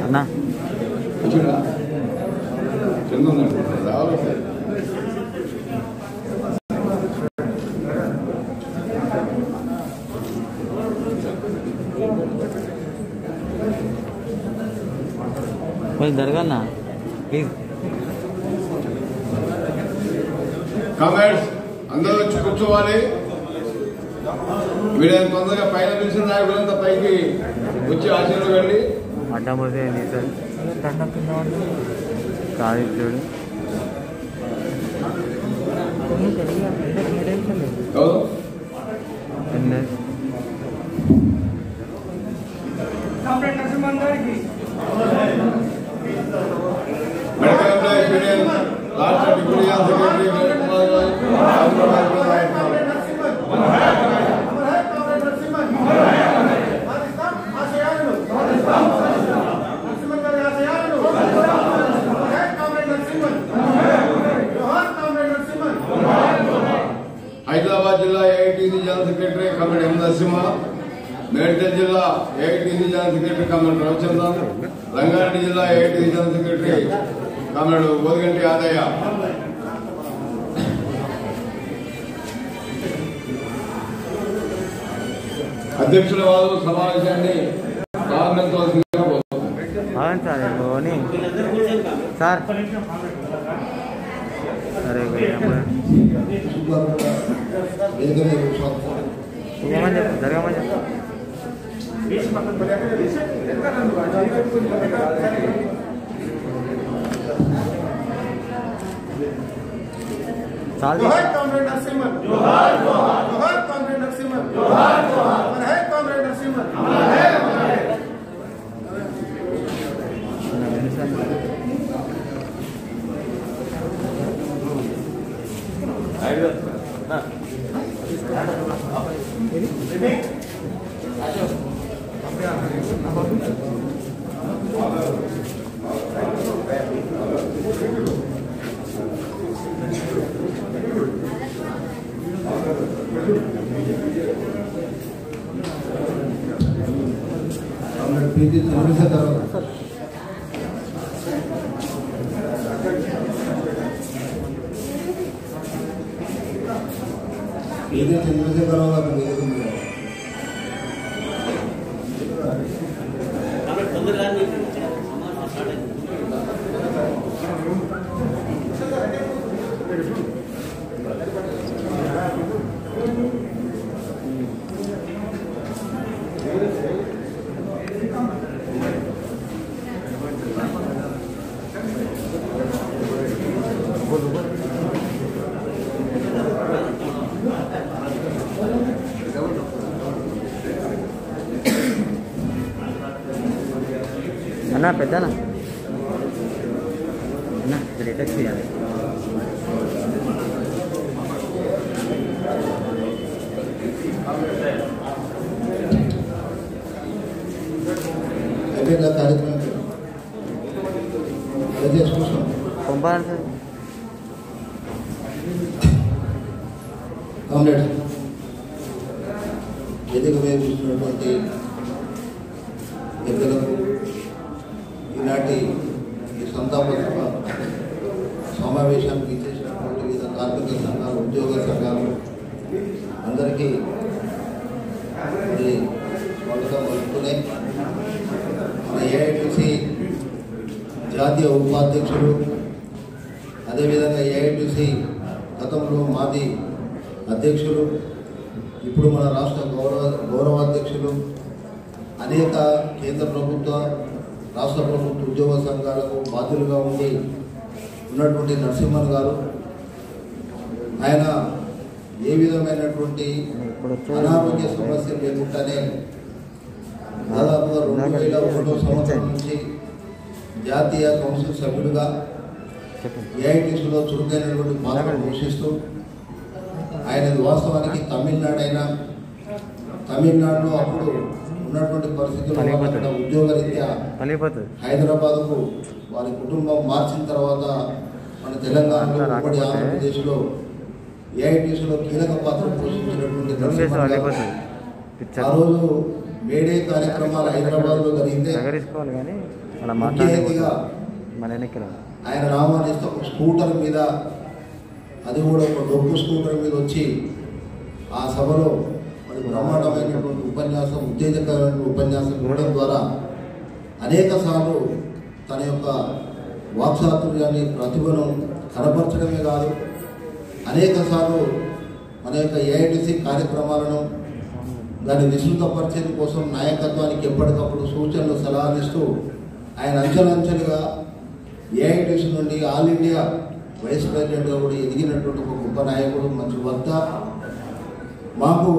అన్నా కొంచెం జరగన్నా please. Comments అందరూ వచ్చి కూర్చోవాలి. వీళ్ళని తొందరగా పైన పిలిచిన నాయకులంతా పైకి వచ్చి ఆశీర్వదండి. అడ్డం పోతే సార్ సాధించాడు. మెడికల్ ఎంప్లాయీస్ యూనియన్ రాష్ట్ర డిప్యూటీ సెక్రటరీ హైదరాబాద్ జిల్లా AITC general secretary committee M Narasimha, Medchal జిల్లా AITC general secretary committee Ravichandran, Rangareddy జిల్లా AITC general secretary committee Odiganti Adaiah. అధ్యక్షుల వారు సమావేశాన్ని ప్రారంభించవలసిందిగా సార్. సరే జరగమని చెప్పు. चाल कामरेड नरसिम्हन जोहार जोहार जोहार कामरेड नरसिम्हन जोहार जोहार अमर है कामरेड नरसिम्हन अमर है अमर है అన్నా పెద్దనా అన్నా రిటెక్స్ చేయాలి. పంపాలి సార్. కామ్రేడ్ వేదిక మీద చూసినటువంటి పెద్దలకు ఈనాటి ఈ సంతాప సమావేశానికి చేసినటువంటి వివిధ కార్మిక సంఘాలు, ఉద్యోగ సంఘాలు అందరికీ స్వాగతం పలుకునే మన ఏఐటీసీ జాతీయ ఉపాధ్యక్షులు, అదేవిధంగా ఏఐటీసీ గతంలో మాజీ అధ్యక్షులు, ఇప్పుడు మన రాష్ట్ర గౌరవాధ్యక్షులు, అనేక కేంద్ర ప్రభుత్వ రాష్ట్ర ప్రభుత్వ ఉద్యోగ సంఘాలకు బాధ్యులుగా ఉండి ఉన్నటువంటి నరసింహన్ గారు, ఆయన ఏ విధమైనటువంటి అనారోగ్య సమస్య లేకుండానే దాదాపుగా 2001 సంవత్సరం నుంచి జాతీయ కౌన్సిల్ సభ్యులుగా ఏఐటీసీలో చురుకైనటువంటి పాత్ర పోషిస్తూ ఆయనది వాస్తవానికి తమిళనాడులో అప్పుడు ఉన్నటువంటి పరిస్థితుల్లో ఉద్యోగరీత్యా హైదరాబాద్కు వారి కుటుంబం మార్చిన తర్వాత మన తెలంగాణలో ఉమ్మడి ఆంధ్రప్రదేశ్లో ఏఐటీసీలో కీలక పాత్ర పోషించినటువంటి ఆ రోజు మేడే కార్యక్రమాలు హైదరాబాద్లో జరిగితే నగరించుకోవాలి కానీ మన ముఖ్య అతిథిగా మన ఎన్నికలు ఆయన రామానిస్తే ఒక స్కూటర్ మీద, అది కూడా ఒక డొక్కు స్కూటర్ మీద వచ్చి ఆ సభలో మరి బ్రహ్మాండమైనటువంటి ఉపన్యాసం, ఉత్తేజకరమైన ఉపన్యాసం ఇవ్వడం ద్వారా అనేక సార్లు తన యొక్క వాక్చాతుర్యాన్ని, ప్రతిభను కనపరచడమే కాదు, అనేక సార్లు మన యొక్క ఏఐటీసీ కార్యక్రమాలను దాన్ని విస్తృతపరిచేది కోసం నాయకత్వానికి ఎప్పటికప్పుడు సూచనలు, సలహాలు ఇస్తూ ఆయన అంచెలంచెలుగా ఏఐటీసీ నుండి ఆల్ ఇండియా వైస్ ప్రెసిడెంట్గా కూడా ఎదిగినటువంటి ఒక గొప్ప నాయకుడు, మంచి వక్త. మాకు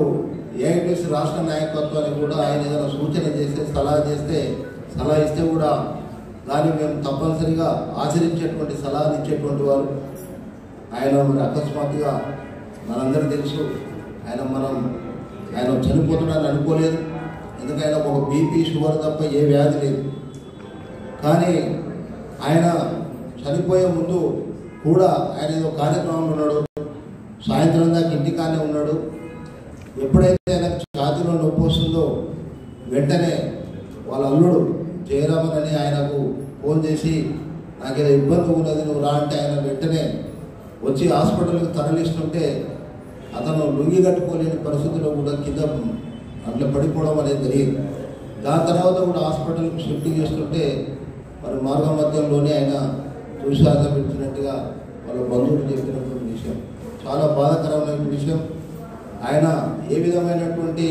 ఏఐటీసీ రాష్ట్ర నాయకత్వానికి కూడా ఆయన ఏదైనా సూచన చేస్తే, సలహా ఇస్తే కూడా దాన్ని మేము తప్పనిసరిగా ఆచరించేటువంటి సలహాలు ఇచ్చేటువంటి వారు ఆయన. మరి అకస్మాత్తుగా మనందరికీ తెలుసు, ఆయన చనిపోతున్నాడని అనుకోలేదు. ఎందుకంటే ఆయన ఒక బీపీ, షుగర్ తప్ప ఏ వ్యాధి లేదు. కానీ ఆయన చనిపోయే ముందు కూడా ఆయన ఏదో కార్యక్రమంలో ఉన్నాడు, సాయంత్రం దాకా ఇంటికానే ఉన్నాడు. ఎప్పుడైతే ఆయనకు ఛాతీలో నొప్పి వస్తుందో వెంటనే వాళ్ళ అల్లుడు జయరామన్ అని ఆయనకు ఫోన్ చేసి నాకేదో ఇబ్బంది ఉన్నది, నువ్వు రా అంటే ఆయన వెంటనే వచ్చి హాస్పిటల్కి తరలిస్తుంటే అతను లుంగి కట్టుకోలేని పరిస్థితిలో కూడా కింద అట్లా పడిపోవడం అనేది జరిగింది. దాని తర్వాత కూడా హాస్పిటల్కి షిఫ్ట్ చేస్తుంటే మరి మార్గ మధ్యంలోనే ఆయన తుషాద పెట్టినట్టుగా వాళ్ళ బంధువులు చెప్పినటువంటి విషయం చాలా బాధాకరమైన విషయం. ఆయన ఏ విధమైనటువంటి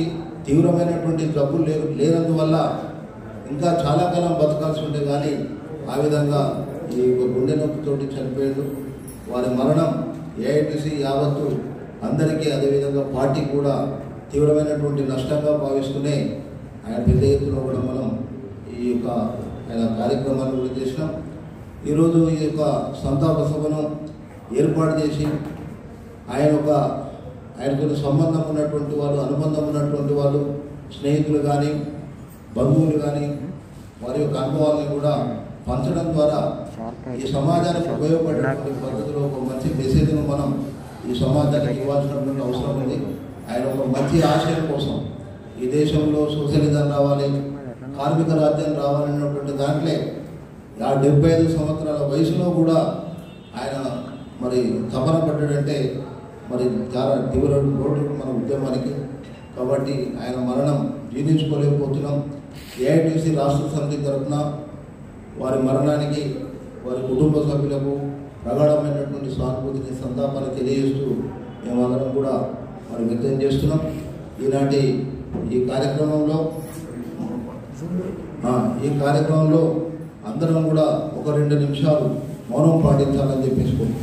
తీవ్రమైనటువంటి జబ్బులు లేనందువల్ల ఇంకా చాలా కాలం బతకాల్సి ఉంటే కానీ ఆ విధంగా ఈ గుండె నొప్పితోటి చనిపోయాడు. వారి మరణం ఏఐటీసీ యావత్తు అందరికీ, అదేవిధంగా పార్టీ కూడా తీవ్రమైనటువంటి నష్టంగా భావిస్తూనే ఆయన పెద్ద ఎత్తున కూడా మనం ఈ యొక్క ఆయన కార్యక్రమాన్ని కూడా చేసినాం. ఈరోజు ఈ యొక్క సంతాప సభను ఏర్పాటు చేసి ఆయనతో సంబంధం ఉన్నటువంటి వాళ్ళు, అనుబంధం ఉన్నటువంటి వాళ్ళు, స్నేహితులు కానీ బంధువులు కానీ వారి యొక్క అనుభవాలను కూడా పంచడం ద్వారా ఈ సమాజానికి ఉపయోగపడేటువంటి పద్ధతిలో ఒక మంచి మెసేజ్ను మనం ఈ సమాజానికి ఇవ్వాల్సినటువంటి అవసరం ఉంది. ఆయన ఒక మంచి ఆశయం కోసం ఈ దేశంలో సోషలిజం రావాలి, కార్మిక రాజ్యం రావాలనేటువంటి దాంట్లో ఆ 75 సంవత్సరాల వయసులో కూడా ఆయన మరి తపన పడ్డాడంటే మరి చాలా తీవ్ర లోటు మన ఉద్యమానికి. కాబట్టి ఆయన మరణం జీర్ణించుకోలేకపోతున్నాం. ఏఐటీసీ రాష్ట్ర సమితి తరఫున వారి మరణానికి వారి కుటుంబ సభ్యులకు ప్రగాఢమైనటువంటి సానుభూతిని, సంతాపాన్ని తెలియజేస్తూ మేమందరం కూడా మరి వ్యక్తం చేస్తున్నాం. ఈనాటి ఈ కార్యక్రమంలో అందరం కూడా ఒక 2 నిమిషాలు మౌనం పాటించాలని చెప్పేసుకుంటాం.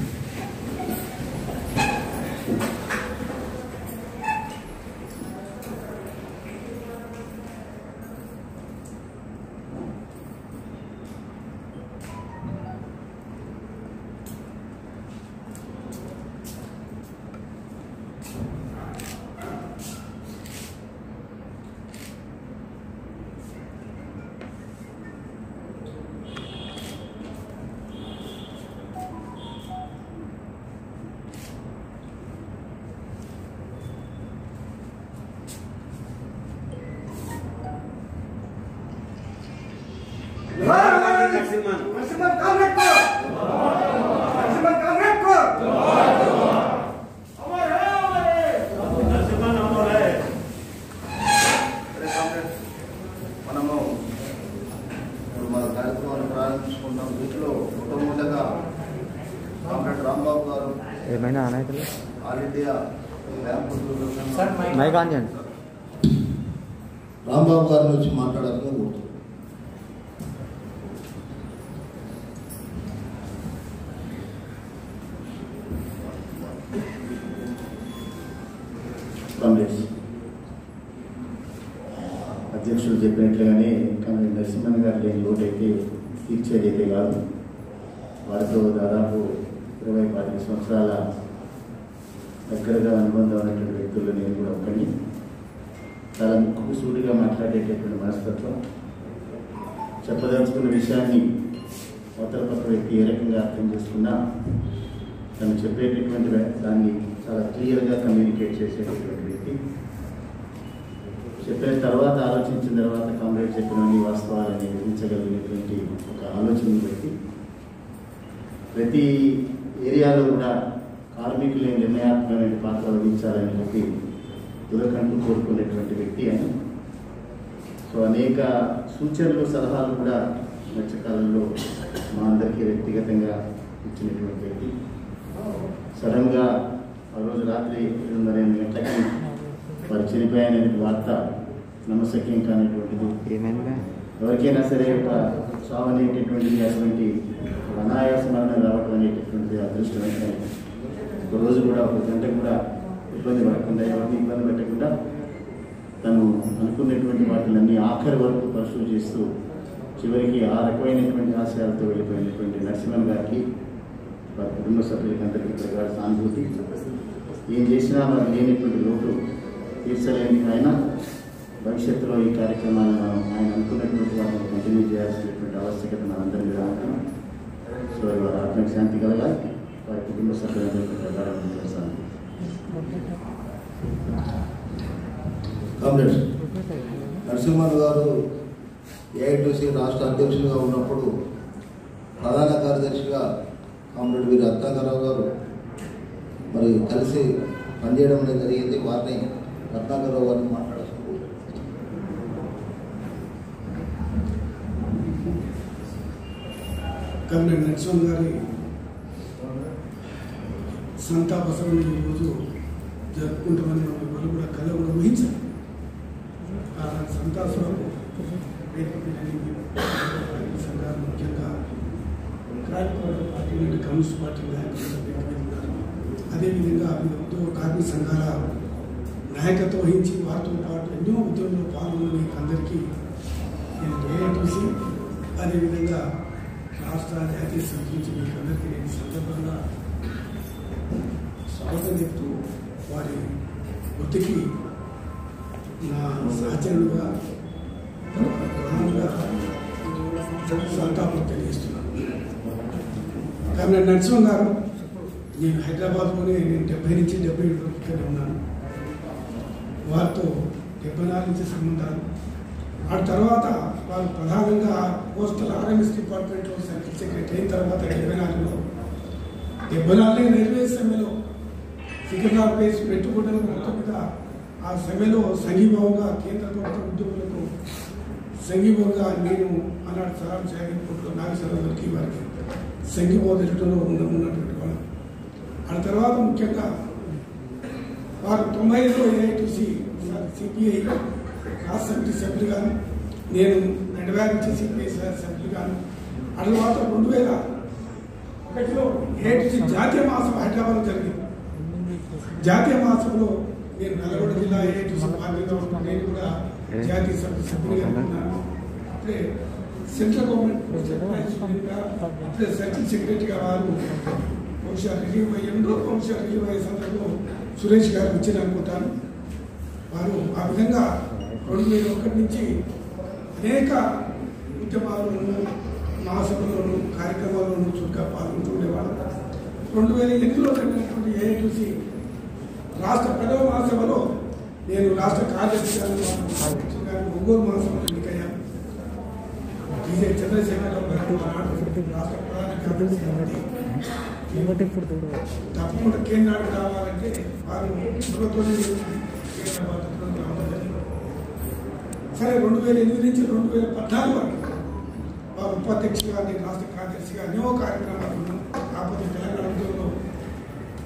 మనము మన కార్యక్రమాన్ని ప్రారంభించుకుంటాం. వీటిలో మొట్టమొదటిగా కామ్రేడ్ రాంబాబు గారు ఏమైనా అనైతే ఆల్ ఇండియా రాంబాబు గారి నుంచి మాట్లాడాలని కోరుతున్నాను. కాంగ్రెస్ అధ్యక్షుడు చెప్పినట్లుగానే కానీ నరసింహన్ గారు లేని లోటు అయితే తీర్చేదైతే కాదు. వారితో దాదాపు 20-25 సంవత్సరాల దగ్గరగా అనుబంధం ఉన్నటువంటి వ్యక్తుల్లో నేను కూడా ఒకని. చాలా ముక్కు సూటిగా మాట్లాడేటటువంటి మనస్తత్వం, చెప్పదలుచుకున్న విషయాన్ని అవతల పక్క వ్యక్తి ఏ రకంగా అర్థం చేసుకున్నా తను చెప్పేటటువంటి దాన్ని చాలా క్లియర్గా కమ్యూనికేట్ చేసేటటువంటి వ్యక్తి. చెప్పిన తర్వాత ఆలోచించిన తర్వాత కామ్రేడ్ చెప్పినవన్నీ వాస్తవాలని గ్రహించగలిగినటువంటి ఒక ఆలోచనను బట్టి ప్రతి ఏరియాలో కూడా కార్మికులే నిర్ణయాత్మకమైన పాత్ర వహించాలని చెప్పి తులకంటూ కోరుకునేటువంటి వ్యక్తి అని. సో అనేక సూచనలు సలహాలు కూడా మధ్యకాలంలో మా అందరికీ వ్యక్తిగతంగా ఇచ్చినటువంటి వ్యక్తి. సడన్గా ఆ రోజు రాత్రి 7:30 గంటలకి వారు చనిపోయాననే వార్త నమ్మశక్యం కానిటువంటిది. ఏమైందా? ఎవరికైనా సరే ఒక సావు అనేటటువంటిది అటువంటి అనాయాస మరణం రావడం అనేటటువంటిది అదృష్టమైన ఒక రోజు కూడా ఒక గంట కూడా ఇబ్బంది పడకుండా ఎవరిని ఇబ్బంది పెట్టకుండా తను అనుకున్నటువంటి వాటిలన్నీ ఆఖరి వరకు పర్సూ చేస్తూ చివరికి ఆ రకమైనటువంటి ఆశయాలతో వెళ్ళిపోయినటువంటి నరసింహన్ గారికి వారి కుటుంబ సభ్యులకి అందరికీ ప్రగాఢ సానుభూతి. ఏం చేసినా మరి లేనటువంటి లోటు తీర్చలేని ఆయన భవిష్యత్తులో ఈ కార్యక్రమాలను మనం ఆయన అనుకున్నటువంటి వాటిని కంటిన్యూ చేయాల్సినటువంటి ఆవశ్యకత మనందరి మీద ఉంటుంది. సో వారి ఆత్మకు శాంతి కలగాలి, వారి కుటుంబ సభ్యులందరికీ ప్రగాఢమైన సానుభూతి. కామ్రేడ్స్, నరసింహన్ గారు ఏఐటీసీ రాష్ట్ర అధ్యక్షులుగా ఉన్నప్పుడు ప్రధాన కార్యదర్శిగా కామ్రేడ్ వీరి రత్నాకరరావు గారు మరి కలిసి పనిచేయడం అనేది జరిగింది. వారిని రత్నాకరరావు గారిని మాట్లాడుతూ కామ్రేడ్ నరసింహన్ గారి సంతాప సభను ఈరోజు జరుపుకుంటామని వాళ్ళు కూడా కళ కూడా ఊహించారు. ఆ సంతాప సభకు సంఘాలు ముఖ్యంగా క్రాంతివాద పార్టీ నుండి కమ్యూనిస్ట్ పార్టీ నాయకులు ఉన్నారు. అదేవిధంగా కార్మిక సంఘాల నాయకత్వం వహించి వారితో పాటు ఎన్నో ఉద్యమంలో పాల్గొన్న మీకు అందరికీ నేను ఏఐటీసీ అదేవిధంగా రాష్ట్ర జాతీయ సమితి నుంచి మీకు అందరికీ నేను సందర్భంగా స్వాగతం చెప్తూ వారి వృత్తికి నా సహచరుడుగా ప్రధానంగా సంతాపం తెలియజేస్తున్నాను. కామ్రేడ్ నరసింహన్ గారు, నేను హైదరాబాద్లోనే నేను 70 నుంచి 77 వరకు ఇక్కడే ఉన్నాను. వారితో 74 నుంచి సంబంధాలు. ఆ తర్వాత వారు ప్రధానంగా పోస్టల్ ఆర్ఎంఎస్ డిపార్ట్మెంట్లో సర్కిల్ సెక్రటరీ అయిన తర్వాత 74లో 74 రైల్వే సమ్మెలో సికింద్రాబాద్ ప్లేస్ పెట్టుకుంటారు మొత్తం మీద ఆ సమ్మెలో సంఘీభావంగా కేంద్ర ప్రభుత్వ ఉద్యోగులకు సంఘీభావంగా నేను ఆనాడు సలాం సాగిపోట్లో నాగేశ్వరరావుకి వారికి సంఘీభావ తెలుగులో ఉన్నటువంటి వాళ్ళు. ఆ తర్వాత ముఖ్యంగా వారు 90లో ఏఐటీసీ సిపిఐ రాష్ట్ర సమితి సభ్యులుగాను, నేను 2000 నుంచి సిపిఐ సభ్యులుగాను, ఆ తర్వాత 2001లో ఏఐటీసీ జాతీయ మహాసభ హైదరాబాద్లో జరిగింది. జాతీయ మహాసభలో నేను నల్గొండ జిల్లా ఏఐటీసీ పార్టీగా ఉంటున్నాను. నేను కూడా జాతీయ సమితి సభ్యులుగా ఉన్నాను. అప్పుడే సెంట్రల్ గవర్నమెంట్ అప్పుడే సర్కిల్ సెక్రటరీగా వారు బహుశా రిలీవ్ అయ్యిందో, బహుశా రిలీవ్ అయ్యే సందర్భంలో సురేష్ గారు వచ్చి అనుకుంటాను. వారు ఆ విధంగా 2001 నుంచి అనేక ఉద్యమాల్లోనూ మహాసభలోనూ కార్యక్రమాల్లోనూ చురుగ్గా పాల్గొంటూ ఉండేవాళ్ళు. 2008లో జరిగినటువంటి ఏఐటీసీ రాష్ట్ర ప్రథమ మహాసభలో నేను రాష్ట్ర కార్యదర్శిగా ఒంగోలు మహాసభలో ఎన్నికయ్యాను. విజయ చంద్రశేఖరరావు గారు రాష్ట్ర ప్రధాన కార్యదర్శి తప్పకుండా కేంద్రానికి రావాలంటే వారు కేంద్ర బాధ్యతలు రావడం జరిగింది. సరే 2008 నుంచి 2014 వరకు వారు ఉపాధ్యక్షులుగా నేను రాష్ట్ర కార్యదర్శిగా ఎన్నో కార్యక్రమాలు ఉన్నాను. కాకపోతే తెలంగాణ ఉద్యోగంలో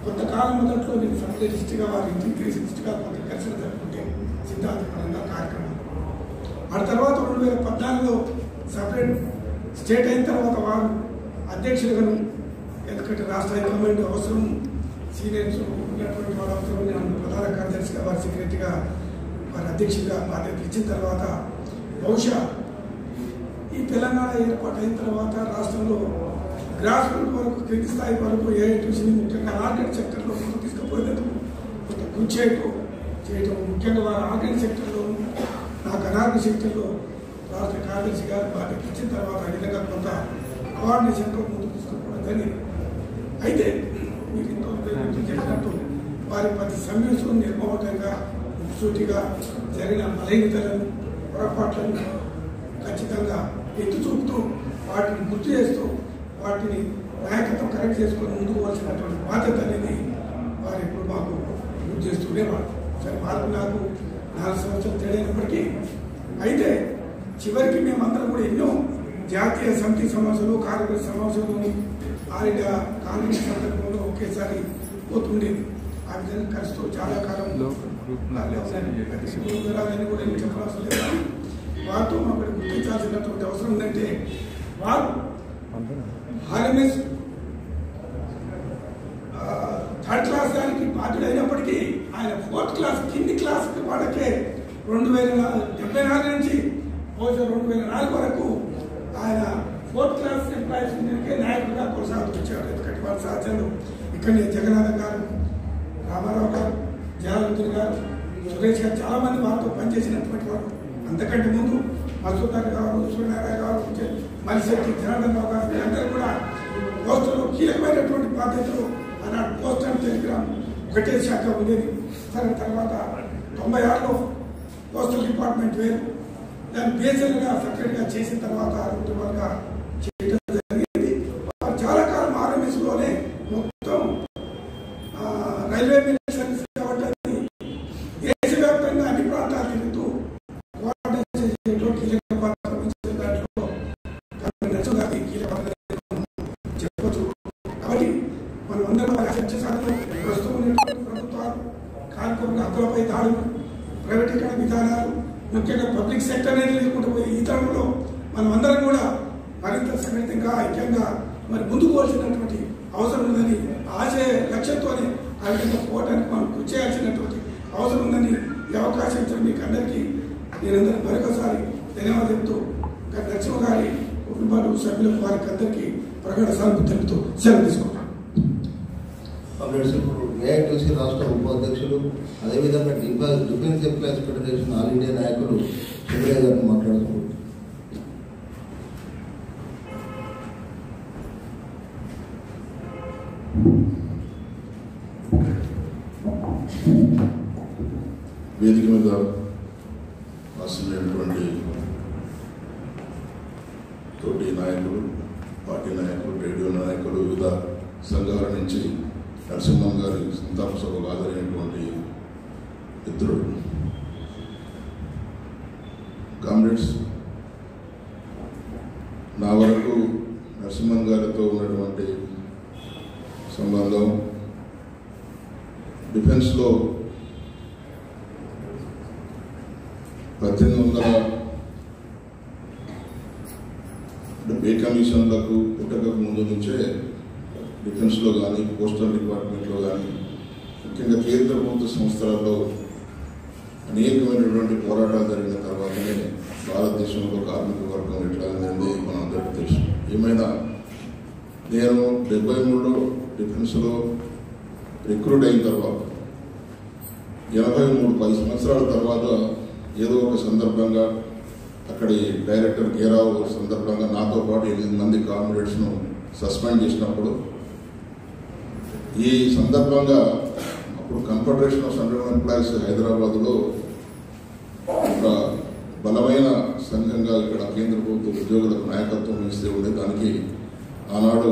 కొంతకాలం మొదట్లో నేను సందేశిస్ట్గా వారి ఇంటిగ్రేషనిస్ట్గా కొంత ఘర్షణ జరుపుకుంటే సిద్ధాంతపరంగా కార్యక్రమాలు. ఆ తర్వాత 2014లో సపరేట్ స్టేట్ అయిన తర్వాత వారు అధ్యక్షులుగాను, ఎందుకంటే రాష్ట్ర హైకమాండ్ అవసరం, సీనియర్స్ ఉన్నటువంటి వారు అవసరం, నేను ప్రధాన కార్యదర్శిగా వారి సెక్రటరీగా వారి అధ్యక్షుడిగా బాధ్యత ఇచ్చిన తర్వాత బహుశా ఈ తెలంగాణ ఏర్పాటు అయిన తర్వాత రాష్ట్రంలో గ్రాస్ రూట్ వరకు కింది స్థాయి వరకు ఏఐటీసీని ముఖ్యంగా ఆర్గనైజ్ సెక్టర్లో ముందుకు తీసుకుపోయేందుకు కొంత కృషి చేయటం ముఖ్యంగా వారు ఆర్గనైజ్ సెక్టర్లో, నాకు అనార్గనైజ్ సెక్టర్లో రాష్ట్ర కార్యదర్శి గారు బాధ్యత ఇచ్చిన తర్వాత ఆ విధంగా కొంత కోఆర్డినేషన్లో ముందుకు తీసుకుపోవడం జరిగింది. అయితే మీరు ఇంతవరకు చెప్పినట్టు వారి ప్రతి సమ్మెను నిర్మోహంగా సూటిగా జరిగిన బలహీనతలను పొరపాట్లను ఖచ్చితంగా ఎత్తి చూపుతూ వాటిని గుర్తు చేస్తూ వాటిని నాయకత్వం కరెక్ట్ చేసుకొని ముందుకు పోవాల్సినటువంటి బాధ్యత అనేది వారు ఇప్పుడు మాకు గుర్తు చేస్తుండేవారు. సరే వారు నాకు 4 సంవత్సరాలు తేడైనప్పటికీ అయితే చివరికి మేమందరం కూడా ఎన్నో జాతీయ సమితి సమావేశాలు కార్యదర్శి సమావేశాలు ఆరిగా కాంగ్రెస్ సందర్భంలో ఒకేసారి పోతుండేది. ఆ విధంగా కలుస్తూ చాలా కాలం కూడా చెప్పవలసిన లేదు. వారితో మాకు గుర్తించాల్సినటువంటి అవసరం ఉందంటే వారు ఆర్ఎంఎస్ 3rd క్లాస్ దానికి బాధ్యుడైనప్పటికీ ఆయన 4th క్లాస్ కింది క్లాస్ వాళ్ళకే 2074 నుంచి 2004 వరకు ఆయన 4th క్లాస్ ఎంప్లాయీస్ నాయకుడిగా కొనసాగుతూ వచ్చాడు. ఎందుకంటే వాళ్ళ సహచరులు ఇక్కడనే జగన్నాథం గారు, రామారావు గారు, జయాలుద్దీన్ గారు, సురేష్ గారు చాలా మంది వారితో పనిచేసినటువంటి వారు. అంతకంటే ముందు మసూదర్ గారు, సూర్యనారాయణ గారు, మలిశెట్టి జనార్దన్ రావు గారు అందరూ కూడా పోస్టులో కీలకమైనటువంటి బాధ్యతలు ఆనాడు పోస్ట్ అండ్ టెలిగ్రామ్ ఒకటే శాఖ ఉండేది. సరే తర్వాత 96లో పోస్టల్ డిపార్ట్మెంట్ వేరు, దాన్ని బేసిక్గా సెక్రటరీగా చేసిన తర్వాత గా చేయడం జరిగింది. చాలా కాలం ఆర్ఎంఎస్లోనే మొత్తం రైల్వే సర్వీస్ కాబట్టి దేశవ్యాప్తంగా అన్ని ప్రాంతాలు తిరుగుతూ కీలక పాత్ర వహించిన దాంట్లో కీలక పాత్ర చెప్పవచ్చు. కాబట్టి మనం అందరం ప్రస్తుతం ఉన్నటువంటి ప్రభుత్వాలు కార్మికులకు హక్కులపై దాడులు, ప్రైవేటీకరణ విధానాలు, ముఖ్యంగా పబ్లిక్ సెక్టర్ అనేది లేకుండా పోయి ఈ తరంలో మనం అందరం కూడా మరింత సంఘటితంగా ఐక్యంగా మరి ముందుకు పోవాల్సినటువంటి అవసరం ఉందని ఆశయ లక్ష్యంతోనే ఆ విధంగా పోవడానికి మనం కృషి చేయాల్సినటువంటి అవసరం ఉందని ఈ అవకాశం ఇచ్చిన మీకు అందరికీ నేనందరూ మరొకసారి ధన్యవాదాలు చెప్తూ నరసింహ గారి కుటుంబాలు సభ్యులకు వారికి అందరికీ ప్రగాఢ సానుభూతి తెలుపుతూ సెలవు తీసుకుంటాం. ఇప్పుడు ఏఐటీసీ రాష్ట్ర ఉపాధ్యక్షులు అదేవిధంగా defence employees federation all India నాయకులు సుబ్రయ్య గారిని మాట్లాడుతున్నారు. వేదిక మీద ఆశించినటువంటి తోటి నాయకులు, పార్టీ నాయకులు, రేడియో నాయకులు, వివిధ సంఘాల నుంచి నరసింహన్ గారి సంతాప సభకు హాజరైనటువంటి మిత్రుడు, కామ్రేడ్స్, నా వరకు నరసింహన్ గారితో ఉన్నటువంటి సంబంధం డిఫెన్స్లో 1800 పే కమిషన్లకు పుట్టక ముందు నుంచే డిఫెన్స్లో కానీ, పోస్టల్ డిపార్ట్మెంట్లో కానీ, ముఖ్యంగా కేంద్ర ప్రభుత్వ సంస్థలలో అనేకమైనటువంటి పోరాటాలు జరిగిన తర్వాతనే భారతదేశంలో కార్మిక వర్గం ఎట్లా అనేది మనందరికీ తెలుసు. ఏమైనా నేను 73లో డిఫెన్స్లో రిక్రూట్ అయిన తర్వాత 10 సంవత్సరాల తర్వాత ఏదో ఒక సందర్భంగా అక్కడి డైరెక్టర్ గేరావు సందర్భంగా నాతో పాటు 8 మంది కామ్రేడ్స్ను సస్పెండ్ చేసినప్పుడు ఈ సందర్భంగా అప్పుడు కన్ఫెడరేషన్ ఆఫ్ సెంట్రల్ ఎంప్లాయీస్ హైదరాబాద్లో ఒక బలమైన సంఘంగా ఇక్కడ కేంద్ర ప్రభుత్వ ఉద్యోగులకు నాయకత్వం వహిస్తే ఉండే దానికి ఆనాడు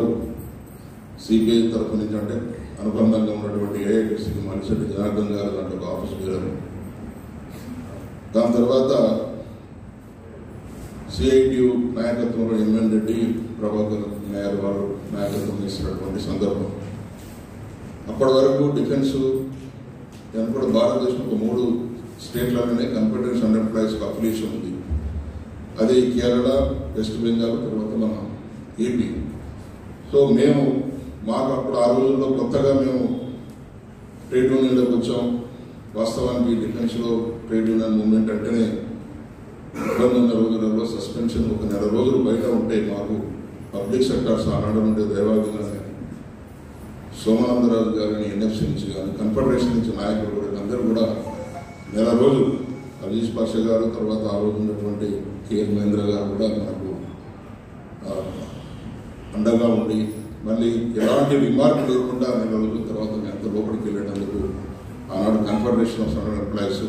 సిపిఐ తరఫు నుంచి అంటే అనుబంధంగా ఉన్నటువంటి ఏఐటీసీకి మలిశెట్టి జనార్దన్ గారు దాంట్లో ఒక ఆఫీస్ వేరారు. దాని తర్వాత సిఐటియు నాయకత్వంలో ఎంఎన్ రెడ్డి, ప్రభాకర్ నాయర్ వారు నాయకత్వం చేసినటువంటి సందర్భం. అప్పటి వరకు డిఫెన్స్ కూడా భారతదేశం ఒక 3 స్టేట్లలోనే కన్ఫెడరేషన్ ఎంప్లాయీస్కి అఫిలియేషన్ ఉంది. అది కేరళ, వెస్ట్ బెంగాల్, తర్వాత మన ఏపీ. సో మాకు అప్పుడు ఆ రోజుల్లో కొత్తగా మేము ట్రేడ్ యూనియన్లోకి వచ్చాం. వాస్తవానికి డిఫెన్స్లో ట్రేడ్ యూనియన్ మూవ్మెంట్ అంటేనే 100 రోజులలో సస్పెన్షన్, ఒక 1 నెల రోజులు బయట ఉంటే మాకు పబ్లిక్ సెక్టార్స్ ఆనాడు ఉండే దైవాది కానీ, సోమానందరాజు గారిని ఎన్ఎఫ్సీ నుంచి కానీ, కన్ఫెడరేషన్ నుంచి నాయకులు కూడా అందరూ కూడా 1 నెల రోజులు అజీజ్ పాషా గారు, తర్వాత ఆ రోజు ఉన్నటువంటి కేఎల్ మహేంద్ర గారు కూడా మనకు అండగా ఉండి మళ్ళీ ఎలాంటి రిమార్క్ లేకుండా 1 నెల రోజుల తర్వాత మేము అంత లోపలికి వెళ్ళేటందుకు ఆనాడు కన్ఫెడరేషన్ ఆఫ్ సెంట్రల్ ఎంప్లాయీస్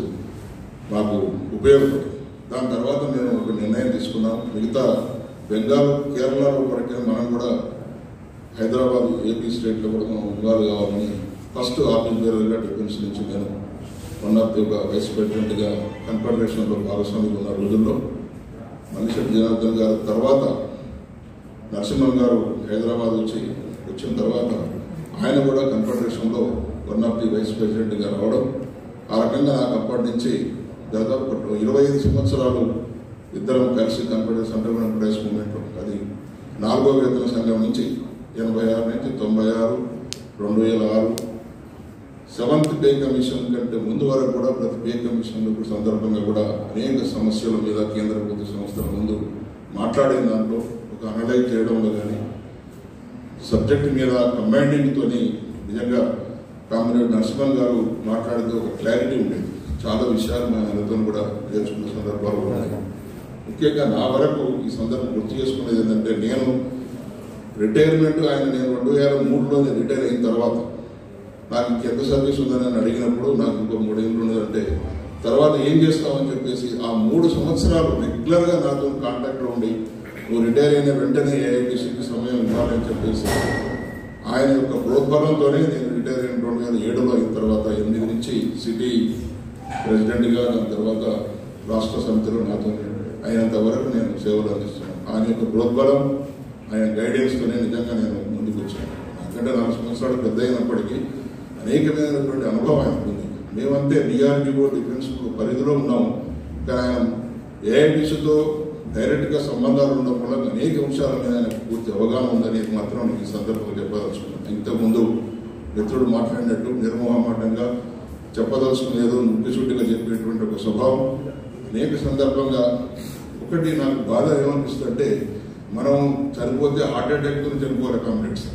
మాకు ఉపయోగపడింది. దాని తర్వాత మేము ఒక నిర్ణయం తీసుకున్నాం, మిగతా బెంగాల్ కేరళలో పడితే మనం కూడా హైదరాబాద్ ఏపీ స్టేట్లో కూడా మనం ఇన్వాల్వ్ కావాలని ఫస్ట్ ఆఫీస్ బేరర్గా డిఫెన్స్ నుంచి నేను వన్ ఆఫ్ ది వైస్ ప్రెసిడెంట్గా కన్ఫెడరేషన్లో భాగస్వామిగా ఉన్న రోజుల్లో మల్లిశెట్టి జనార్దన్ గారు తర్వాత నరసింహన్ గారు హైదరాబాద్ వచ్చిన తర్వాత ఆయన కూడా కన్ఫెడరేషన్లో వన్ ఆఫ్ ది వైస్ ప్రెసిడెంట్గా రావడం, ఆ రకంగా నాకు అప్పటి నుంచి దాదాపు 25 సంవత్సరాలు ఇద్దరం కలిసి కన్ఫెడరేషన్ సెంట్రల్ ఎంప్లాయీస్ మూవ్మెంట్, అది 4వ వేతన సంఘం నుంచి 86 నుంచి 96, 2006 7th పే కమిషన్ కంటే ముందు వరకు కూడా ప్రతి పే కమిషన్ సందర్భంగా కూడా అనేక సమస్యల మీద కేంద్ర ప్రభుత్వ సంస్థల ముందు మాట్లాడిన దాంట్లో ఒక అనలైజ్ చేయడంలో కానీ సబ్జెక్ట్ మీద కంబైండింగ్తో నిజంగా కామ్రేడ్ నరసింహన్ గారు మాట్లాడితే ఒక క్లారిటీ ఉండేది. చాలా విషయాలు మేము ఆయనతో కూడా నేర్చుకున్న సందర్భాలు ఉన్నాయి. ముఖ్యంగా నా వరకు ఈ సందర్భం గుర్తు చేసుకునేది ఏంటంటే, నేను రిటైర్మెంట్ నేను 2003లో రిటైర్ అయిన తర్వాత నాకు ఇంకెంత సర్వీస్ ఉందని అడిగినప్పుడు నాకు ఇంకో 3 ఏళ్ళు ఉన్నదంటే తర్వాత ఏం చేస్తామని చెప్పేసి ఆ 3 సంవత్సరాలు రెగ్యులర్గా నాతో కాంటాక్ట్లో ఉండి నువ్వు రిటైర్ అయిన వెంటనే ఏఐటీసీకి సమయం ఇవ్వాలని చెప్పేసి ఆయన యొక్క ప్రోద్బలంతోనే నేను రిటైర్ అయిన 2007లో అయిన తర్వాత 8 నుంచి సిటీ ప్రెసిడెంట్గా, దాని తర్వాత రాష్ట్ర సమితిలో నాతో అయినంత వరకు నేను సేవలు అందిస్తున్నాను. ఆయన యొక్క ప్రోద్బలం, ఆయన గైడెన్స్తోనే నిజంగా నేను ముందుకు వచ్చాను. నాకంటే 4 సంవత్సరాలు పెద్ద అయినప్పటికీ అనేకమైనటువంటి అనుభవం ఆయనకు ఉంది. మేమంతే డిఆర్డిఓ డిఫెన్స్ పరిధిలో ఉన్నాము, కానీ ఆయన ఏఐటీసీతో డైరెక్ట్గా సంబంధాలు ఉండడం వల్ల అనేక విషయాల మీద ఆయనకు పూర్తి అవగాహన ఉందని మాత్రం ఈ సందర్భంగా చెప్పదలుచుకున్నాను. ఇంతకుముందు మిత్రుడు మాట్లాడినట్టు నిర్మోహమాటంగా చెప్పదలుచుకునేదో ముక్కుసూటిగా చెప్పేటువంటి ఒక స్వభావం. అనేక సందర్భంగా ఒకటి నాకు బాధ ఏమనిపిస్తుందంటే, మనం చనిపోతే హార్ట్ అటాక్తో చనిపోవాలి కామ్రేడ్స్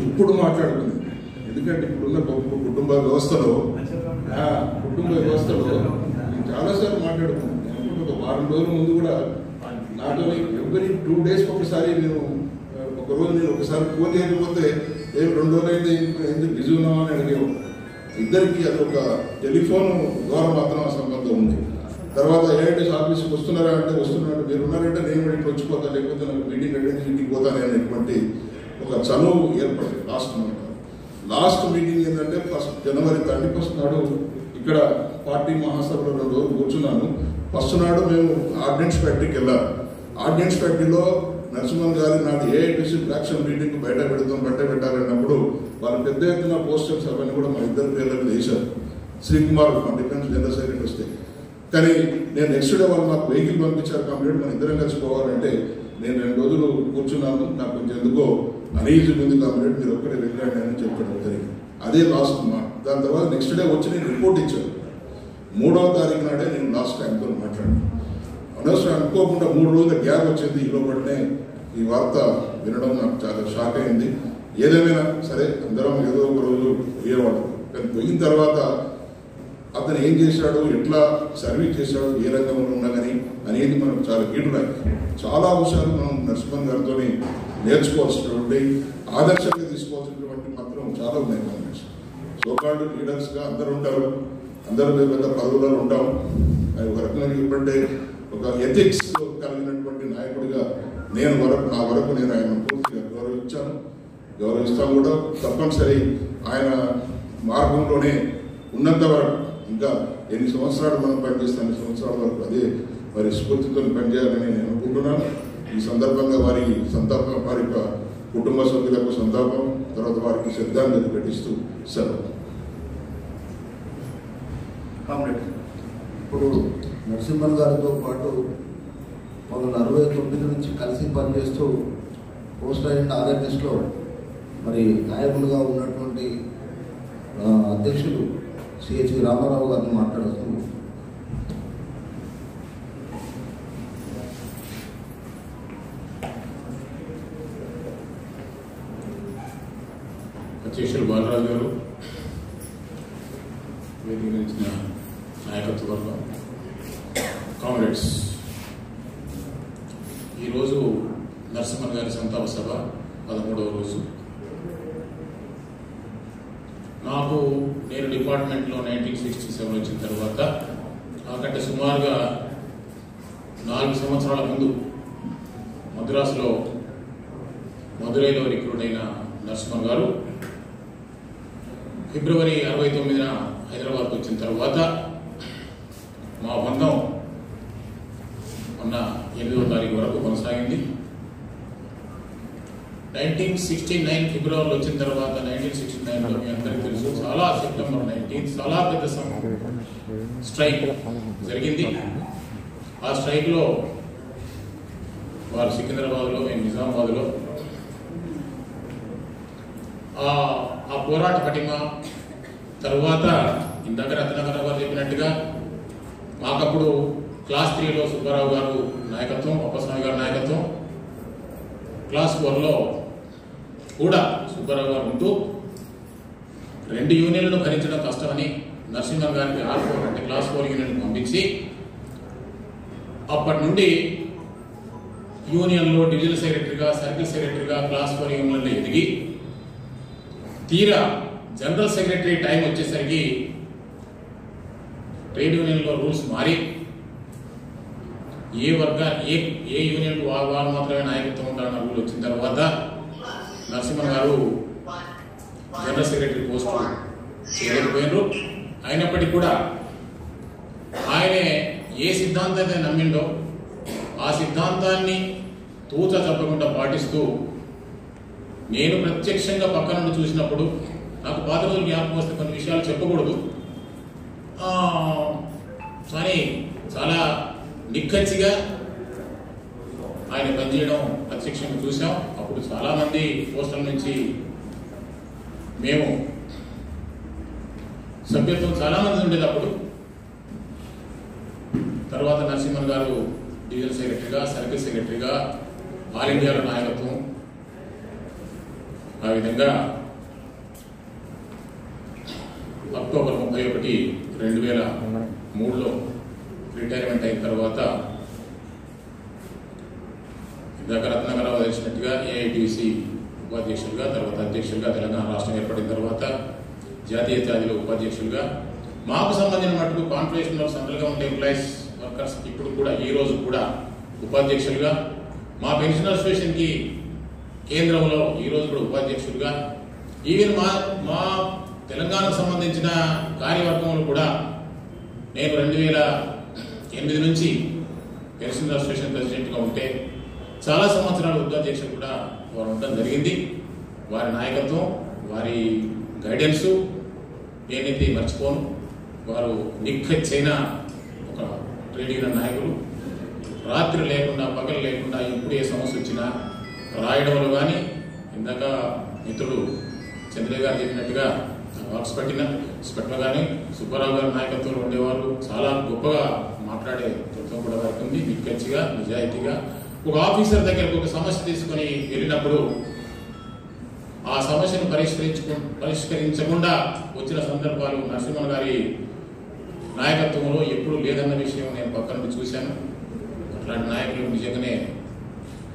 ఎప్పుడు మాట్లాడుకుంది. ఎందుకంటే ఇప్పుడున్న కుటుంబ వ్యవస్థలో నేను చాలాసార్లు మాట్లాడుకున్నాను. నేను ఒక వారం రోజుల ముందు కూడా నాతో ఎవ్రీ 2 days ఒకసారి నేను ఒకసారి ఫోన్ చేయకపోతే 2 రోజులు అయితే ఎందుకు బిజీ ఉన్నామా అని అడిగేవాడు. ఇద్దరికి అది ఒక టెలిఫోన్ ద్వారా మాత్రం ఆ సంబంధం ఉంది. తర్వాత ఏఐటీసీ ఆఫీస్కి వస్తున్నారా అంటే వస్తున్నారంటే మీరు ఉన్నారంటే నేను కూడా ఇంటికి వచ్చిపోతాను, లేకపోతే నాకు మీటింగ్ అటెండ్ ఇంటికి పోతాను అనేటువంటి ఒక చనువు ఏర్పడింది. లాస్ట్ మీటింగ్ ఏంటంటే జనవరి 31 నాడు ఇక్కడ పార్టీ మహాసభలో 2 రోజులు కూర్చున్నాను. ఫస్ట్ నాడు మేము ఆర్డినెన్స్ ఫ్యాక్టరీకి వెళ్ళాలి. ఆర్డినెన్స్ ఫ్యాక్టరీలో నరసింహన్ గారి నాటి ఏఐటీసీ ఫ్రాక్షన్ మీటింగ్ బయట పెట్టాలన్నప్పుడు వాళ్ళు పెద్ద ఎత్తున పోస్టర్స్ అవన్నీ కూడా మా ఇద్దరు పేర్ల మీద వేశారు. శ్రీకుమార్ మా డిఫెన్స్ జనరల్ సెక్రటరీ వస్తే, కానీ నేను నెక్స్ట్ డే వాళ్ళు మాకు వెహికల్ పంపించారు. కంప్లీట్ మన ఇద్దరం కలిసిపోవాలంటే నేను 2 రోజులు కూర్చున్నాను. నాకు కొంచెం ఎందుకో అనీజీ ఉంది కంప్లీట్, మీరు ఒక్కడే వెళ్ళండి అని చెప్పడం జరిగింది. అదే లాస్ట్ మాట. దాని తర్వాత నెక్స్ట్ డే వచ్చి నేను రిపోర్ట్ ఇచ్చాను. 3వ తారీఖు నాడే నేను లాస్ట్ టైంతో మాట్లాడాను. అనవసరం అనుకోకుండా 3 రోజుల గ్యాప్ వచ్చింది. ఈ లోపలనే ఈ వార్త వినడం నాకు చాలా షాక్ అయింది. ఏదేమైనా సరే అందరం ఏదో ఒక రోజు పోయేవాడు, కానీ పోయిన తర్వాత అతను ఏం చేశాడు, ఎట్లా సర్వీస్ చేశాడు, ఏ రంగంలో ఉండగాని అనేది మనకు చాలా గీటున్నాయి. చాలా విషయాలు మనం నరసింహన్ గారితో నేర్చుకోవాల్సినటువంటి, ఆదర్శంగా తీసుకోవాల్సినటువంటి మాత్రం చాలా ఉన్నాయి. కాంగ్రెస్ సోకాల్డ్ లీడర్స్గా అందరూ ఉంటారు, అందరూ పెద్ద పదవులలో ఉంటాం. ఒక రకంగా ఇప్పుడంటే ఒక ఎథిక్స్ కలిగినటువంటి నాయకుడిగా నా వరకు నేను ఆయన పూర్తిగా గౌరవిస్తాను కూడా. తప్పనిసరి ఆయన మార్గంలోనే ఉన్నంత వరకు ఇంకా ఎన్ని సంవత్సరాలు మనం పనిచేస్తాం, 2 సంవత్సరాల వరకు అదే వారి స్ఫూర్తితో పనిచేయాలని నేను అనుకుంటున్నాను. ఈ సందర్భంగా వారి సంతాపం, వారి కుటుంబ సభ్యులకు సంతాపం, తర్వాత వారికి శ్రద్ధాంజలి ఘటిస్తూ సెలవు. ఇప్పుడు నరసింహన్ గారితో పాటు 1969 నుంచి కలిసి పనిచేస్తూ పోస్ట్ అయిన ఆర్ఎంఎస్లో మరి నాయకులుగా ఉన్నటువంటి అధ్యక్షులు సిహెచ్వి రామారావు గారిని మాట్లాడుతూ, అధ్యక్షులు బాలరాజు గారు, వేదిక నాయకత్వ వర్గం, కామ్రేడ్స్, ఈరోజు నరసింహన్ గారి సంతాప సభ 13వ రోజు. నేను డిపార్ట్మెంట్లో 1967 వచ్చిన తర్వాత నాకంటే సుమారుగా 4 సంవత్సరాల ముందు మద్రాసులో మదురైలో రిక్రూట్ అయిన నరసింహన్ గారు ఫిబ్రవరి 69న హైదరాబాద్కు వచ్చిన తర్వాత మా బంధం మొన్న 8వ తారీఖు వరకు కొనసాగింది. 1969 ఫిబ్రవరిలో వచ్చిన తర్వాత 1969లో మీ అందరికీ తెలుసు చాలా సెప్టెంబర్ 19 చాలా పెద్ద స్ట్రైక్ జరిగింది. ఆ స్ట్రైక్లో వారు సికింద్రాబాద్లో, మేము నిజామాబాద్లో ఆ పోరాట పటిమ తర్వాత ఇందాక రత్నాకర్ గారు చెప్పినట్టుగా మాకప్పుడు క్లాస్ 3లో సుబ్బారావు గారు నాయకత్వం, అప్పస్వామి గారి నాయకత్వం, క్లాస్ 4లో కూడా సుబ్బారావు గారు ఉంటూ 2 యూనియన్లను భరించడం కష్టమని నరసింహన్ గారికి R4 అంటే క్లాస్ 4 యూనియన్ పంపించి అప్పటి నుండి యూనియన్లో డివిజనల్ సెక్రటరీగా, సర్కిల్ సెక్రటరీగా క్లాస్ 4 యూనియన్లో ఎదిగి తీరా జనరల్ సెక్రటరీ టైం వచ్చేసరికి ట్రేడ్ యూనియన్లో రూల్స్ మారి ఏ యూనియన్ వారు మాత్రమే నాయకత్వం ఉండాలన్న రూల్ వచ్చిన తర్వాత నరసింహన్ గారు జనరల్ సెక్రటరీ పోస్ట్ చేయలేకపోయినారు. అయినప్పటికీ కూడా ఆయనే ఏ సిద్ధాంతాన్ని నమ్మిండో ఆ సిద్ధాంతాన్ని తూచ తప్పకుండా పాటిస్తూ నేను ప్రత్యక్షంగా పక్క నుండి చూసినప్పుడు నాకు పాత రోజులు జ్ఞాపకం వస్తే కొన్ని విషయాలు చెప్పకూడదు, కానీ చాలా నిక్కచ్చిగా ఆయన పనిచేయడం ప్రత్యక్షంగా చూసాం. అప్పుడు చాలామంది పోస్టల్ నుంచి మేము సభ్యత్వం చాలామంది ఉండేది. అప్పుడు తర్వాత నరసింహన్ గారు డివిజనల్ సెక్రటరీగా, సర్కిల్ సెక్రటరీగా, ఆల్ ఇండియాలో నాయకత్వం, ఆ విధంగా అక్టోబర్ 31, 2003లో రిటైర్మెంట్ అయిన తర్వాత ఇందాక రత్నాకరావు తెలిసినట్టుగా ఏఐటీసీ ఉపాధ్యక్షులుగా, తర్వాత అధ్యక్షులుగా, తెలంగాణ రాష్ట్రం ఏర్పడిన తర్వాత జాతీయ స్థాయిలో ఉపాధ్యక్షులుగా, మాకు సంబంధించిన మటుకు confederation of central government employees workers ఇప్పుడు కూడా ఈ రోజు కూడా ఉపాధ్యక్షులుగా, మా పెన్షన్ అసోసియేషన్కి కేంద్రంలో ఈ రోజు కూడా ఉపాధ్యక్షులుగా, ఈవెన్ మా తెలంగాణకు సంబంధించిన కార్యవర్గంలో కూడా నేను 2008 నుంచి పెన్షన్ అసోసియేషన్ ప్రెసిడెంట్గా ఉంటే చాలా సంవత్సరాలు ఉపాధ్యక్షులు కూడా వారు ఉండడం జరిగింది. వారి నాయకత్వం, వారి గైడెన్సు నేనైతే మర్చిపోను. వారు నిక్కచ్చైన ఒక ట్రేడ్ యూనియన్ నాయకులు. రాత్రి లేకుండా పగలు లేకుండా ఎప్పుడు ఏ సమస్య వచ్చినా రాయడంలో కానీ, ఇందాక మిత్రుడు చంద్రయ్య గారు చెప్పినట్టుగా వర్క్స్ స్పెట్లో కానీ సుబ్బారావు గారి నాయకత్వంలో ఉండేవారు. చాలా గొప్పగా మాట్లాడే తత్వం కూడా వారికి ఉంది. నిక్కచ్చిగా, నిజాయితీగా ఒక ఆఫీసర్ దగ్గరకు ఒక సమస్య తీసుకొని వెళ్ళినప్పుడు ఆ సమస్యను పరిష్కరించకుండా వచ్చిన సందర్భాలు నరసింహన్ గారి నాయకత్వంలో ఎప్పుడు లేదన్న విషయం నేను పక్క నుండి చూశాను. అట్లాంటి నాయకులు నిజంగానే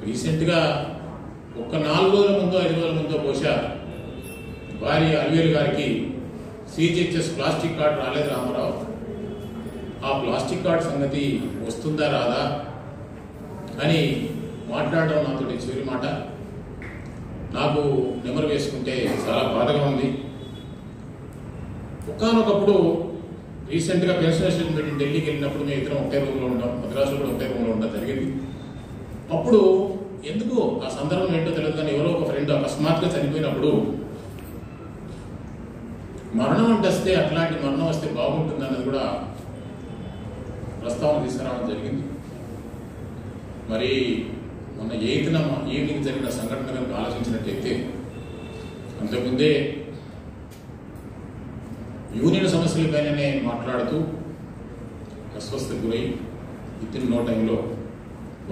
రీసెంట్గా ఒక 4 రోజుల ముందో 5 రోజుల ముందో బహుశా భార్య అల్వేలు గారికి సిజిహెచ్ఎస్ ప్లాస్టిక్ కార్డు రాలేదు రామారావు, ఆ ప్లాస్టిక్ కార్డు సంగతి వస్తుందా రాదా అని మాట్లాడడం నాతో చివరి మాట. నాకు నెమరు వేసుకుంటే చాలా బాధగా ఉంది. ఒకానొకప్పుడు రీసెంట్గా పెన్షన్ అసోసియేషన్ మీటింగ్ ఢిల్లీకి వెళ్ళినప్పుడు మేము ఇద్దరం ఒకే రూమ్లో ఉంటాం, మద్రాసులో కూడా ఒకే రూమ్లో ఉండడం జరిగింది. అప్పుడు ఎందుకు ఆ సందర్భం ఏంటో తెలియదు కానీ ఎవరో ఒక ఫ్రెండ్ అకస్మాత్తుగా చనిపోయినప్పుడు మరణం అంటే వస్తే అట్లాంటి మరణం వస్తే బాగుంటుంది అన్నది కూడా ప్రస్తావన తీసుకురావడం జరిగింది. మరి మొన్న 8న ఈవినింగ్ జరిగిన సంఘటన కనుక ఆలోచించినట్టయితే అంతకుముందే యూనియన్ సమస్యలపైననే మాట్లాడుతూ అస్వస్థకు గురై ఇతని నో టైంలో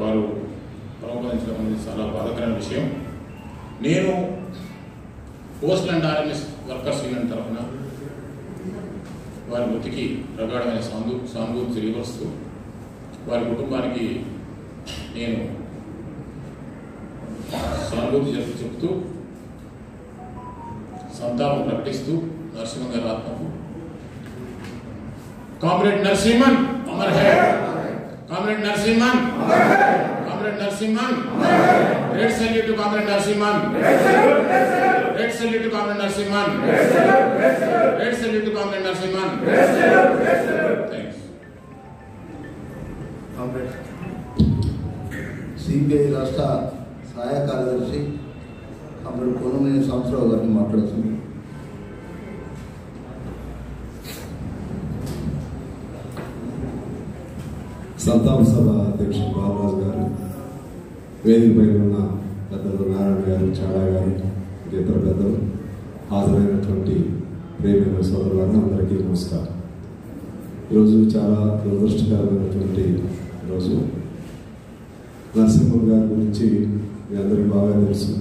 వారు పరమపదించడం అనేది చాలా బాధాకరమైన విషయం. నేను postal and RMS workers union తరఫున వారి మృతికి ప్రగాఢమైన సానుభూతి తెలియపరుస్తూ వారి కుటుంబానికి నేను సానుభూతి చెప్తూ సంతాపం ప్రకటిస్తూ नरसिम्हन गारी आत्मकु कॉमरेड नरसिम्हन अमर है, comrade Narasimhan, comrade Narasimhan, red salute to comrade Narasimhan, red salute to comrade Narasimhan, red salute to comrade Narasimhan. Thanks. CPI రాష్ట్ర సహాయ కార్యదర్శి కమ్రేడ్ కొనుమనేని సంవత్సరావు గారిని మాట్లాడుతుంది. సంతాప సభ అధ్యక్షుడు బాలరాజు గారు, వేదిక పైన ఉన్న పెద్దలు నారాయణ గారు, చాడా గారు, ఇతర పెద్దలు, హాజరైనటువంటి ప్రేమైన సోదరులను అందరికీ నమస్కారం. ఈరోజు చాలా దురదృష్టకరమైనటువంటి రోజు. నరసింహన్ గారి గురించి మీ అందరికీ బాగా తెలుసు.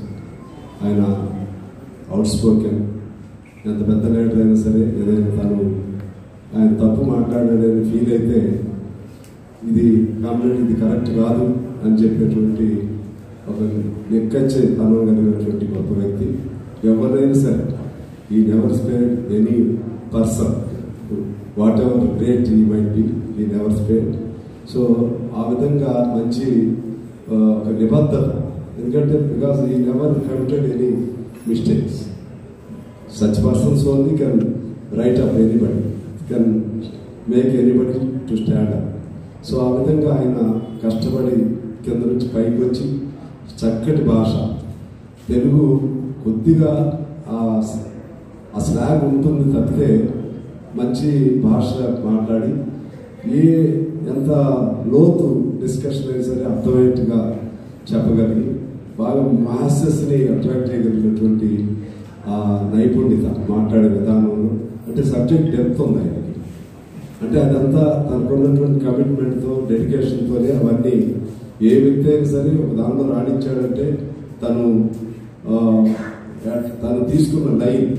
ఆయన అవుట్ స్పోకెన్, ఎంత పెద్ద లీడర్ అయినా సరే ఏదైనా ఆయన తప్పు మాట్లాడాడని ఫీల్ అయితే ఇది కాంప్లీట్ ఇది కరెక్ట్ కాదు అని చెప్పేటువంటి ఒక నెక్కచ్చే తనం కలిగినటువంటి గొప్ప వ్యక్తి. ఎవరైనా సరే ఈ never spared any person, what ever great he might be, ఈ నెవర్ స్పేర్డ్. సో ఆ విధంగా మంచి ఒక నిబద్ధత, ఎందుకంటే బికాస్ ఈ never committed any mistakes. Such persons only can write up anybody, can make anybody to stand up. So ఆ విధంగా ఆయన కష్టపడి కింద నుంచి పైకి వచ్చి చక్కటి భాష, తెలుగు కొద్దిగా ఆ స్లాగ్ ఉంటుంది తప్పితే మంచి భాష మాట్లాడి ఎంత లోతు డిస్కషన్ అయినా సరే అర్థమయ్యేట్టుగా చెప్పగలిగి బాగా మాసెస్ని అట్రాక్ట్ చేయగలిగినటువంటి నైపుణ్యత మాట్లాడే విధానంలో, అంటే సబ్జెక్ట్ డెప్త్ ఉంది ఆయనకి. అంటే అదంతా తనకున్నటువంటి కమిట్మెంట్తో, డెడికేషన్తోనే అవన్నీ ఏ వ్యక్తి అయినా సరే ఒక దానిలో రాణించాడంటే తను తీసుకున్న లైన్,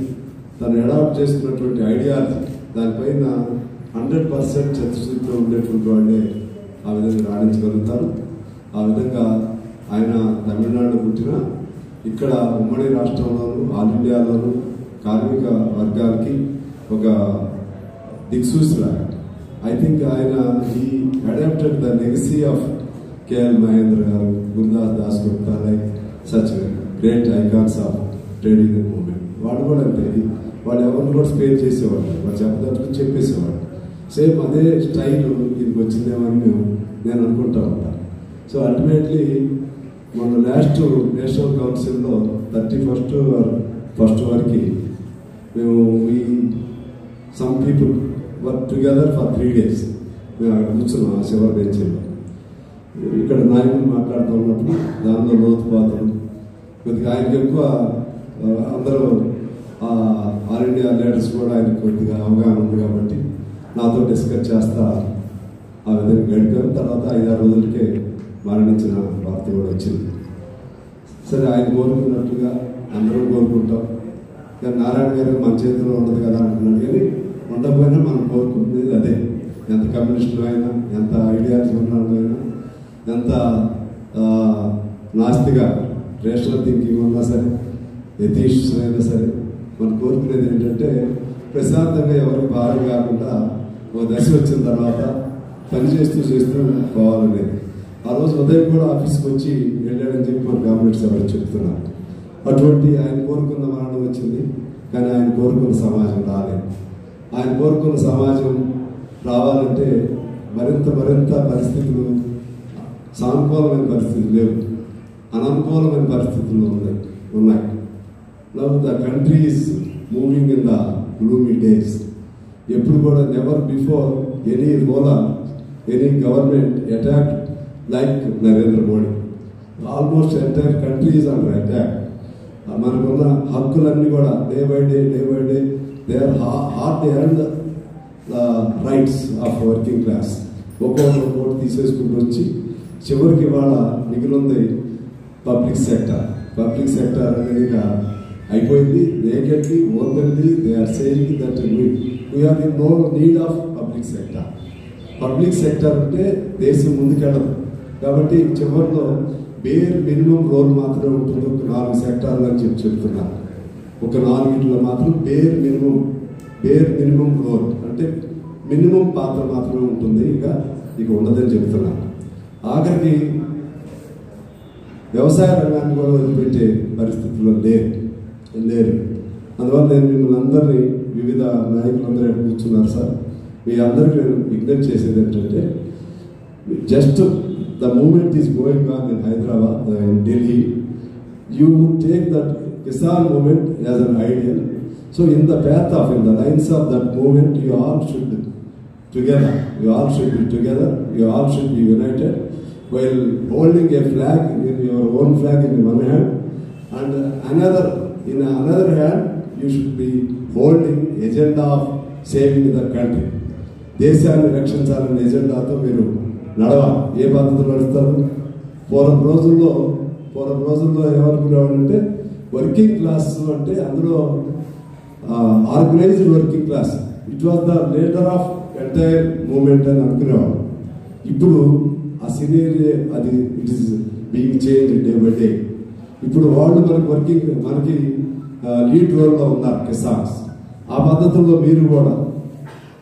తను అడాప్ట్ చేసుకున్నటువంటి ఐడియాలజీ, దానిపైన 100% చతుర్శుద్ధితో ఉండేటువంటి వాళ్ళే ఆ విధంగా రాణించగలుగుతారు. ఆ విధంగా ఆయన తమిళనాడు పుట్టిన ఇక్కడ ఉమ్మడి రాష్ట్రంలోనూ ఆల్ ఇండియాలోనూ కార్మిక వర్గాలకి ఒక దిక్సూచిలాగా. ఐ థింక్ ఆయన ఈ adopted the legacy of KL Mahendra garu, Gurudas Das Gupta, like such great icons of trade union movement. వాళ్ళు కూడా అంతే, వాళ్ళు ఎవరిని కూడా స్పేర్ చేసేవాళ్ళు, వాళ్ళు చెప్పదట్టుకుని చెప్పేసేవాళ్ళు. సేమ్ అదే స్టైల్ దీనికి వచ్చిందేమని నేను అనుకుంటా ఉంటాను. సో అల్టిమేట్లీ మన లాస్ట్ నేషనల్ కౌన్సిల్లో 31st వరకు మేము some people work together for 3 days. మేము అక్కడ కూర్చున్నాం ఆ చివరి బెంచ్లో. ఇక్కడ నాయకులు మాట్లాడుతూ ఉన్నప్పుడు దానిలో లోతుపాతలు కొద్దిగా ఆయనకి ఎక్కువ, అందరూ ఆల్ ఇండియా లీడర్స్ కూడా ఆయనకు కొద్దిగా అవగాహన ఉంది కాబట్టి నాతో డిస్కస్ చేస్తా ఆ విధంగా గడిపారు. తర్వాత 5-6 రోజులకే మరణించిన వార్త కూడా వచ్చింది. సరే, ఆయన కోరుకున్నట్టుగా అందరం కోరుకుంటాం. కానీ నారాయణ గారు మన చేతిలో ఉండదు కదా అంటున్నాడు. కానీ ఉండకపోయినా మనం కోరుకుంటున్నది అదే. ఎంత కమ్యూనిస్టులు అయినా, ఎంత ఐడియాలజీ ఉన్నాడు అయినా, ఎంత నాస్తిగా రేషనల్ థింకింగ్ ఉన్నా సరే, ఎథీషియన్స్ అయినా సరే, మనం కోరుకునేది ఏంటంటే ప్రశాంతంగా ఎవరికి భారం కాకుండా ఒక దశ వచ్చిన తర్వాత పని చేస్తూ పోవాలనేది. ఆ రోజు ఉదయం కూడా ఆఫీస్కి వచ్చి వెళ్ళాడని చెప్పి మన గవర్నమెంట్స్ ఎవరు చెప్తున్నారు. అటువంటి ఆయన కోరుకున్న మరణం వచ్చింది, కానీ ఆయన కోరుకున్న సమాజం రాలేదు. ఆయన కోరుకున్న సమాజం రావాలంటే మరింత పరిస్థితులు, సానుకూలమైన పరిస్థితులు లేవు, అననుకూలమైన పరిస్థితులు ఉన్నాయి. Now the country is moving in the gloomy days. ఎప్పుడు కూడా never before any ruler, any government attack like Narendra Modi. Almost entire country is under attack. మనకున్న హక్కులన్నీ కూడా day by day they are hard and the rights of working class ఒక్కొక్కటి తీసేసుకుంటూ వచ్చి చివరికి వాళ్ళ మిగిలింది పబ్లిక్ సెక్టర్ అనేది అయిపోయింది. Nakedly openly they are saying that we are in no need of public sector. Public sector అంటే దేశం ముందుకెళ్ళదు. కాబట్టి చివరిలో బేర్ మినిమం రోల్ మాత్రమే ఉంటుంది. ఒక 4 సెక్టార్లు అని చెప్తున్నారు. ఒక 4 మాత్రం bare minimum bare minimum role అంటే మినిమం పాత్ర మాత్రమే ఉంటుంది, ఇక ఉండదని చెప్తున్నాను. ఆఖరికి వ్యవసాయ రంగాన్ని కూడా వదిలిపెట్టే పరిస్థితుల్లో లేరు. అందువల్ల నేను మిమ్మల్ని అందరినీ వివిధ నాయకులందరూ కూర్చున్నారు సార్, మీ అందరికీ నేను విజ్ఞప్తి చేసేది ఏంటంటే just the movement is going on in Hyderabad, in Delhi, you take that kisan movement as an ideal. So in the path of, in the lines of that movement, you all should be together, you all should be united while holding a flag, in your own flag in one hand, and in another hand you should be holding agenda of saving the country. దేశాన్ని రక్షించాలనే ఎజెండాతో మీరు నడవాలి. ఏ పద్ధతిలో నడుస్తారు? పూర్వం రోజుల్లో ఏమనుకునేవాడంటే working class అంటే అందులో organised working class, it was the leader of entire movement అని అనుకునేవాడు. ఇప్పుడు ఆ సినేరియో అది it is being change day by day. ఇప్పుడు వాళ్ళు మనకి లీడ్ రోల్లో ఉన్నారు కిసాన్స్. ఆ పద్ధతుల్లో మీరు కూడా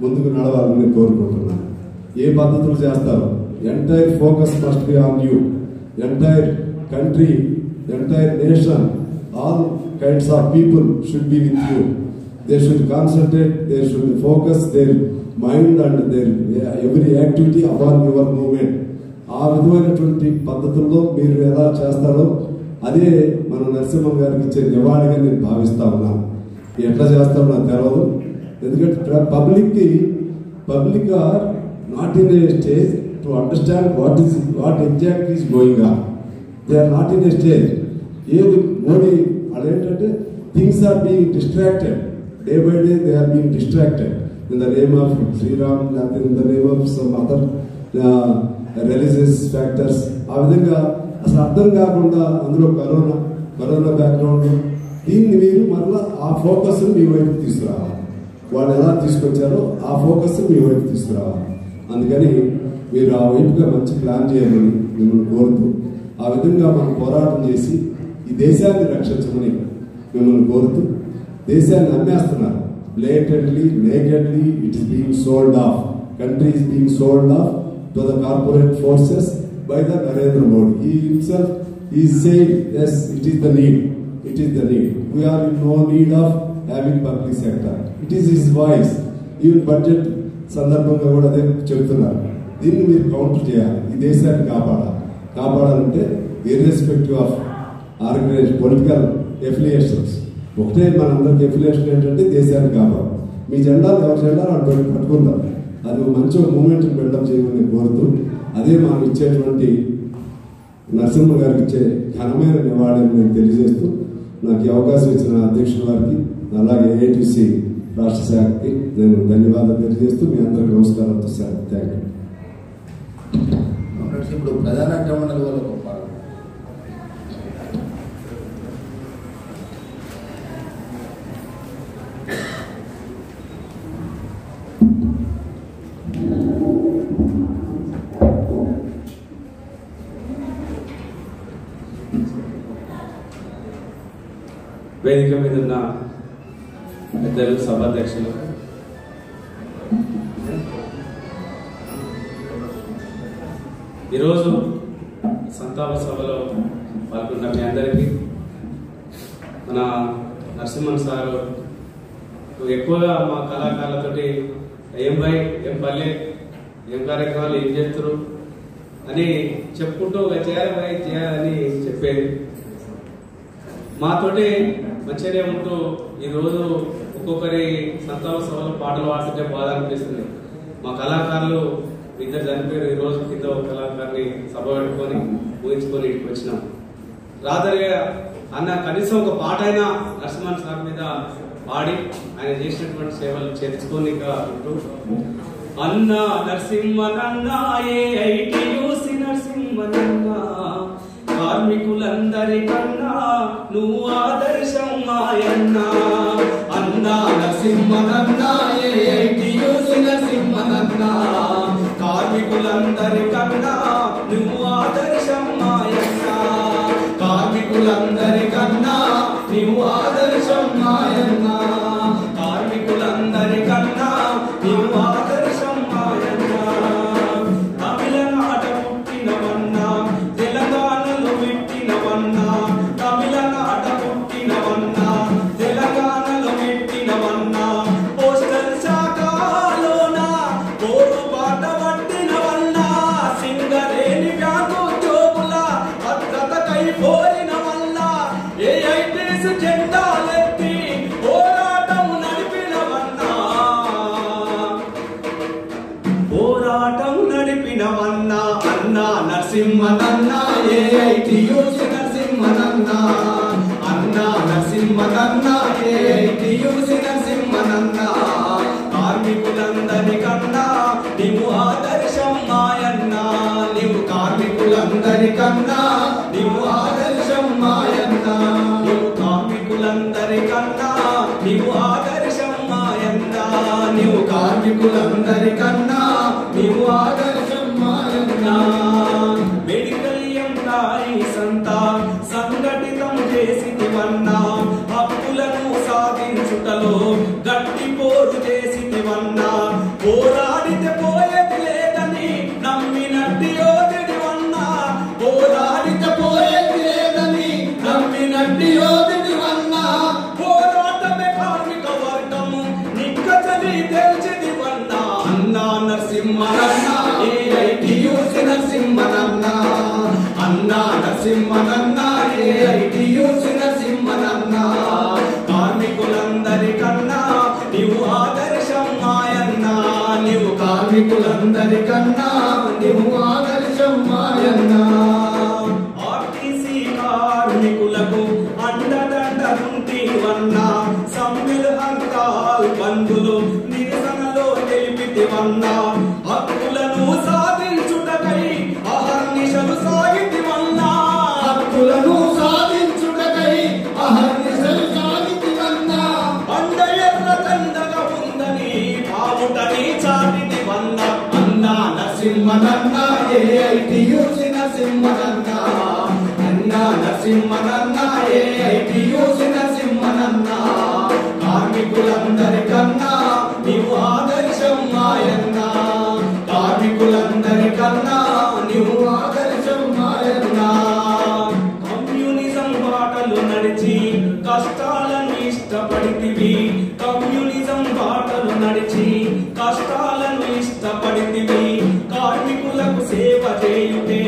ముందుకు నడవాలని కోరుకుంటున్నాను. ఏ పద్ధతులు చేస్తారో entire focus must be on you. Entire country, entire nation, all kinds of people should be with you. They should concentrate, they should focus their mind and their every activity upon your movement. ఆ విధమైనటువంటి పద్ధతుల్లో మీరు ఎలా చేస్తారో అదే మన నరసింహన్ గారికి ఇచ్చే నివాళిగా నేను భావిస్తా ఉన్నాను. ఎట్లా చేస్తారో నాకు తెలియదు, ఎందుకంటే public are not in a stage to understand what exact is going on. They are not in a stage. ఏది మోడీ అదేంటంటే things are being distracted. Day by day they are being distracted in the name of Sri Ram, in the name of some other religious factors. ఆ విధంగా అసలు అర్థం కాకుండా అందులో corona background, దీన్ని మీరు మరలా ఆ ఫోకస్ మీ వైపు తీసుకురావాలి. వాళ్ళు ఎలా తీసుకొచ్చారో ఆ ఫోకస్ మీ వైపు తీసుకురావాలి. అందుకని మీరు ఆ వైపుగా మంచి ప్లాన్ చేయాలని మిమ్మల్ని కోరుతూ, ఆ విధంగా మనం పోరాటం చేసి ఈ దేశాన్ని రక్షించమని మిమ్మల్ని కోరుతూ, దేశాన్ని అమ్మేస్తున్నారు blatantly, nakedly. It is being sold off. Country is being sold off to the corporate forces by the Narendra Modi. He himself is saying, yes, it is the need. We are in no need of having public sector. It is his voice. Even budget సందర్భంగా కూడా అదే చెబుతున్నారు. దీన్ని మీరు counter చేయాలి. ఈ దేశాన్ని కాపాడాలంటే irrespective of organised political affiliations, ఒకటే మనందరికి ఎఫిలియేషన్ ఏంటంటే దేశాన్ని కాపాడు. మీ జెండాలు ఎవరి జెండాలు అటు పట్టుకుందాం. అది మంచి మూమెంట్ బిల్డప్ చేయమని కోరుతూ, అదే మనం ఇచ్చేటువంటి నరసింహ గారికి ఇచ్చే ఘనమైన నివాళిని నేను తెలియజేస్తూ, నాకు ఈ అవకాశం ఇచ్చిన అధ్యక్షుల వారికి అలాగే ఏఐటీసీ రాష్ట్ర శాఖకి నేను ధన్యవాదాలు తెలియజేస్తూ మీ అందరికీ నమస్కారాలతో సార్. Thank you. ఇప్పుడు ప్రధాన మండలి వల్ల వేదిక మీద ఉన్న పెద్దలు, సభాధ్యక్షులు, ఈరోజు సంతాప సభలో పాల్గొన్న మీ అందరికీ, మన నరసింహన్ సారు ఎక్కువగా మా కళాకారులతోటి ఏం పల్లె, ఏం కార్యక్రమాలు ఏం చేస్తారు అని చెప్పుకుంటూ చేయాలని చెప్పేది. మాతోటి మంచిగానే ఉంటూ ఈరోజు ఒక్కొక్కరి సంతాప సభలో పాటలు పాడుతుంటే బాధ అనిపిస్తుంది. మా కళాకారులు ఇద్దరు చనిపోయారు. ఈరోజు కింద ఒక కళాకారుని సభ పెట్టుకొని ఊహించుకొని ఇంటికి వచ్చినాం. రాత్రిగా అన్న కనీసం ఒక పాట అయినా నరసింహన్ సార్ మీద పాడి ఆయన చేసినటువంటి సేవలు చేర్చుకొని ఉంటూ, అన్న నరసింహనన్నా ఏఐటీయూసీ నరసింహనన్నా కార్మికులందరికన్నా నువ్వు ఆదర్శం మాయన్నా. అన్నా నరసింహనన్నా ఏఐటీయూసీ నరసింహనన్నా కార్మికులందరికన్నా నువ్వు ఆదర్శం మాయన్నా. కార్మికులందరికన్నా నువ్వు ఆదర్శం మాయన్నా. కార్మికులందరి నీవులందరికన్నా నీవు ఆదర్శం మాయన్నా. మెడికల్ ఎంప్లాయీస్ అంతా సంఘటితం చేసివన్నా, హక్కులను సాధించుటలో గట్టి పోరు చేసివన్నా, పోరాడితే పోయేది లేదని నమ్మినట్టి యోధుడివన్నా, పోరాడితే పోయేది లేదని నమ్మినట్టి యోధుడివన్నా, పోరాటమే కార్మిక వర్గము నిక్కచని తెలిసిదివన్నా. అన్నా నరసింహనన్నా ఏఐటియుసి నరసింహనన్నా, అన్నా నరసింహనన్నా ఏఐటియుసి నరసింహనన్నా. కార్మికులందరికన్నా నీవు ఆదర్శం మాయన్నా, నీవు కార్మికులందరికన్నా నీవు ఆదర్శం మాయన్నా. ఆర్టీసీ కార్మికులకు అండదండలుంటివన్నా, సమ్మెలు హర్తాల్ బంధులు నిరసనలో తెలిపితివన్నా, హక్కులను సాధించుటకై అహర్నిశలు సాగితివన్నా, హక్కులను సాధించుటకై అహర్నిశలు సాగితివన్నా. అండ ఎర్ర దండగా ఉందని బావుటని చాటితివన్నా. అన్నా నరసింహనన్నా ఏఐటియుసి నరసింహనన్నా, అన్నా నరసింహనన్నా ఏఐటియుసి నరసింహనన్నా. కార్మికులందరికన్నా నీవు ఆదర్శం మాయన్నా, కార్మికులందరికన్నా నీవు ఆదర్శం మాయన్నా. కమ్యూనిజం బాటలు నడిచి కష్టాలను ఇష్టపడితివి, కమ్యూనిజం బాటలు నడిచి కష్టాలను ఇష్టపడితివి. కార్మికులకు సేవ చేయుటే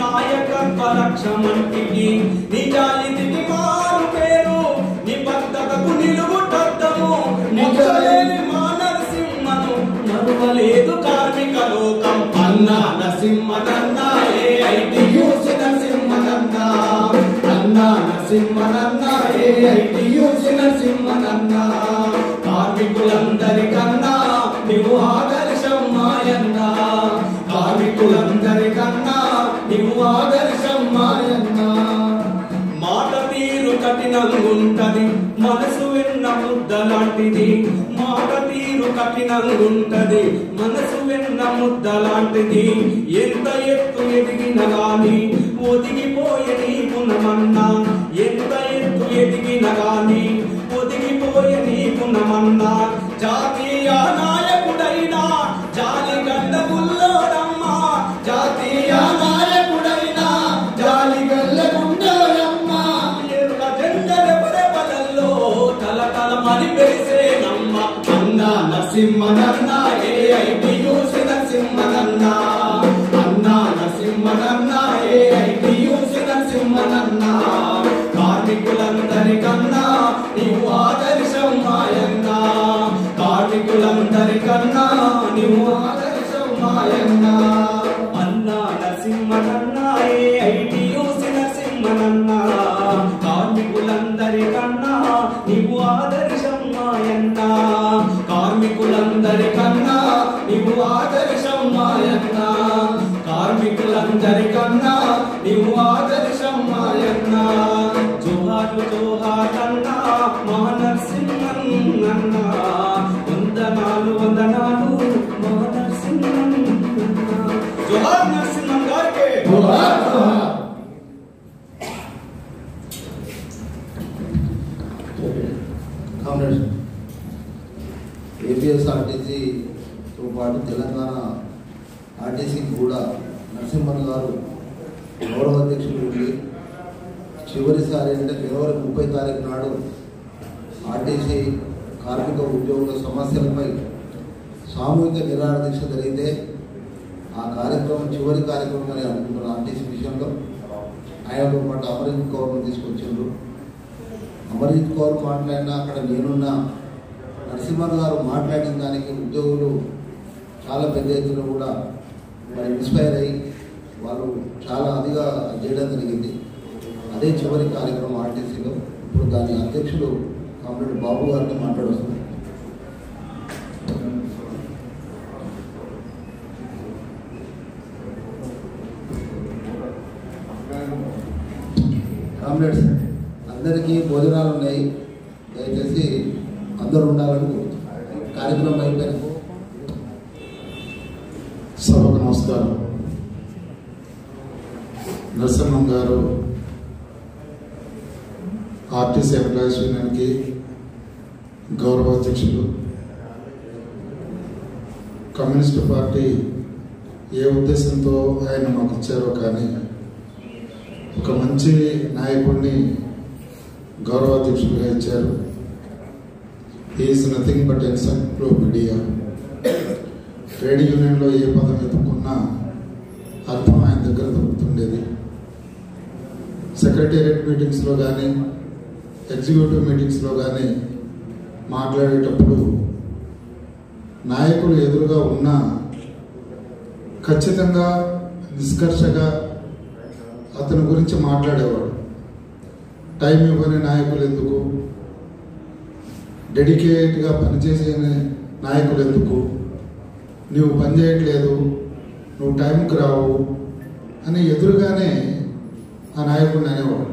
నాయకత్వ లక్ష్యమంటివి, నిజాయితీకి మారు పేరు నిబద్ధతకు నిలువుటద్దము. నిజలేని మా నరసింహను మరువలేదు కార్మిక లోకం. అన్నా నరసింహనన్నా ఏఐటియుసి నరసింహనన్నా, అన్నా నరసింహనన్నా ఏఐటియుసి నరసింహనన్నా. కార్మికులందరికన్నా నీవు ఆదర్శం మాయన్నా, కార్మికులందరికన్నా నీవు ఆదర్శం మాయన్నా. మాట తీరు కఠినంగుంటది, మనసు వెన్న ముద్ద లాంటిది. మాట తీరు కఠినంగుంటది, మనసు వెన్న ముద్ద లాంటిది. ఎంత ఎత్తు ఎదిగిన గాని ఒదిగిపోయే నీ గుణమన్నా, ఎంత ఎత్తు ఎదిగిన గాని ఒదిగిపోయే నీ గుణమన్నా. జాతీయ నాయకుడైనా జాలిగడ్డ గుల్లోడమ్మా, జాతీయ నాయకుడైనా జాలిగల్ల గుండోడమ్మా. ఎర్ర జెండల పడవలలో తలతలమని పెరిసేనమ్మ. అన్నా నరసింహనన్నా ఏఐటియుసి నరసింహనన్నా, అన్నా నరసింహనన్నా ఏఐటియుసి నరసింహనన్నా. కార్మికులందరికన్నా నీవు ఆదర్శం మాయన్నా, కార్మికులందరికన్నా నీవు ఆదర్శం మాయన్నా. అన్నా నరసింహనన్నా ఏఐటియుసి నరసింహనన్నా, కార్మికులందరికన్నా నీవు ఆదర్శం మాయన్నా, కార్మికులందరికన్నా నీవు ఆదర్శం మాయన్నా, కార్మికులందరికన్నా నీవు ఆదర్శం మాయన్నా. జోహారు జోహారన్నా మా నరసింహన్నన్నా, వందనాలు వందనాలు మా నరసింహన్నన్నా. జోహార్ నరసింహన్ గారికి జోహార్ జోహార్. కామ్రేడ్స్, ఏపీఎస్ఆర్టీసీతో పాటు తెలంగాణ ఆర్టీసీకి కూడా నరసింహన్ గారు గౌరవ అధ్యక్షులు ఉండి చివరిసారి అంటే ఫిబ్రవరి 30 తారీఖు నాడు ఆర్టీసీ కార్మిక ఉద్యోగుల సమస్యలపై సామూహిక నిరాహార దీక్ష జరిగితే ఆ కార్యక్రమం చివరి కార్యక్రమం అని అనుకుంటున్నాను. ఆర్టీసీ విషయంలో ఆయనతో పాటు అమర్జిత్ కౌర్ను తీసుకొచ్చిండ్రు. అమర్జిత్ కౌర్ మాట్లాడినా అక్కడ నేనున్నా, నరసింహన్ గారు మాట్లాడిన దానికి ఉద్యోగులు చాలా పెద్ద ఎత్తున కూడా మరి ఇన్స్పైర్ అయ్యి వాళ్ళు చాలా అదిగా చేయడం జరిగింది. అదే చివరి కార్యక్రమం ఆర్టీసీలో. ఇప్పుడు దాని అధ్యక్షులు కామ్రేడ్ బాబు గారిని మాట్లాడుతున్నారు. కామ్రేడ్స్, అందరికీ భోజనాలు ఉన్నాయి, దయచేసి అందరూ ఉండాలని కోరుతున్నాను. కార్యక్రమం అయిపోయింది. నమస్కారం. నరసింహం గారు ఆర్టీసీ ఎంప్లాయీస్ యూనియన్కి గౌరవ అధ్యక్షులు. కమ్యూనిస్టు పార్టీ ఏ ఉద్దేశంతో ఆయన మాకు ఇచ్చారో కానీ ఒక మంచి నాయకుడిని గౌరవ అధ్యక్షులుగా ఇచ్చారు. Is nothing but encyclopaedia. Trade యూనియన్లో ఏ పదం ఎత్తుకున్నా అర్థం ఆయన దగ్గర దొరుకుతుండేది. సెక్రటేరియట్ మీటింగ్స్లో కానీ ఎగ్జిక్యూటివ్ మీటింగ్స్లో కానీ మాట్లాడేటప్పుడు నాయకులు ఎదురుగా ఉన్నా ఖచ్చితంగా నిష్కర్షగా అతని గురించి మాట్లాడేవాడు. టైం ఇవ్వని నాయకులు ఎందుకు, డెడికేట్గా పనిచేసే నాయకులు ఎందుకు, నువ్వు పని చేయట్లేదు, నువ్వు టైంకి రావు అని ఎదురుగానే ఆ నాయకుడిని అనేవాడు.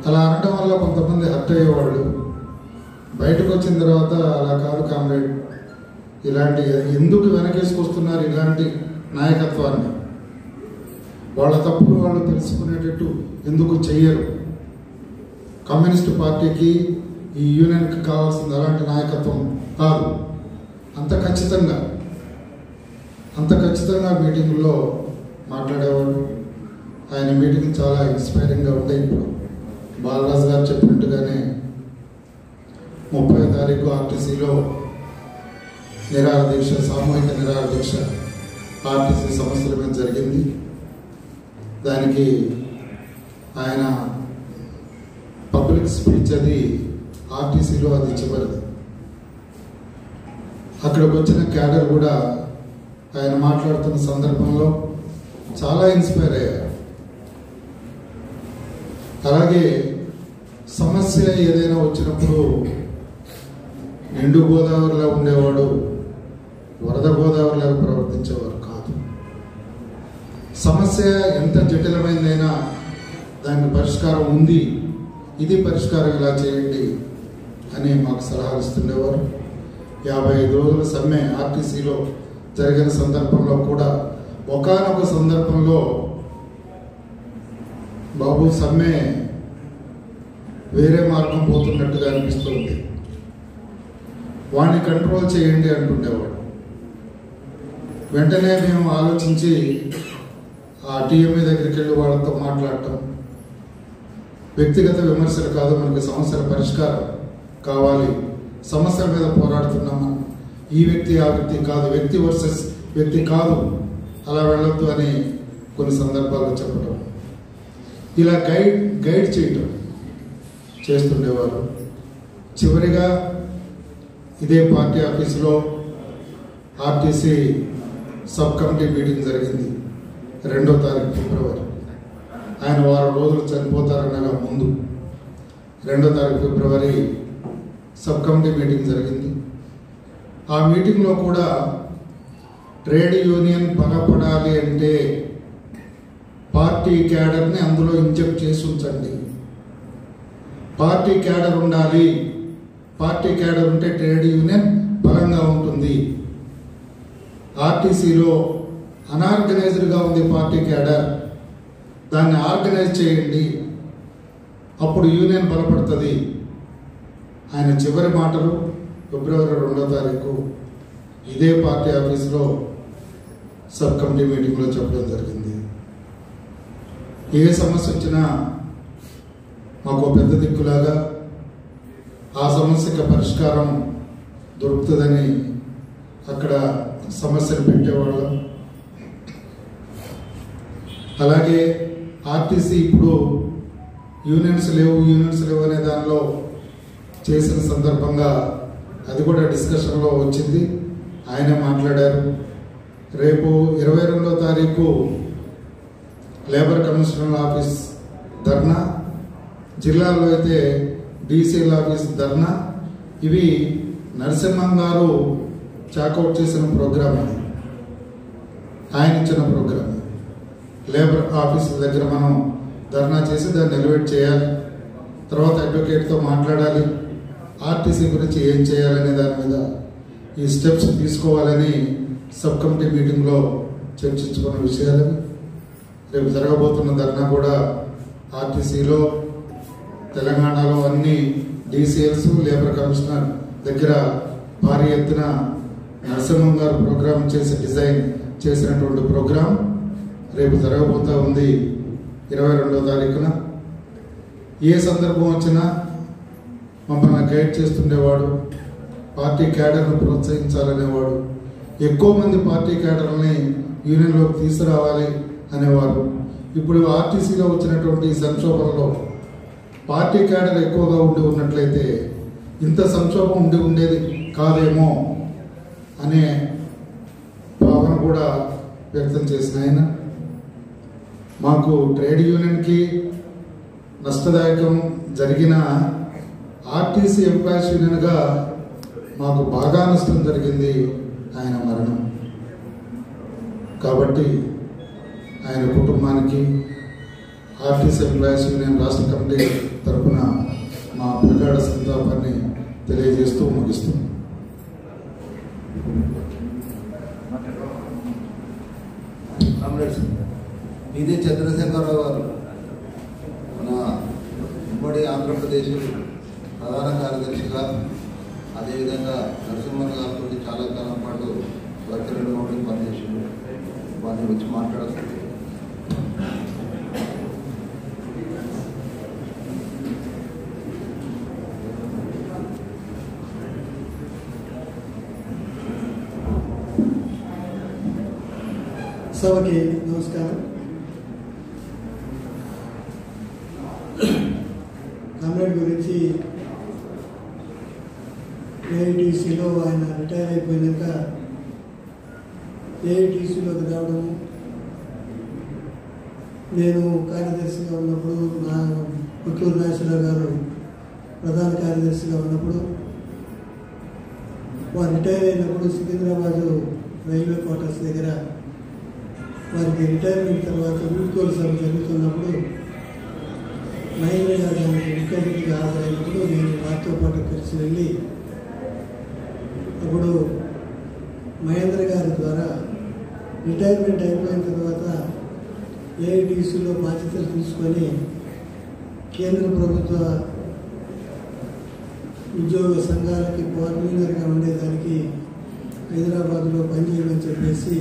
అలా అనడం వల్ల కొంతమంది హర్ట్ అయ్యేవాళ్ళు. బయటకు వచ్చిన తర్వాత అలా కాదు కామ్రేడ్, ఇలాంటి ఎందుకు వెనకేసుకొస్తున్నారు ఇలాంటి నాయకత్వాన్ని, వాళ్ళ తప్పులు వాళ్ళు తెలుసుకునేటట్టు ఎందుకు చెయ్యరు? కమ్యూనిస్టు పార్టీకి ఈ యూనియన్కి కావాల్సింది అలాంటి నాయకత్వం కాదు. అంత ఖచ్చితంగా మీటింగుల్లో మాట్లాడేవాడు. ఆయన మీటింగ్ చాలా ఇన్స్పైరింగ్గా ఉంటాయి. ఇప్పుడు బాలరాజు గారు చెప్పినట్టుగానే 30వ తారీఖు ఆర్టీసీలో నిరాహార దీక్ష, సామూహిక నిరాహార దీక్ష ఆర్టీసీ సమస్యల మీద జరిగింది. దానికి ఆయన పబ్లిక్ స్పీచ్ అది ఆర్టీసీలో అది ఇచ్చబడింది. అక్కడికి వచ్చిన క్యాడర్ కూడా ఆయన మాట్లాడుతున్న సందర్భంలో చాలా ఇన్స్పైర్ అయ్యారు. అలాగే సమస్య ఏదైనా వచ్చినప్పుడు నిండు గోదావరిలో ఉండేవాడు, వరద గోదావరిలాగా ప్రవర్తించేవారు కాదు. సమస్య ఎంత జటిలమైందైనా దానికి పరిష్కారం ఉంది, ఇది పరిష్కారం ఇలా చేయండి అని మాకు సలహాలు ఇస్తుండేవారు. 55 రోజుల సమ్మె ఆర్టీసీలో జరిగిన సందర్భంలో కూడా ఒకానొక సందర్భంలో బాబు సమ్మె వేరే మార్గం పోతున్నట్టుగా అనిపిస్తుంది, వాడిని కంట్రోల్ చేయండి అంటుండేవాడు. వెంటనే మేము ఆలోచించి ఆ టీఎంఏ దగ్గరికి వెళ్ళి వాళ్ళతో మాట్లాడటం, వ్యక్తిగత విమర్శలు కాదు, మనకి సమస్యల పరిష్కారం కావాలి, సమస్యల మీద పోరాడుతున్నాము, ఈ వ్యక్తి ఆ వ్యక్తి కాదు, వ్యక్తి వర్సెస్ వ్యక్తి కాదు, అలా వెళ్ళొద్దు అని కొన్ని సందర్భాల్లో చెప్పడం, ఇలా గైడ్ చేయటం చేస్తుండేవారు. చివరిగా ఇదే పార్టీ ఆఫీసులో ఆర్టీసీ సబ్ కమిటీ మీటింగ్ జరిగింది 2వ తారీఖు ఫిబ్రవరి. ఆయన 1 వారం రోజులు చనిపోతారనగా ముందు 2వ తారీఖు ఫిబ్రవరి సబ్ కమిటీ మీటింగ్ జరిగింది. ఆ మీటింగ్లో కూడా ట్రేడ్ యూనియన్ బలపడాలి అంటే పార్టీ క్యాడర్ని అందులో ఇంజెక్ట్ చేసి ఉంచండి, పార్టీ క్యాడర్ ఉండాలి, పార్టీ క్యాడర్ ఉంటే ట్రేడ్ యూనియన్ బలంగా ఉంటుంది. ఆర్టీసీలో అనార్గనైజ్డ్గా ఉంది పార్టీ క్యాడర్, దాన్ని ఆర్గనైజ్ చేయండి, అప్పుడు యూనియన్ బలపడుతుంది. ఆయన చివరి మాటలు ఫిబ్రవరి 2వ తారీఖు ఇదే పార్టీ ఆఫీసులో సబ్ కమిటీ మీటింగ్లో చెప్పడం జరిగింది. ఏ సమస్య వచ్చినా మాకు పెద్ద దిక్కులాగా ఆ సమస్యకి పరిష్కారం దొరుకుతుందని అక్కడ సమస్యను పెట్టేవాళ్ళం. అలాగే ఆర్టీసీ ఇప్పుడు యూనియన్స్ లేవు అనే దానిలో చేసిన సందర్భంగా అది కూడా డిస్కషన్లో వచ్చింది, ఆయనే మాట్లాడారు. రేపు 22వ తారీఖు లేబర్ కమిషనర్ ఆఫీస్ ధర్నా, జిల్లాలో అయితే డీసీఎల్ ఆఫీస్ ధర్నా. ఇవి నరసింహం గారు చాకౌట్ చేసిన ప్రోగ్రామ్, అది ఆయన ఇచ్చిన ప్రోగ్రామ్. లేబర్ ఆఫీసుల దగ్గర మనం ధర్నా చేసి దాన్ని ఎలివేట్ చేయాలి, తర్వాత అడ్వకేట్తో మాట్లాడాలి, ఆర్టీసీ గురించి ఏం చేయాలనే దాని మీద ఈ స్టెప్స్ తీసుకోవాలని సబ్ కమిటీ మీటింగ్లో చర్చించుకున్న విషయాలు. రేపు జరగబోతున్న ధర్నా కూడా ఆర్టీసీలో తెలంగాణలో అన్ని డీసీఎల్స్ లేబర్ కమిషనర్ దగ్గర భారీ ఎత్తున నరసింహం గారు ప్రోగ్రామ్ చేసి డిజైన్ చేసినటువంటి ప్రోగ్రాం రేపు జరగబోతూ ఉంది 22వ తారీఖున. ఏ సందర్భం వచ్చినా మమ్మల్ని గైడ్ చేస్తుండేవాడు, పార్టీ క్యాడర్ను ప్రోత్సహించాలనేవాడు, ఎక్కువ మంది పార్టీ క్యాడర్ని యూనియన్లోకి తీసుకురావాలి అనేవారు. ఇప్పుడు ఆర్టీసీలో వచ్చినటువంటి ఈ సంక్షోభంలో పార్టీ క్యాడర్ ఎక్కువగా ఉన్నట్లయితే ఇంత సంక్షోభం ఉండేది కాదేమో అనే భావన కూడా వ్యక్తం చేసిన ఆయన, మాకు ట్రేడ్ యూనియన్కి నష్టదాయకం జరిగిన ఆర్టీసీ ఎంప్లాయీస్ యూనియన్గా మాకు బాగా నష్టం జరిగింది ఆయన మరణం. కాబట్టి ఆయన కుటుంబానికి ఆర్టీసీ ఎంప్లాయీస్ యూనియన్ రాష్ట్ర కమిటీ తరఫున మా ప్రగాఢ సంతాపాన్ని తెలియజేస్తూ ముగిస్తున్నాం. ఇదే చంద్రశేఖరరావు గారు మన ఉమ్మడి ఆంధ్రప్రదేశ్ ప్రధాన కార్యదర్శిగా, అదేవిధంగా నరసింహన్ గారితో చాలా కాలం పాటు వర్కర్గా పనిచేసింది. వారిని వచ్చి మాట్లాడుతుంది. సభకి నమస్కారం. కామ్రేడ్ గురించి ఏఐటీసీలో ఆయన రిటైర్ అయిపోయినాక ఏఐటీసీలోకి రావడము, నేను కార్యదర్శిగా ఉన్నప్పుడు, నా పుత్తూరు నాగేశ్వరరావు గారు ప్రధాన కార్యదర్శిగా ఉన్నప్పుడు, వారు రిటైర్ అయినప్పుడు సికింద్రాబాదు రైల్వే క్వార్టర్స్ దగ్గర వారికి రిటైర్మెంట్ తర్వాత వీడ్కోలు సభ జరుగుతున్నప్పుడు మహేంద్ర గారు దానికి ముఖ్య అతిథిగా హాజరైనప్పుడు నేను వారితో పాటు కలిసి వెళ్ళి అప్పుడు మహేంద్ర గారి ద్వారా రిటైర్మెంట్ అయిపోయిన తర్వాత ఏఐటీసీలో బాధ్యతలు తీసుకొని కేంద్ర ప్రభుత్వ ఉద్యోగ సంఘాలకి కోఆర్డినేటర్గా ఉండేదానికి హైదరాబాద్లో పనిచేయమని చెప్పేసి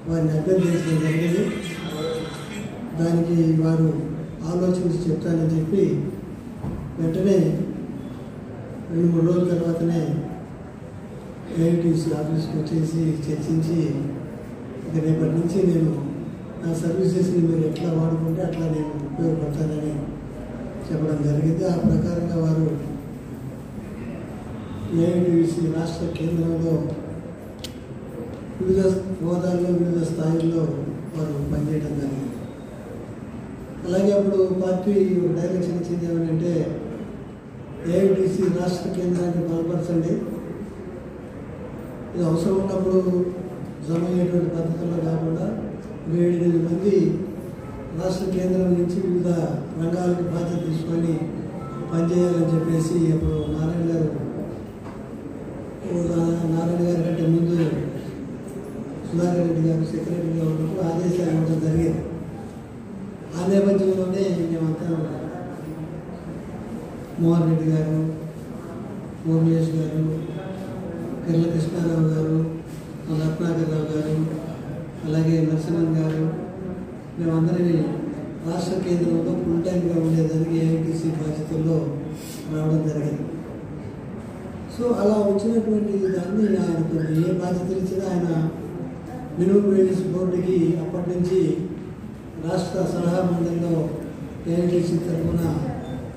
వారిని అభ్యర్థించడం జరిగింది. దానికి వారు ఆలోచించి చెప్తానని చెప్పి వెంటనే 2-3 రోజుల తర్వాతనే ఏఐటీసీ ఆఫీస్కి వచ్చేసి చర్చించి ఇక రేపటి నుంచి నేను నా సర్వీసెస్ని మీరు ఎట్లా వాడుకుంటే అట్లా నేను ఉపయోగపడతానని చెప్పడం జరిగింది. ఆ ప్రకారంగా వారు ఏఐటీసీ రాష్ట్ర కేంద్రంలో వివిధ హోదాల్లో వివిధ స్థాయిల్లో వారు పనిచేయడం జరిగింది. అలాగే అప్పుడు పార్టీ డైరెక్షన్ ఇచ్చింది ఏమంటే ఏఐటీసీ రాష్ట్ర కేంద్రాన్ని బలపరచండి, ఇది అవసరం ఉన్నప్పుడు జమ అయ్యేటువంటి పద్ధతుల్లో కాకుండా 7-8 మంది రాష్ట్ర కేంద్రం నుంచి వివిధ రంగాలకు బాధ్యత తీసుకొని పనిచేయాలని చెప్పేసి అప్పుడు నారాయణ గారు కంటే ముందు సుధాకర్ రెడ్డి గారు సెక్రటరీగా ఉన్నప్పుడు ఆదేశాలు ఇవ్వడం జరిగింది. ఆ నేపథ్యంలోనే మేమంతా మోహన్ రెడ్డి గారు, మోహనేష్ గారు, కిర్ల కృష్ణారావు గారు, రత్నాకర్రావు గారు, అలాగే నరసింహన్ గారు, మేమందరినీ రాష్ట్ర కేంద్రంలో ఫుల్ టైమ్గా ఉండేదానికి ఏఐటీసీ బాధ్యతల్లో రావడం జరిగింది. సో అలా వచ్చినటువంటి దాన్ని ఆయన కొన్ని ఏ బాధ్యతలు ఇచ్చినా ఆయన మినిమం వేజెస్ బోర్డుకి అప్పటి నుంచి రాష్ట్ర సలహా మండలిలో ఏఐటీసీ తరఫున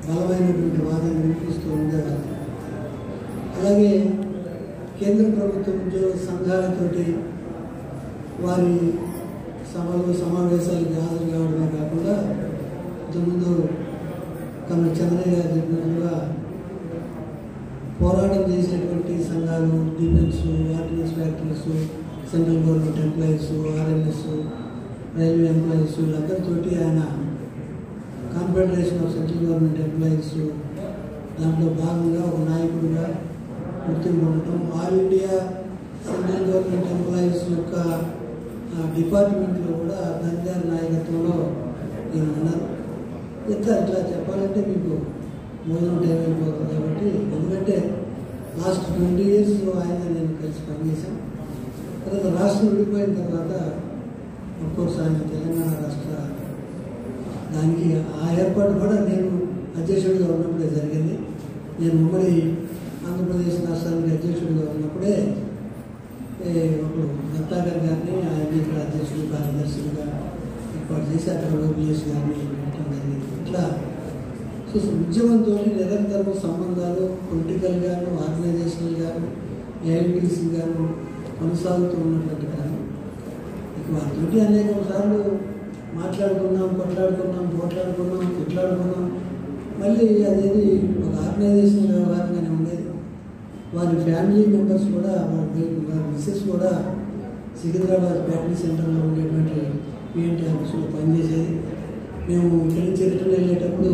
బలమైనటువంటి వాదన వినిపిస్తూ ఉండేవారు. అలాగే కేంద్ర ప్రభుత్వ ఉద్యోగ సంఘాలతోటి వారి సభలు సమావేశాలకు హాజరు కావడమే కాకుండా ఇంతకుముందు కన్నా చంద్రయ్య గారు చెప్పినట్లుగా పోరాటం చేసేటువంటి సంఘాలు, defence, ordnance factories, central government employees, RNS, railway employees, వీళ్ళందరితోటి ఆయన confederation of central government employees దాంట్లో భాగంగా ఒక నాయకుడిగా గుర్తింపు ఉండటం, all India central government employees యొక్క డిపార్ట్మెంట్లో కూడా నంద్యాల నాయకత్వంలో నేను ఉన్నాను. ఇట్లా చెప్పాలంటే మీకు భోజనం టైం అయిపోతుంది కాబట్టి, ఎందుకంటే లాస్ట్ 20 years ఆయన నేను కలిసి పనిచేశాను. తర్వాత రాష్ట్రం విడిపోయిన తర్వాత అఫ్కోర్స్ ఆయన తెలంగాణ రాష్ట్ర దానికి ఆ ఏర్పాటు కూడా నేను అధ్యక్షుడిగా ఉన్నప్పుడే జరిగింది. నేను ఉమ్మడి ఆంధ్రప్రదేశ్ రాష్ట్రానికి అధ్యక్షుడిగా ఉన్నప్పుడే ఇప్పుడు దత్తాగర్ గారిని ఆయన ఇక్కడ అధ్యక్షుడు కార్యదర్శులుగా ఏర్పాటు చేసి అక్కడ ఓపీఎస్ గారిని పెట్టడం జరిగింది. ఇట్లా సో ఉద్యమంతో నిరంతరం సంబంధాలు పొలిటికల్గాను, ఆర్గనైజేషనల్గాను, ఏఐటీసీగాను కొనసాగుతూ ఉన్నటువంటి కారణం. ఇక వాటితోటి అనేక సార్లు మాట్లాడుకున్నాం, పోట్లాడుకున్నాం, తిట్లాడుకున్నాం. మళ్ళీ అదేది ఒక ఆర్గనైజేషన్ వ్యవహారంగానే ఉండేది. వారి ఫ్యామిలీ మెంబర్స్ కూడా, వారి మిస్సెస్ కూడా సికింద్రాబాద్ ఫ్యాక్టరీ సెంటర్లో ఉండేటువంటి పిఎన్టీ ఆఫీసులో పనిచేసేది. మేము ఇక్కడి నుంచి రిటర్న్ వెళ్ళేటప్పుడు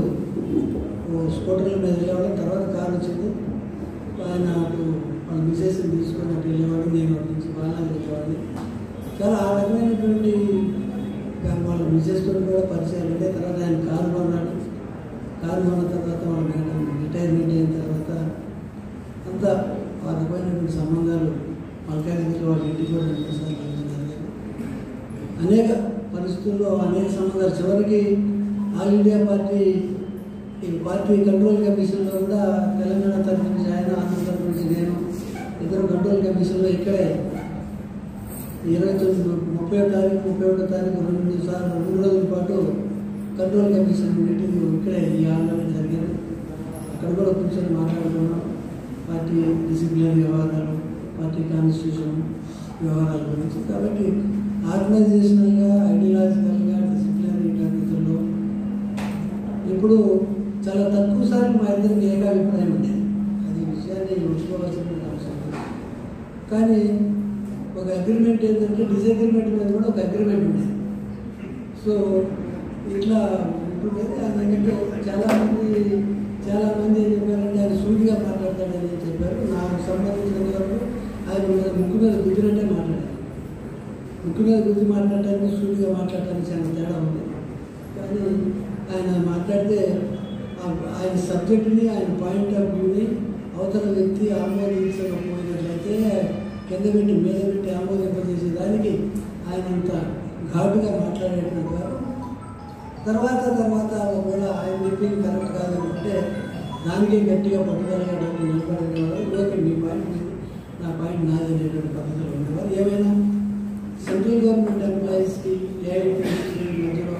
స్కూటర్ల మీద వెళ్ళేవాళ్ళం. తర్వాత కారు వచ్చింది, ఆయన అటు వాళ్ళ మిస్సెస్ని తీసుకొని అటు వెళ్ళేవాడు, నేను అటు నుంచి బాలాజీ వెళ్ళేవాడిని. చాలా ఆ రకమైనటువంటి వాళ్ళ మిస్సెస్తో కూడా పరిచయాలు ఉండే. తర్వాత ఆయన కారు కొన్నాడు. కారు కొన్న తర్వాత వాళ్ళ మేడం రిటైర్మెంట్ అయిన తర్వాత అంతా ఆ రకమైనటువంటి సంబంధాలు మల్కాజ్గిరిలో వాళ్ళ ఇంటికి కూడా జరిగాయి. అనేక పరిస్థితుల్లో అనేక సంబంధాలు. చివరికి ఆల్ ఇండియా పార్టీ కంట్రోల్ కమిషన్లో కూడా తెలంగాణ తరఫు నుంచి ఆయన, ఆంధ్ర తరఫు నుంచి నేను ఇద్దరు కంట్రోల్ కమిషన్లో ఇక్కడే 30వ తారీఖు 2 రోజుల పాటు కంట్రోల్ కమిషన్ మీటింగ్ ఇక్కడే ఈ ఆందోళన జరిగింది. అక్కడ కూడా కూర్చొని మాట్లాడుకున్నాం. పార్టీ డిసిప్లిన్ వ్యవహారాలు, పార్టీ కాన్స్టిట్యూషన్ వ్యవహారాల గురించి. కాబట్టి ఆర్గనైజేషనల్గా, ఐడియాలజికల్గా, డిసిప్లినరీ పద్ధతుల్లో ఇప్పుడు చాలా తక్కువసారి మా ఇద్దరికి ఏకాభిప్రాయం ఉండేది. అది విషయాన్ని ఒప్పుకోవాల్సిన అవసరం. కానీ ఒక అగ్రిమెంట్ ఏంటంటే డిసగ్రిమెంట్ మీద కూడా ఒక అగ్రిమెంట్ ఉండేది. సో ఇట్లా ఇప్పుడు అందుకంటే చాలామంది ఏం చెప్పారంటే ఆయన సూటిగా మాట్లాడతాడని చెప్పారు. నాకు సంబంధించిన వరకు ఆయన ముక్కు మీద గుద్దినట్టే మాట్లాడారు. ముక్కు మీద గుద్ది మాట్లాడటానికి, సూటిగా మాట్లాడటానికి చాలా తేడా ఉంది. కానీ ఆయన మాట్లాడితే ఆయన సబ్జెక్టుని, ఆయన పాయింట్ ఆఫ్ వ్యూని అవతల వ్యక్తి ఆమోదించకపోయినట్లయితే కింద పెట్టి మీద పెట్టి ఆమోదింపజేసే దానికి ఆయన అంత ఘాటుగా మాట్లాడేటువంటి వారు. తర్వాత ఒకవేళ ఆయన చెప్పింది కరెక్ట్ కాదనుకుంటే దానికి గట్టిగా పట్టుదలగా నిలబడేవారు. ఓకే, మీ పాయింట్ నా పాయింట్ నాది అనేటువంటి పద్ధతిలో ఉండేవారు. ఏమైనా సెంట్రల్ గవర్నమెంట్ ఎంప్లాయీస్కి ఏఐటీసీ మధ్యలో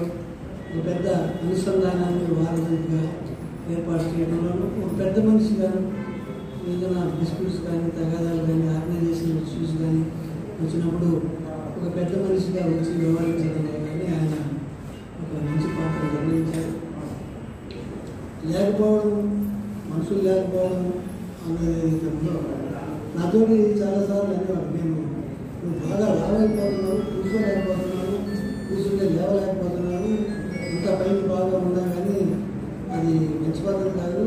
ఒక పెద్ద అనుసంధానాన్ని వారధిగా ఏర్పాటు చేయడంలోనూ ఒక పెద్ద మనిషిగాను ఏదైనా డిస్ప్యూట్స్ కానీ, తగాదాలు కానీ, ఆర్గనైజేషన్ ఇష్యూస్ కానీ వచ్చినప్పుడు ఒక పెద్ద మనిషిగా వచ్చి వ్యవహరించడంలో కానీ ఆయన ఒక మంచి పాత్ర నిర్వహించారు. మనుషులు లేకపోవడం అనేది నాతో చాలాసార్లు అనేవాడు, నువ్వు బాగా లావైపోతున్నావు, కూర్చుంటే లేవలేకపోతున్నావు, ఇంకా పైకి బాగా ఉన్నా కానీ అది మంచి పద్ధతి కాదు.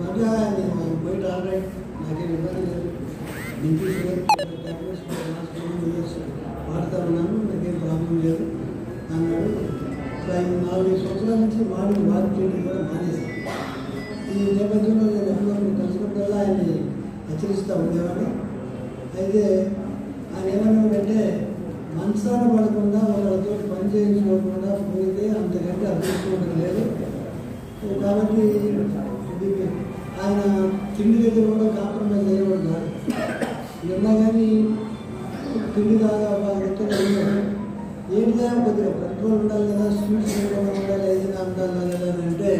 అంటే నేను బయట ఆల్రెడీ నాకేం ఇబ్బంది లేదు, వాడుతూ ఉన్నాను, నాకేం ప్రాబ్లం లేదు అన్నాడు. 4 సంవత్సరాల నుంచి మార్నింగ్ వాక్ చేయడం కూడా మానేశాను. ఈ నేపథ్యంలో నేను ఎప్పుడో కలిసినప్పుడల్లా ఆయన్ని హెచ్చరిస్తూ ఉండేవాడిని. అయితే ఆయన ఏమన్నాడంటే, మనసాన పడకుండా వాళ్ళతో పని చేయించుకోకుండా పోతే అంతకంటే అదృష్టం లేదు. కాబట్టి ఆయన తిండి దగ్గర కూడా కాంప్రమైజ్ అయ్యేవాడు కాదు. ఉన్నా కానీ తిండి దాకా ఏంటిదా కొద్దిగా కంట్రోల్ ఉండాలి కదా, స్వీట్స్ తినకుండా ఉండాలి, ఏదైనా ఉండాలి కదా అని అంటే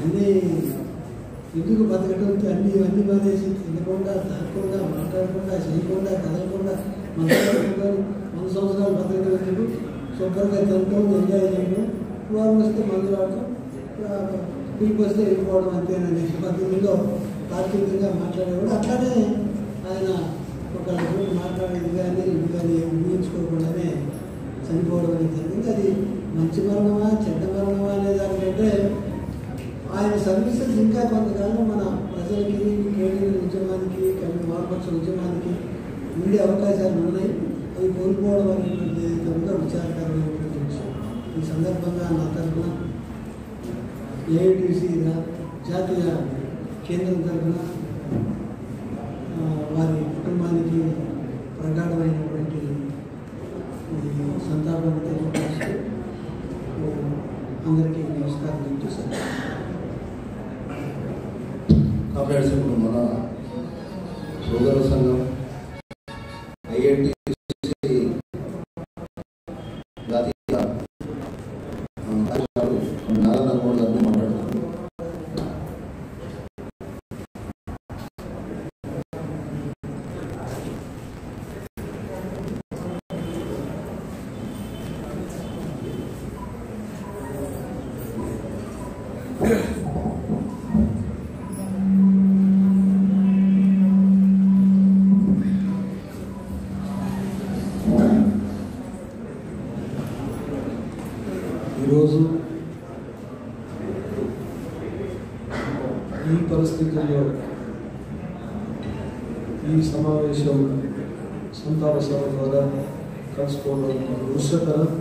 అన్నీ ఎందుకు బతకడం, ఇవన్నీ మానేసి తినకుండా, తాగకుండా, మాట్లాడకుండా, చేయకుండా, కదలకుండా 100 సంవత్సరాలు బతకడం ఎందుకు, శుభ్రంగా తినడం, ఎంజాయ్ చేయడం, వారం వస్తే మందు రావడం, పిలిపి వస్తే వెళ్ళిపోవడం అంతేనండి పద్ధతిలో తాత్వికంగా మాట్లాడేవాడు. అట్లానే ఆయన ఒకళ్ళతో మాట్లాడేది కానీ ఇది కానీ ఊహించుకోకుండానే చనిపోవడం అనేది జరిగింది. అది మంచి మరణమా చెడ్డ మరణమా అనే దానికంటే ఆయన సర్వీసెస్ ఇంకా కొంతకాలం మన ప్రజలకి, కేంద్రీయ ఉద్యమానికి, వామపక్ష ఉద్యమానికి ఉండే అవకాశాలు ఉన్నాయి. అది కోల్పోవడం అనేటువంటి కనుక విచారకరమైనటువంటి విషయం. ఈ సందర్భంగా నా తరఫున ఏఐటీసీ జాతీయ కేంద్రం తరఫున వారి కుటుంబానికి ప్రగాఢమైనటువంటి సంతాపం తెలియజేస్తూ అందరికీ నమస్కారం తెలియజేస్తాను. కాంప్లైంట్స్ ఇప్పుడు మన సోదర సంఘం ఐఐటి జాతీయ నారాయణ గౌడ్ గారిని మాట్లాడుతున్నారు. ఈరోజు ఈ పరిస్థితుల్లో ఈ సమావేశం సంతాన సభ ద్వారా కలుసుకోవడం దృశ్యకరం.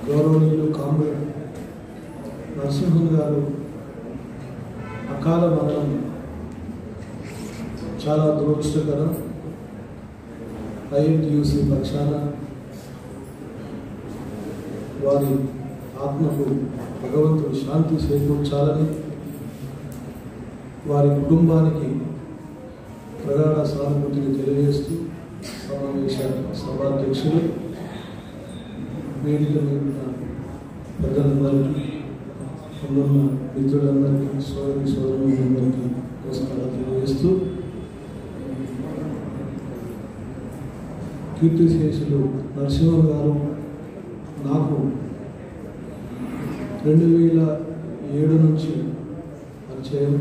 గౌరవనీయులు కామ్రేడ్ నరసింహన్ గారు అకాల మరణం చాలా దురదృష్టకరం. ఐఎన్టీయూసీ పక్షాన వారి ఆత్మకు భగవంతుడు శాంతి చేకూర్చాలని, వారి కుటుంబానికి ప్రగాఢ సానుభూతిని తెలియజేస్తూ సమావేశ సభాధ్యక్షులు, వేదిక మీద పెద్దలందరికీ, ఉన్న మిత్రులందరికీ, సోదరులందరికీ నమస్కారాలు తెలియజేస్తూ, కీర్తిశేషులు నరసింహన్ గారు నాకు 2007 నుంచి పరిచయం.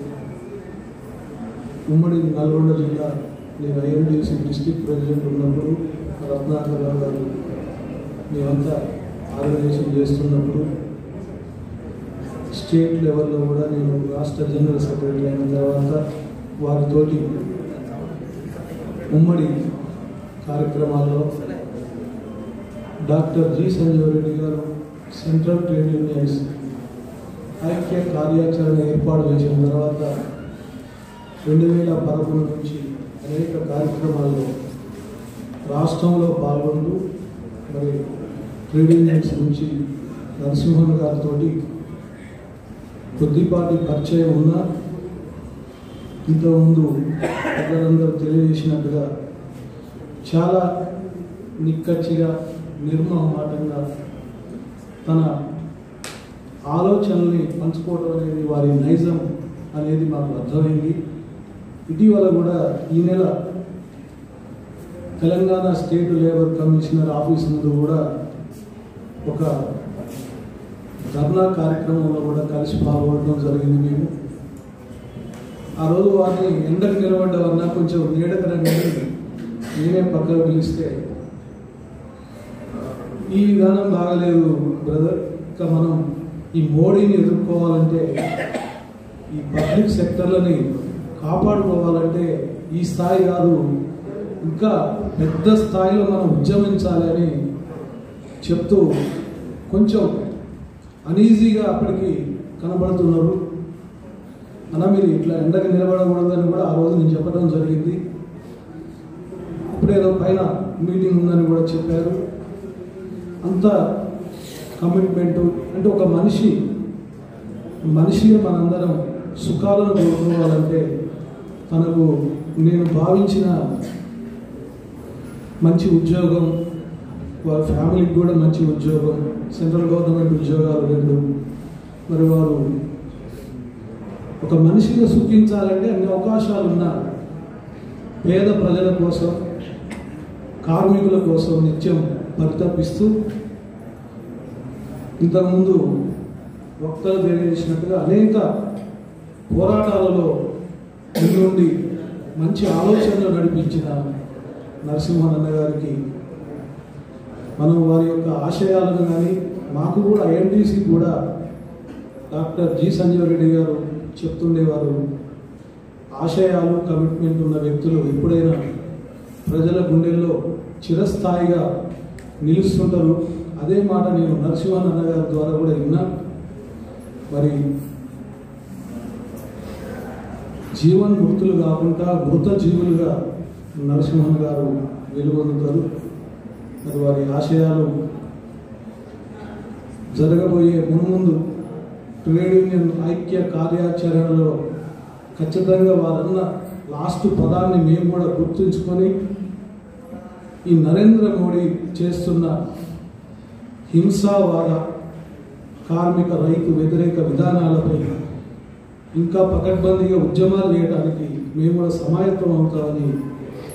ఉమ్మడి నల్గొండ జిల్లా నేను ఐఎన్టీయూసీ డిస్ట్రిక్ట్ ప్రెసిడెంట్ ఉన్నప్పుడు రత్నాకర్ రావు గారు మేమంతా ఆర్గనైజేషన్ చేస్తున్నప్పుడు, స్టేట్ లెవెల్లో కూడా నేను రాష్ట్ర జనరల్ సెక్రటరీ అయిన తర్వాత వారితోటి ఉమ్మడి కార్యక్రమాల్లో డాక్టర్ జి సంజీవ్ రెడ్డి గారు సెంట్రల్ ట్రేడ్ యూనియన్స్ ఐక్య కార్యాచరణ ఏర్పాటు చేసిన తర్వాత 2011 నుంచి అనేక కార్యక్రమాల్లో రాష్ట్రంలో పాల్గొంటూ మరి ట్రేడ్ యూనియన్స్ నుంచి నరసింహన్ గారితో కొద్దిపాటి పరిచయం ఉన్న, ఇంతకుముందు ప్రజలందరూ తెలియజేసినట్టుగా చాలా నిక్కచ్చిగా నిర్మమాటంగా తన ఆలోచనల్ని పంచుకోవడం అనేది వారి నైజం అనేది మాకు అర్థమైంది. ఇటీవల కూడా ఈ నెల Telangana state labour commissioner office ముందు కూడా ఒక ధర్నా కార్యక్రమంలో కూడా కలిసి పాల్గొనడం జరిగింది. మేము ఆ రోజు వారిని ఎండకు నిలబడ్డవన్నా కొంచెం నీడకరంగా నేనే పక్కకు పిలిస్తే, ఈ విధానం బాగలేదు బ్రదర్, ఇంకా మనం ఈ మోడీని ఎదుర్కోవాలంటే, ఈ పబ్లిక్ సెక్టర్లని కాపాడుకోవాలంటే ఈ స్థాయి కాదు, ఇంకా పెద్ద స్థాయిలో మనం ఉద్యమించాలి అని చెప్తూ కొంచెం అనీజీగా అప్పటికి కనబడుతున్నారు. అలా మీరు ఇట్లా ఎండకు నిలబడకూడదని కూడా ఆ రోజు నేను చెప్పడం జరిగింది. ఇప్పుడేదో పైన మీటింగ్ ఉందని కూడా చెప్పారు. అంత కమిట్మెంటు అంటే ఒక మనిషిగా మనందరం సుఖాలను కోరుకోవాలంటే తనకు నేను భావించిన మంచి ఉద్యోగం, వారి ఫ్యామిలీకి కూడా మంచి ఉద్యోగం, సెంట్రల్ గవర్నమెంట్ ఉద్యోగాలు 2, మరి వారు ఒక మనిషిగా సుఖించాలంటే అన్ని అవకాశాలు ఉన్న పేద ప్రజల కోసం, కార్మికుల కోసం నిత్యం పరితపిస్తూ, ఇంతకుముందు వక్తలు తెలియజేసినట్టుగా అనేక పోరాటాలలో ముందుండి మంచి ఆలోచనలు నడిపించిన నరసింహన్ అన్న గారికి మనం వారి యొక్క ఆశయాలను కానీ, మాకు కూడా ఐఎన్టీసీ కూడా డాక్టర్ జి సంజీవ్ రెడ్డి గారు చెప్తుండేవారు, ఆశయాలు కమిట్మెంట్ ఉన్న వ్యక్తులు ఎప్పుడైనా ప్రజల గుండెల్లో చిరస్థాయిగా నిలుస్తుంటారు. అదే మాట నేను నరసింహన్ అన్న గారి ద్వారా కూడా విన్నా. మరి జీవన్ మృతులు కాకుండా మృత జీవులుగా నరసింహన్ గారు వెలుగొందుతారు. మరి వారి ఆశయాలు జరగబోయే మున్ముందు ట్రేడ్ యూనియన్ ఐక్య కార్యాచరణలో ఖచ్చితంగా వారన్న లాస్ట్ పదాన్ని మేము కూడా గుర్తుంచుకొని ఈ నరేంద్ర మోడీ చేస్తున్న హింసావాద కార్మిక రైతు వ్యతిరేక విధానాలపై ఇంకా పకడ్బందీగా ఉద్యమాలు చేయడానికి మేము కూడా సమాయత్తం అవుతామని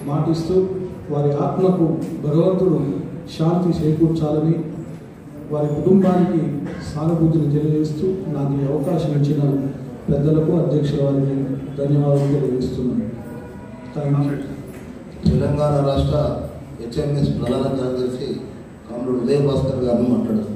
మాటిస్తూ వారి ఆత్మకు భగవంతుడు శాంతి చేకూర్చాలని వారి కుటుంబానికి సానుభూతిని తెలియజేస్తూ నాకు ఈ అవకాశం ఇచ్చిన పెద్దలకు అధ్యక్షుల వారికి ధన్యవాదాలు తెలియజేస్తున్నాను. Thank you. తెలంగాణ రాష్ట్ర హెచ్ఎంఎస్ ప్రధాన కార్యదర్శి కామ్రేడ్ ఉదయ భాస్కర్ గారిని మాట్లాడారు.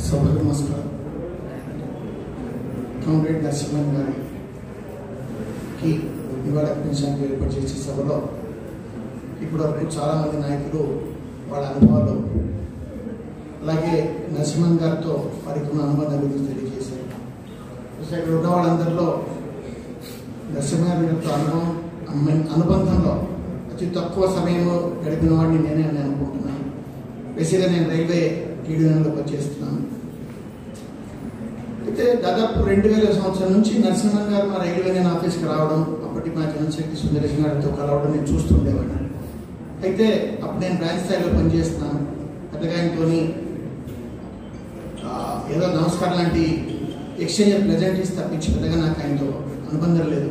సభకు నమస్కారం. కామ్రేడ్ నరసింహన్ గారికి నివాళులర్పించడానికి ఏర్పాటు చేసే సభలో ఇప్పటివరకు చాలామంది నాయకులు వాళ్ళ అనుభవాలు అలాగే నరసింహన్ గారితో వారికి ఉన్న అనుబంధం గురించి తెలియజేశారు. ఇక్కడ ఉన్న వాళ్ళందరిలో నరసింహన్ గారితో అనుబంధంలో అతి తక్కువ సమయం గడిపిన వాడిని నేనే అని అనుకుంటున్నాను. బేసిక్గా నేను రైల్వే యూనియన్లో పనిచేస్తున్నాను. అయితే దాదాపు 2000 సంవత్సరం నుంచి నరసింహన్ గారు మా రైల్వే యూనియన్ ఆఫీస్కి రావడం, అప్పటి మా జనరల్ సెక్రటరీ సుందరేష్ గారితో కలవడం నేను చూస్తుండేవాడిని. అయితే అప్పుడు నేను బ్రాంచ్ స్థాయిలో పనిచేస్తున్నాను. పెద్దగా ఆయనతో ఏదో నమస్కారం లాంటి ఎక్స్చేంజ్ ప్రెజెంటీస్ తప్పించి పెద్దగా నాకు ఆయనతో అనుబంధం లేదు.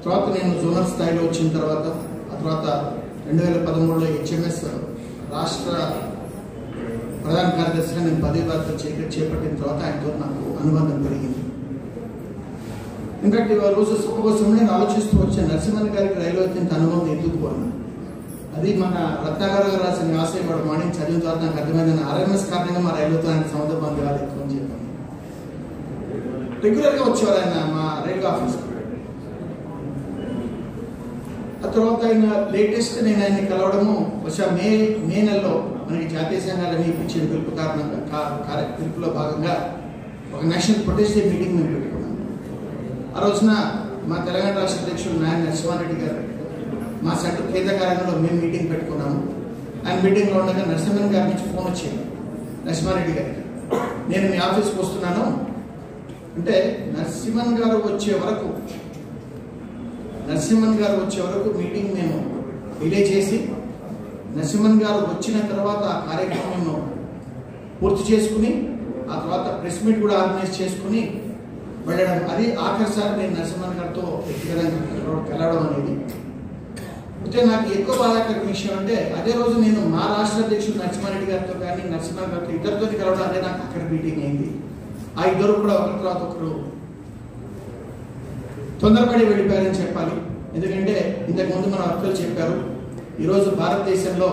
తర్వాత నేను జోనల్ స్థాయిలో వచ్చిన తర్వాత ఆ తర్వాత 2013లో హెచ్ఎంఎస్ రాష్ట్ర ప్రధాన కార్యదర్శిగా నేను పదవి బాధ్యత చేపట్టిన తర్వాత ఆయనతో నాకు అనుబంధం పెరిగింది. ఇన్ఫాక్ట్ ఇవాళ రోజు సభ కోసం నేను ఆలోచిస్తూ వచ్చాను, నరసింహన్ గారికి రైల్వే ఇంత అనుబంధం ఎందుకు అని. అది మన రత్నాకర్ గారు రాసిన ఆశయం వాడు మార్నింగ్ చదివిన తర్వాత నాకు అర్థమైందని ఆర్ఎంఎస్ కారణంగా మా రైల్వేతో ఆయన సంబంధం కాదు ఎక్కువ అని చెప్పాను. రెగ్యులర్గా వచ్చేవారు ఆయన మా రైల్వే ఆఫీస్కి. ఆ తర్వాత ఆయన లేటెస్ట్ నేను ఆయన్ని కలవడము బహుశా మే నెలలో మనకి జాతీయ సంఘాలని ఇప్పించిన పిలుపు కారణంగా పిలుపులో భాగంగా ఒక నేషనల్ ప్రొటెస్ట్ డే మీటింగ్ మేము పెట్టుకున్నాం. ఆ రోజున మా తెలంగాణ రాష్ట్ర అధ్యక్షుడు నాయన నరసింహారెడ్డి గారు మా సెంటర్ కేంద్ర కార్యాలయంలో మేము మీటింగ్ పెట్టుకున్నాము. ఆయన మీటింగ్లో ఉండగా నరసింహన్ గారి నుంచి ఫోన్ వచ్చింది నరసింహారెడ్డి గారికి, నేను మీ ఆఫీస్కి వస్తున్నాను అంటే నరసింహన్ గారు వచ్చే వరకు మీటింగ్ మేము డిలే చేసి నరసింహన్ గారు వచ్చిన తర్వాత ఆ కార్యక్రమం పూర్తి చేసుకుని ఆ తర్వాత ప్రెస్ మీట్ కూడా ఆర్గనైజ్ చేసుకుని వెళ్ళడం. అది ఆఖరిసారి నేను నరసింహన్ గారితో వ్యక్తిగతంగా కలవడం అనేది. అయితే నాకు ఎక్కువ బాధాకరమైన విషయం అంటే అదే రోజు నేను మా రాష్ట్ర అధ్యక్షుడు నరసింహారెడ్డి గారితో కానీ నరసింహన్ గారితో ఇద్దరితో కలవడం అదే నాకు అక్కడ మీటింగ్ అయింది. ఆ ఇద్దరు కూడా ఒకరి తర్వాత ఒకరు తొందరపడి వెళ్ళిపోయారని చెప్పాలి. ఎందుకంటే ఇంతకుముందు మన అర్థాలు చెప్పారు, ఈరోజు భారతదేశంలో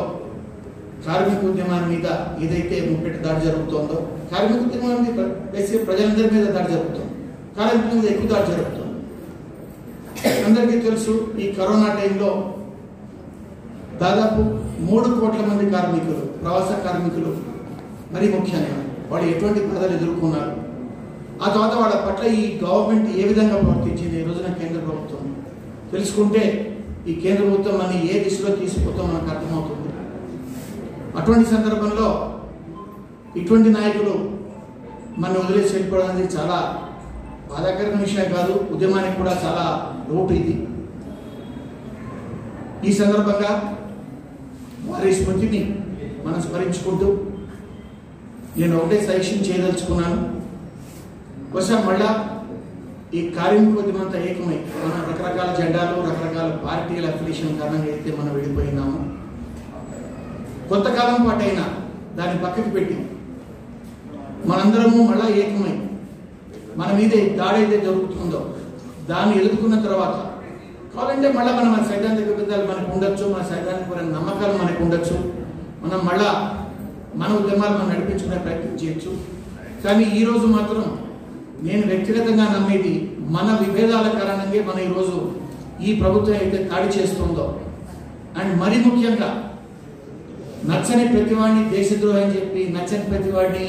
కార్మిక ఉద్యమాన్ని మీద ఏదైతే ముప్పెట్టి దాడి జరుగుతుందో, కార్మిక ఉద్యమం మీద ప్రజలందరి మీద దాడి జరుగుతుంది, కార్మికుల మీద ఎక్కువ దాడి జరుగుతుంది. అందరికీ తెలుసు ఈ కరోనా టైంలో దాదాపు 3 కోట్ల మంది కార్మికులు, ప్రవాస కార్మికులు మరీ ముఖ్యంగా వాళ్ళు ఎటువంటి బాధలు ఎదుర్కొన్నారు, ఆ తర్వాత వాళ్ళ పట్ల ఈ గవర్నమెంట్ ఏ విధంగా ప్రవర్తించింది ఈ రోజున కేంద్ర ప్రభుత్వం తెలుసుకుంటే ఈ కేంద్ర ప్రభుత్వం మనం ఏ దిశలో తీసుకుపోతాం మనకు అర్థమవుతుంది. అటువంటి సందర్భంలో ఇటువంటి నాయకులు మన వదిలేసి వెళ్ళిపోవడం అనేది చాలా బాధాకరమైన విషయం కాదు, ఉద్యమానికి కూడా చాలా లోటు ఇది. ఈ సందర్భంగా వారి స్మృతిని మనం స్మరించుకుంటూ నేను ఒకటే సజెషన్ చేయదలుచుకున్నాను. బహుశా మళ్ళా ఈ కార్మిక ఉద్యమంతా ఏకమై మనం రకరకాల జెండాలు రకరకాల పార్టీల అఫిలియేషన్ కారణంగా అయితే మనం వెళ్ళిపోయినాము. కొంతకాలం పాటు అయినా దాన్ని పక్కకి పెట్టి మనందరము మళ్ళా ఏకమై మన మీద దాడి అయితే జరుగుతుందో దాన్ని ఎదుర్కొన్న తర్వాత కావాలంటే మళ్ళీ మన సైద్ధాంతిక విధాలు మనకు ఉండొచ్చు, మన సైద్ధాంతికపరమైన నమ్మకాలు మనకు ఉండొచ్చు, మనం మళ్ళా మన ఉద్యమాలు మనం నడిపించుకునే ప్రయత్నం చేయొచ్చు. కానీ ఈరోజు మాత్రం నేను వ్యక్తిగతంగా నమ్మేది మన విభేదాల కారణంగా మన ఈరోజు ఈ ప్రభుత్వం అయితే దాడి చేస్తుందో, అండ్ మరీ ముఖ్యంగా నచ్చని ప్రతివాడిని దేశద్రోహి అని చెప్పి, నచ్చని ప్రతివాడిని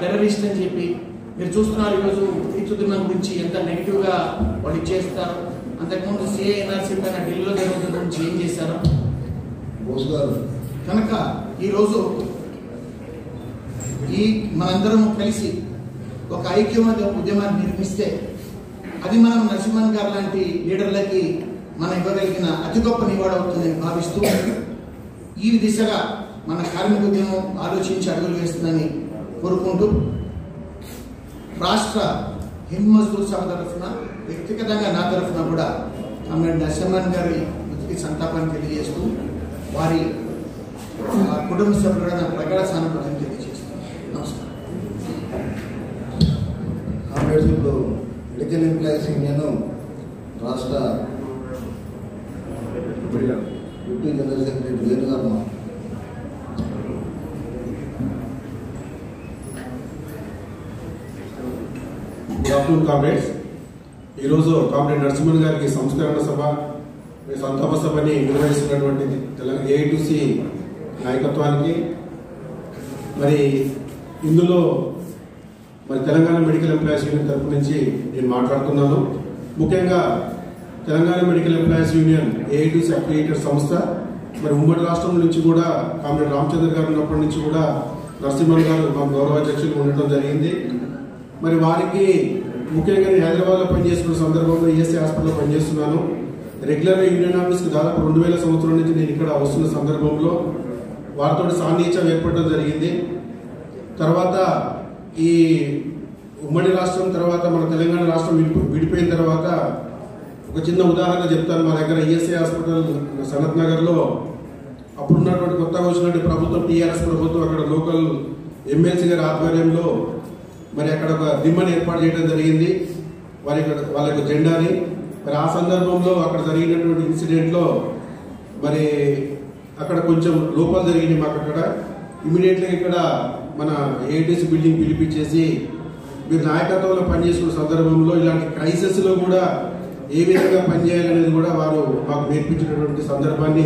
టెర్రరిస్ట్ అని చెప్పి మీరు చూస్తున్నారు. ఈరోజు ఉద్యమం గురించి ఎంత నెగిటివ్గా వాళ్ళు చేస్తారు. అంతకుముందు సిఏ ఎన్ఆర్సీ పైన ఢిల్లీలో జరుగుతున్న గురించి ఏం చేశారు. కనుక ఈరోజు ఈ మనందరం కలిసి ఒక ఐక్యమత్య ఉద్యమాన్ని నిర్మిస్తే అది మనం నరసింహన్ గారు లాంటి లీడర్లకి మనం ఇవ్వగలిగిన అతి గొప్ప నివాళవుతుందని భావిస్తూ ఈ దిశగా మన కార్మిక ఉద్యమం ఆలోచించి అడుగులు వేస్తుందని కోరుకుంటూ రాష్ట్ర హింద్ మజ్దూర్ సభ తరఫున వ్యక్తిగతంగా నా తరఫున కూడా కామ్రేడ్ నరసింహన్ గారి మృతికి సంతాపాన్ని తెలియజేస్తూ వారి కుటుంబ సభ్యుల ప్రగాఢ సానుభూతిని తెలియజేస్తాను. నమస్కారం. కామ్రేడ్స్ ఇప్పుడు మెడికల్ ఎంప్లాయీస్ యూనియన్ రాష్ట్ర డిప్యూటీ జనరల్ సెక్రటరీ వేణుగారు గుడ్ ఆఫ్టర్నూన్ కామ్రేడ్స్. ఈరోజు కామ్రేడ్ నరసింహన్ గారికి సంస్కరణ సభ సంతాప సభని నిర్వహిస్తున్నటువంటి తెలంగాణ ఏఐటీసీ నాయకత్వానికి మరి ఇందులో మరి తెలంగాణ మెడికల్ ఎంప్లాయీస్ యూనియన్ తరపు నుంచి నేను మాట్లాడుతున్నాను. ముఖ్యంగా Telangana medical employees union AITC affiliated సంస్థ మరి ఉమ్మడి రాష్ట్రం నుంచి కూడా కామ్రేడ్ రామచంద్ర గారు ఉన్నప్పటి నుంచి కూడా నరసింహన్ గారు మా గౌరవాధ్యక్షులు ఉండటం జరిగింది. మరి వారికి ముఖ్యంగా నేను హైదరాబాద్లో పనిచేస్తున్న సందర్భంలో ఈఎస్ఐ హాస్పిటల్లో పనిచేస్తున్నాను. రెగ్యులర్గా యూనియన్ ఆఫీస్కి దాదాపు 2000 సంవత్సరం నుంచి నేను ఇక్కడ వస్తున్న సందర్భంలో వారితో సాన్నిహిత్యం ఏర్పడడం జరిగింది. తర్వాత ఈ ఉమ్మడి రాష్ట్రం తర్వాత మన తెలంగాణ రాష్ట్రం విడిపోయిన తర్వాత ఒక చిన్న ఉదాహరణ చెప్తాను. మా దగ్గర ఈఎస్ఐ హాస్పిటల్ సనత్ నగర్లో అప్పుడున్నటువంటి కొత్తగా వచ్చినటువంటి ప్రభుత్వం టీఆర్ఎస్ ప్రభుత్వం అక్కడ లోకల్ ఎమ్మెల్సీ గారి ఆధ్వర్యంలో మరి అక్కడ ఒక దిమ్మని ఏర్పాటు చేయడం జరిగింది వాళ్ళ యొక్క జెండాని. మరి ఆ సందర్భంలో అక్కడ జరిగినటువంటి ఇన్సిడెంట్లో మరి అక్కడ కొంచెం లోపాలు జరిగినాయి. మాకు అక్కడ ఇమీడియట్గా ఇక్కడ మన ఏఐటీసీ బిల్డింగ్ పిలిపించేసి మీరు నాయకత్వంలో పనిచేసుకున్న సందర్భంలో ఇలాంటి క్రైసిస్లో కూడా ఏ విధంగా పనిచేయాలనేది కూడా వారు మాకు నేర్పించినటువంటి సందర్భాన్ని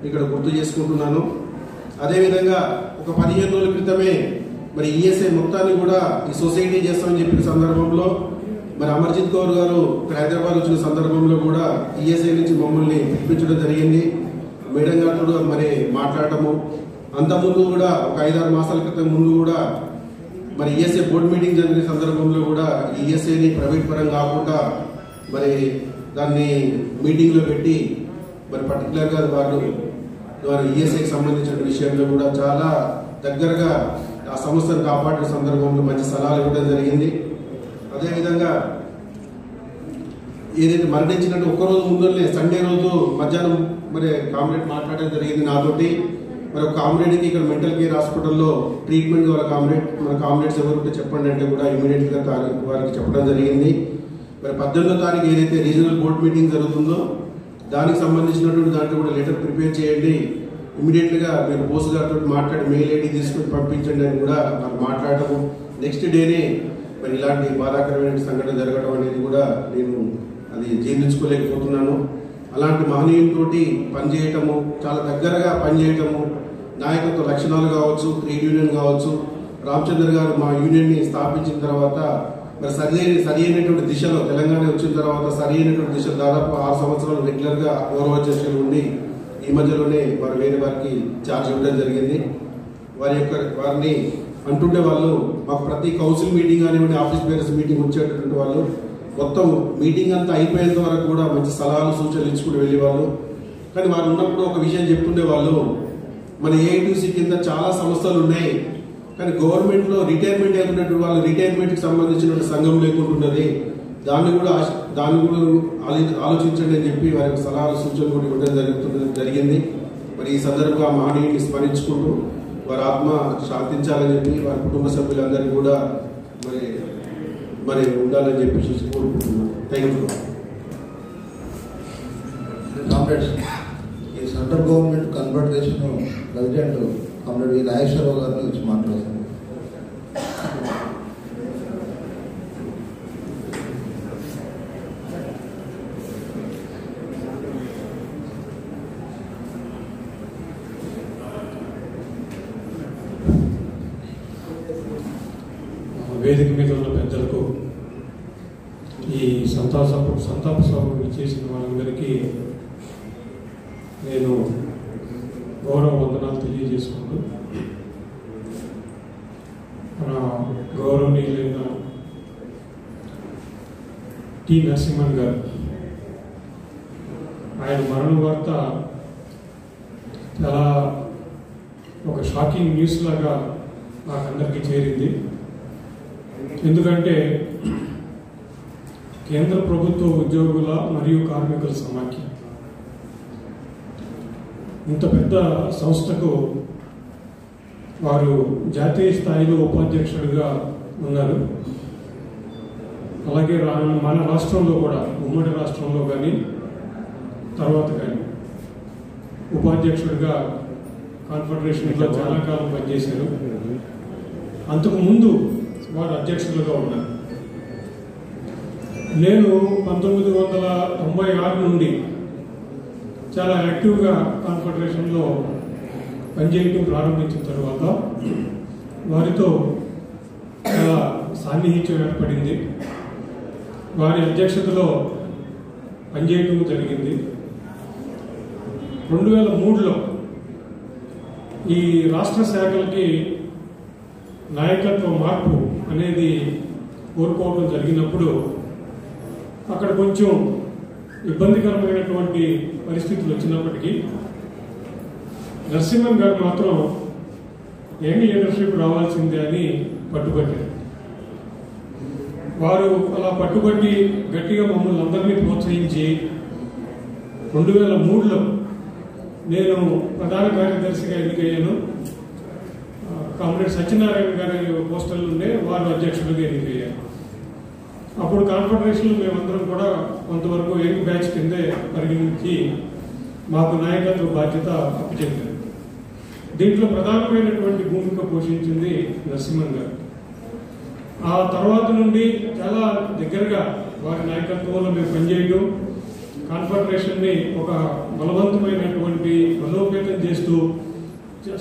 ఇక్కడ గుర్తు చేసుకుంటున్నాను. అదేవిధంగా ఒక 15 రోజుల క్రితమే మరి ఈఎస్ఐ మొత్తాన్ని కూడా ఈ సొసైటీ చేస్తామని చెప్పిన సందర్భంలో మరి అమర్జిత్ కౌర్ గారు ఇక్కడ హైదరాబాద్ వచ్చిన సందర్భంలో కూడా ఈఎస్ఐ నుంచి మమ్మల్ని పిలిపించడం జరిగింది. మేడం గారు మరి మాట్లాడటము, అంతకుముందు కూడా ఒక 5-6 మాసాల క్రితం ముందు కూడా మరి ఈఎస్ఐ బోర్డు మీటింగ్ జరిగిన సందర్భంలో కూడా ఈఎస్ఐని ప్రైవేట్ పరం కాకుండా మరి దాన్ని మీటింగ్లో పెట్టి మరి పర్టికులర్గా వారు ఈఎస్ఐకి సంబంధించిన విషయంలో కూడా చాలా దగ్గరగా ఆ సంస్థను కాపాడిన సందర్భంలో మంచి సలహాలు ఇవ్వడం జరిగింది. అదేవిధంగా ఏదైతే మరణించినట్టు ఒక్కరోజు ముందులే సండే రోజు మధ్యాహ్నం మరి కామ్రేడ్ మాట్లాడడం జరిగింది నాతోటి. మరి ఒక కామ్రేడ్కి ఇక్కడ మెంటల్ కేర్ హాస్పిటల్లో ట్రీట్మెంట్ వాళ్ళ మన కామ్రేడ్స్ ఎవరుంటే చెప్పండి అంటే కూడా ఇమీడియట్గా వారికి చెప్పడం జరిగింది. మరి 18వ తారీఖు ఏదైతే రీజనల్ బోర్డ్ మీటింగ్ జరుగుతుందో దానికి సంబంధించినటువంటి దాంట్లో కూడా లెటర్ ప్రిపేర్ చేయండి, ఇమీడియట్గా మీరు బోస్ గారితో మాట్లాడి మెయిల్ ఐడి తీసుకొని పంపించండి అని కూడా నాకు మాట్లాడటము. నెక్స్ట్ డేనే మరి ఇలాంటి బాధాకరమైన సంఘటన జరగడం అనేది కూడా నేను అది జీర్ణించుకోలేకపోతున్నాను. అలాంటి మహనీయులతోటి పనిచేయటము, చాలా దగ్గరగా పనిచేయటము, నాయకత్వ లక్షణాలు కావచ్చు, ట్రేడ్ యూనియన్ కావచ్చు. రామచంద్ర గారు మా యూనియన్ని స్థాపించిన తర్వాత మరి సరి అయినటువంటి దిశలో తెలంగాణ వచ్చిన తర్వాత సరి అయినటువంటి దిశలో దాదాపు 6 సంవత్సరాలు రెగ్యులర్గా గౌరవాధ్యక్షులు ఉండి ఈ మధ్యలోనే వారు వేరే వారికి ఛార్జ్ ఇవ్వడం జరిగింది. వారిని అంటుండే వాళ్ళు మాకు ప్రతి కౌన్సిల్ మీటింగ్ కానివ్వండి, ఆఫీస్ బేరర్స్ మీటింగ్ వచ్చేటటువంటి వాళ్ళు మొత్తం మీటింగ్ అంతా అయిపోయేంత వరకు కూడా మంచి సలహాలు సూచనలు ఇచ్చుకుని వెళ్ళేవాళ్ళు. కానీ వారు ఉన్నప్పుడు ఒక విషయం చెప్తుండే వాళ్ళు, మన ఏఐటీసీ కింద చాలా సంస్థలు ఉన్నాయి, కానీ గవర్నమెంట్లో రిటైర్మెంట్ అయినటువంటి వాళ్ళు రిటైర్మెంట్కి సంబంధించినటువంటి సంఘం లేకుంటున్నది, దాన్ని కూడా ఆలోచించండి అని చెప్పి వారి సలహాలు సూచనలు కూడా ఇవ్వడం జరిగింది. మరి ఈ సందర్భంగా మహనీయుని స్మరించుకుంటూ వారి ఆత్మ శాంతించాలని చెప్పి వారి కుటుంబ సభ్యులందరికీ కూడా మరి ఉండాలని చెప్పి కోరుకుంటున్నాను. Thank you. కామ్రేడ్స్, ఈ central government confederation president comrade V Nageswararao గారిని వచ్చి మాట్లాడుతున్నాను. వేదిక మీద ఉన్న పెద్దలకు, ఈ సంతాప సభ చేసిన వాళ్ళందరికీ నేను గౌరవ వందనాలు తెలియజేసుకుంటూ, మన గౌరవనీయులైన టి నరసింహన్ గారు, ఆయన మరణ వార్త చాలా ఒక షాకింగ్ న్యూస్ లాగా నాకందరికీ చేరింది. ఎందుకంటే కేంద్ర ప్రభుత్వ ఉద్యోగుల మరియు కార్మికుల సమాఖ్య ఇంత పెద్ద సంస్థకు వారు జాతీయ స్థాయిలో ఉపాధ్యక్షుడిగా ఉన్నారు. అలాగే మన రాష్ట్రంలో కూడా, ఉమ్మడి రాష్ట్రంలో కానీ తర్వాత కానీ ఉపాధ్యక్షుడిగా కాన్ఫెడరేషన్లో చాలా కాలం పనిచేశారు. అంతకుముందు వారు అధ్యక్షులుగా ఉన్నారు. నేను 1996 నుండి చాలా యాక్టివ్గా కాన్ఫెడరేషన్లో పనిచేయడం ప్రారంభించిన తర్వాత వారితో చాలా సాన్నిహిత్యం ఏర్పడింది. వారి అధ్యక్షతలో పనిచేయడం జరిగింది. 2003లో ఈ రాష్ట్ర శాఖలకి నాయకత్వ మార్పు అనేది కోరుకోవడం జరిగినప్పుడు అక్కడ కొంచెం ఇబ్బందికరమైనటువంటి పరిస్థితులు వచ్చినప్పటికీ నరసింహన్ గారు మాత్రం యంగ్ లీడర్షిప్ రావాల్సిందే అని పట్టుబట్టారు. వారు అలా పట్టుబట్టి గట్టిగా మమ్మల్ని అందరినీ ప్రోత్సహించి 2003లో నేను ప్రధాన కార్యదర్శిగా ఎన్నికయ్యాను. కామ్రేడ్ సత్యనారాయణ గారి పోస్టర్లు ఉండే, వారు అధ్యక్షుడిగా ఎన్నికయ్యారు. అప్పుడు కాన్ఫెడరేషన్లో మేమందరం కూడా కొంతవరకు యంగ్ బ్యాచ్ కిందే పరిగణించి మాకు నాయకత్వ బాధ్యత అప్పచెప్పారు. దీంట్లో ప్రధానమైనటువంటి భూమిక పోషించింది నరసింహన్ గారు. ఆ తర్వాత నుండి చాలా దగ్గరగా వారి నాయకత్వంలో మేము పనిచేయడం, కాన్ఫెడరేషన్ని ఒక బలవంతమైనటువంటి బలోపేతం చేస్తూ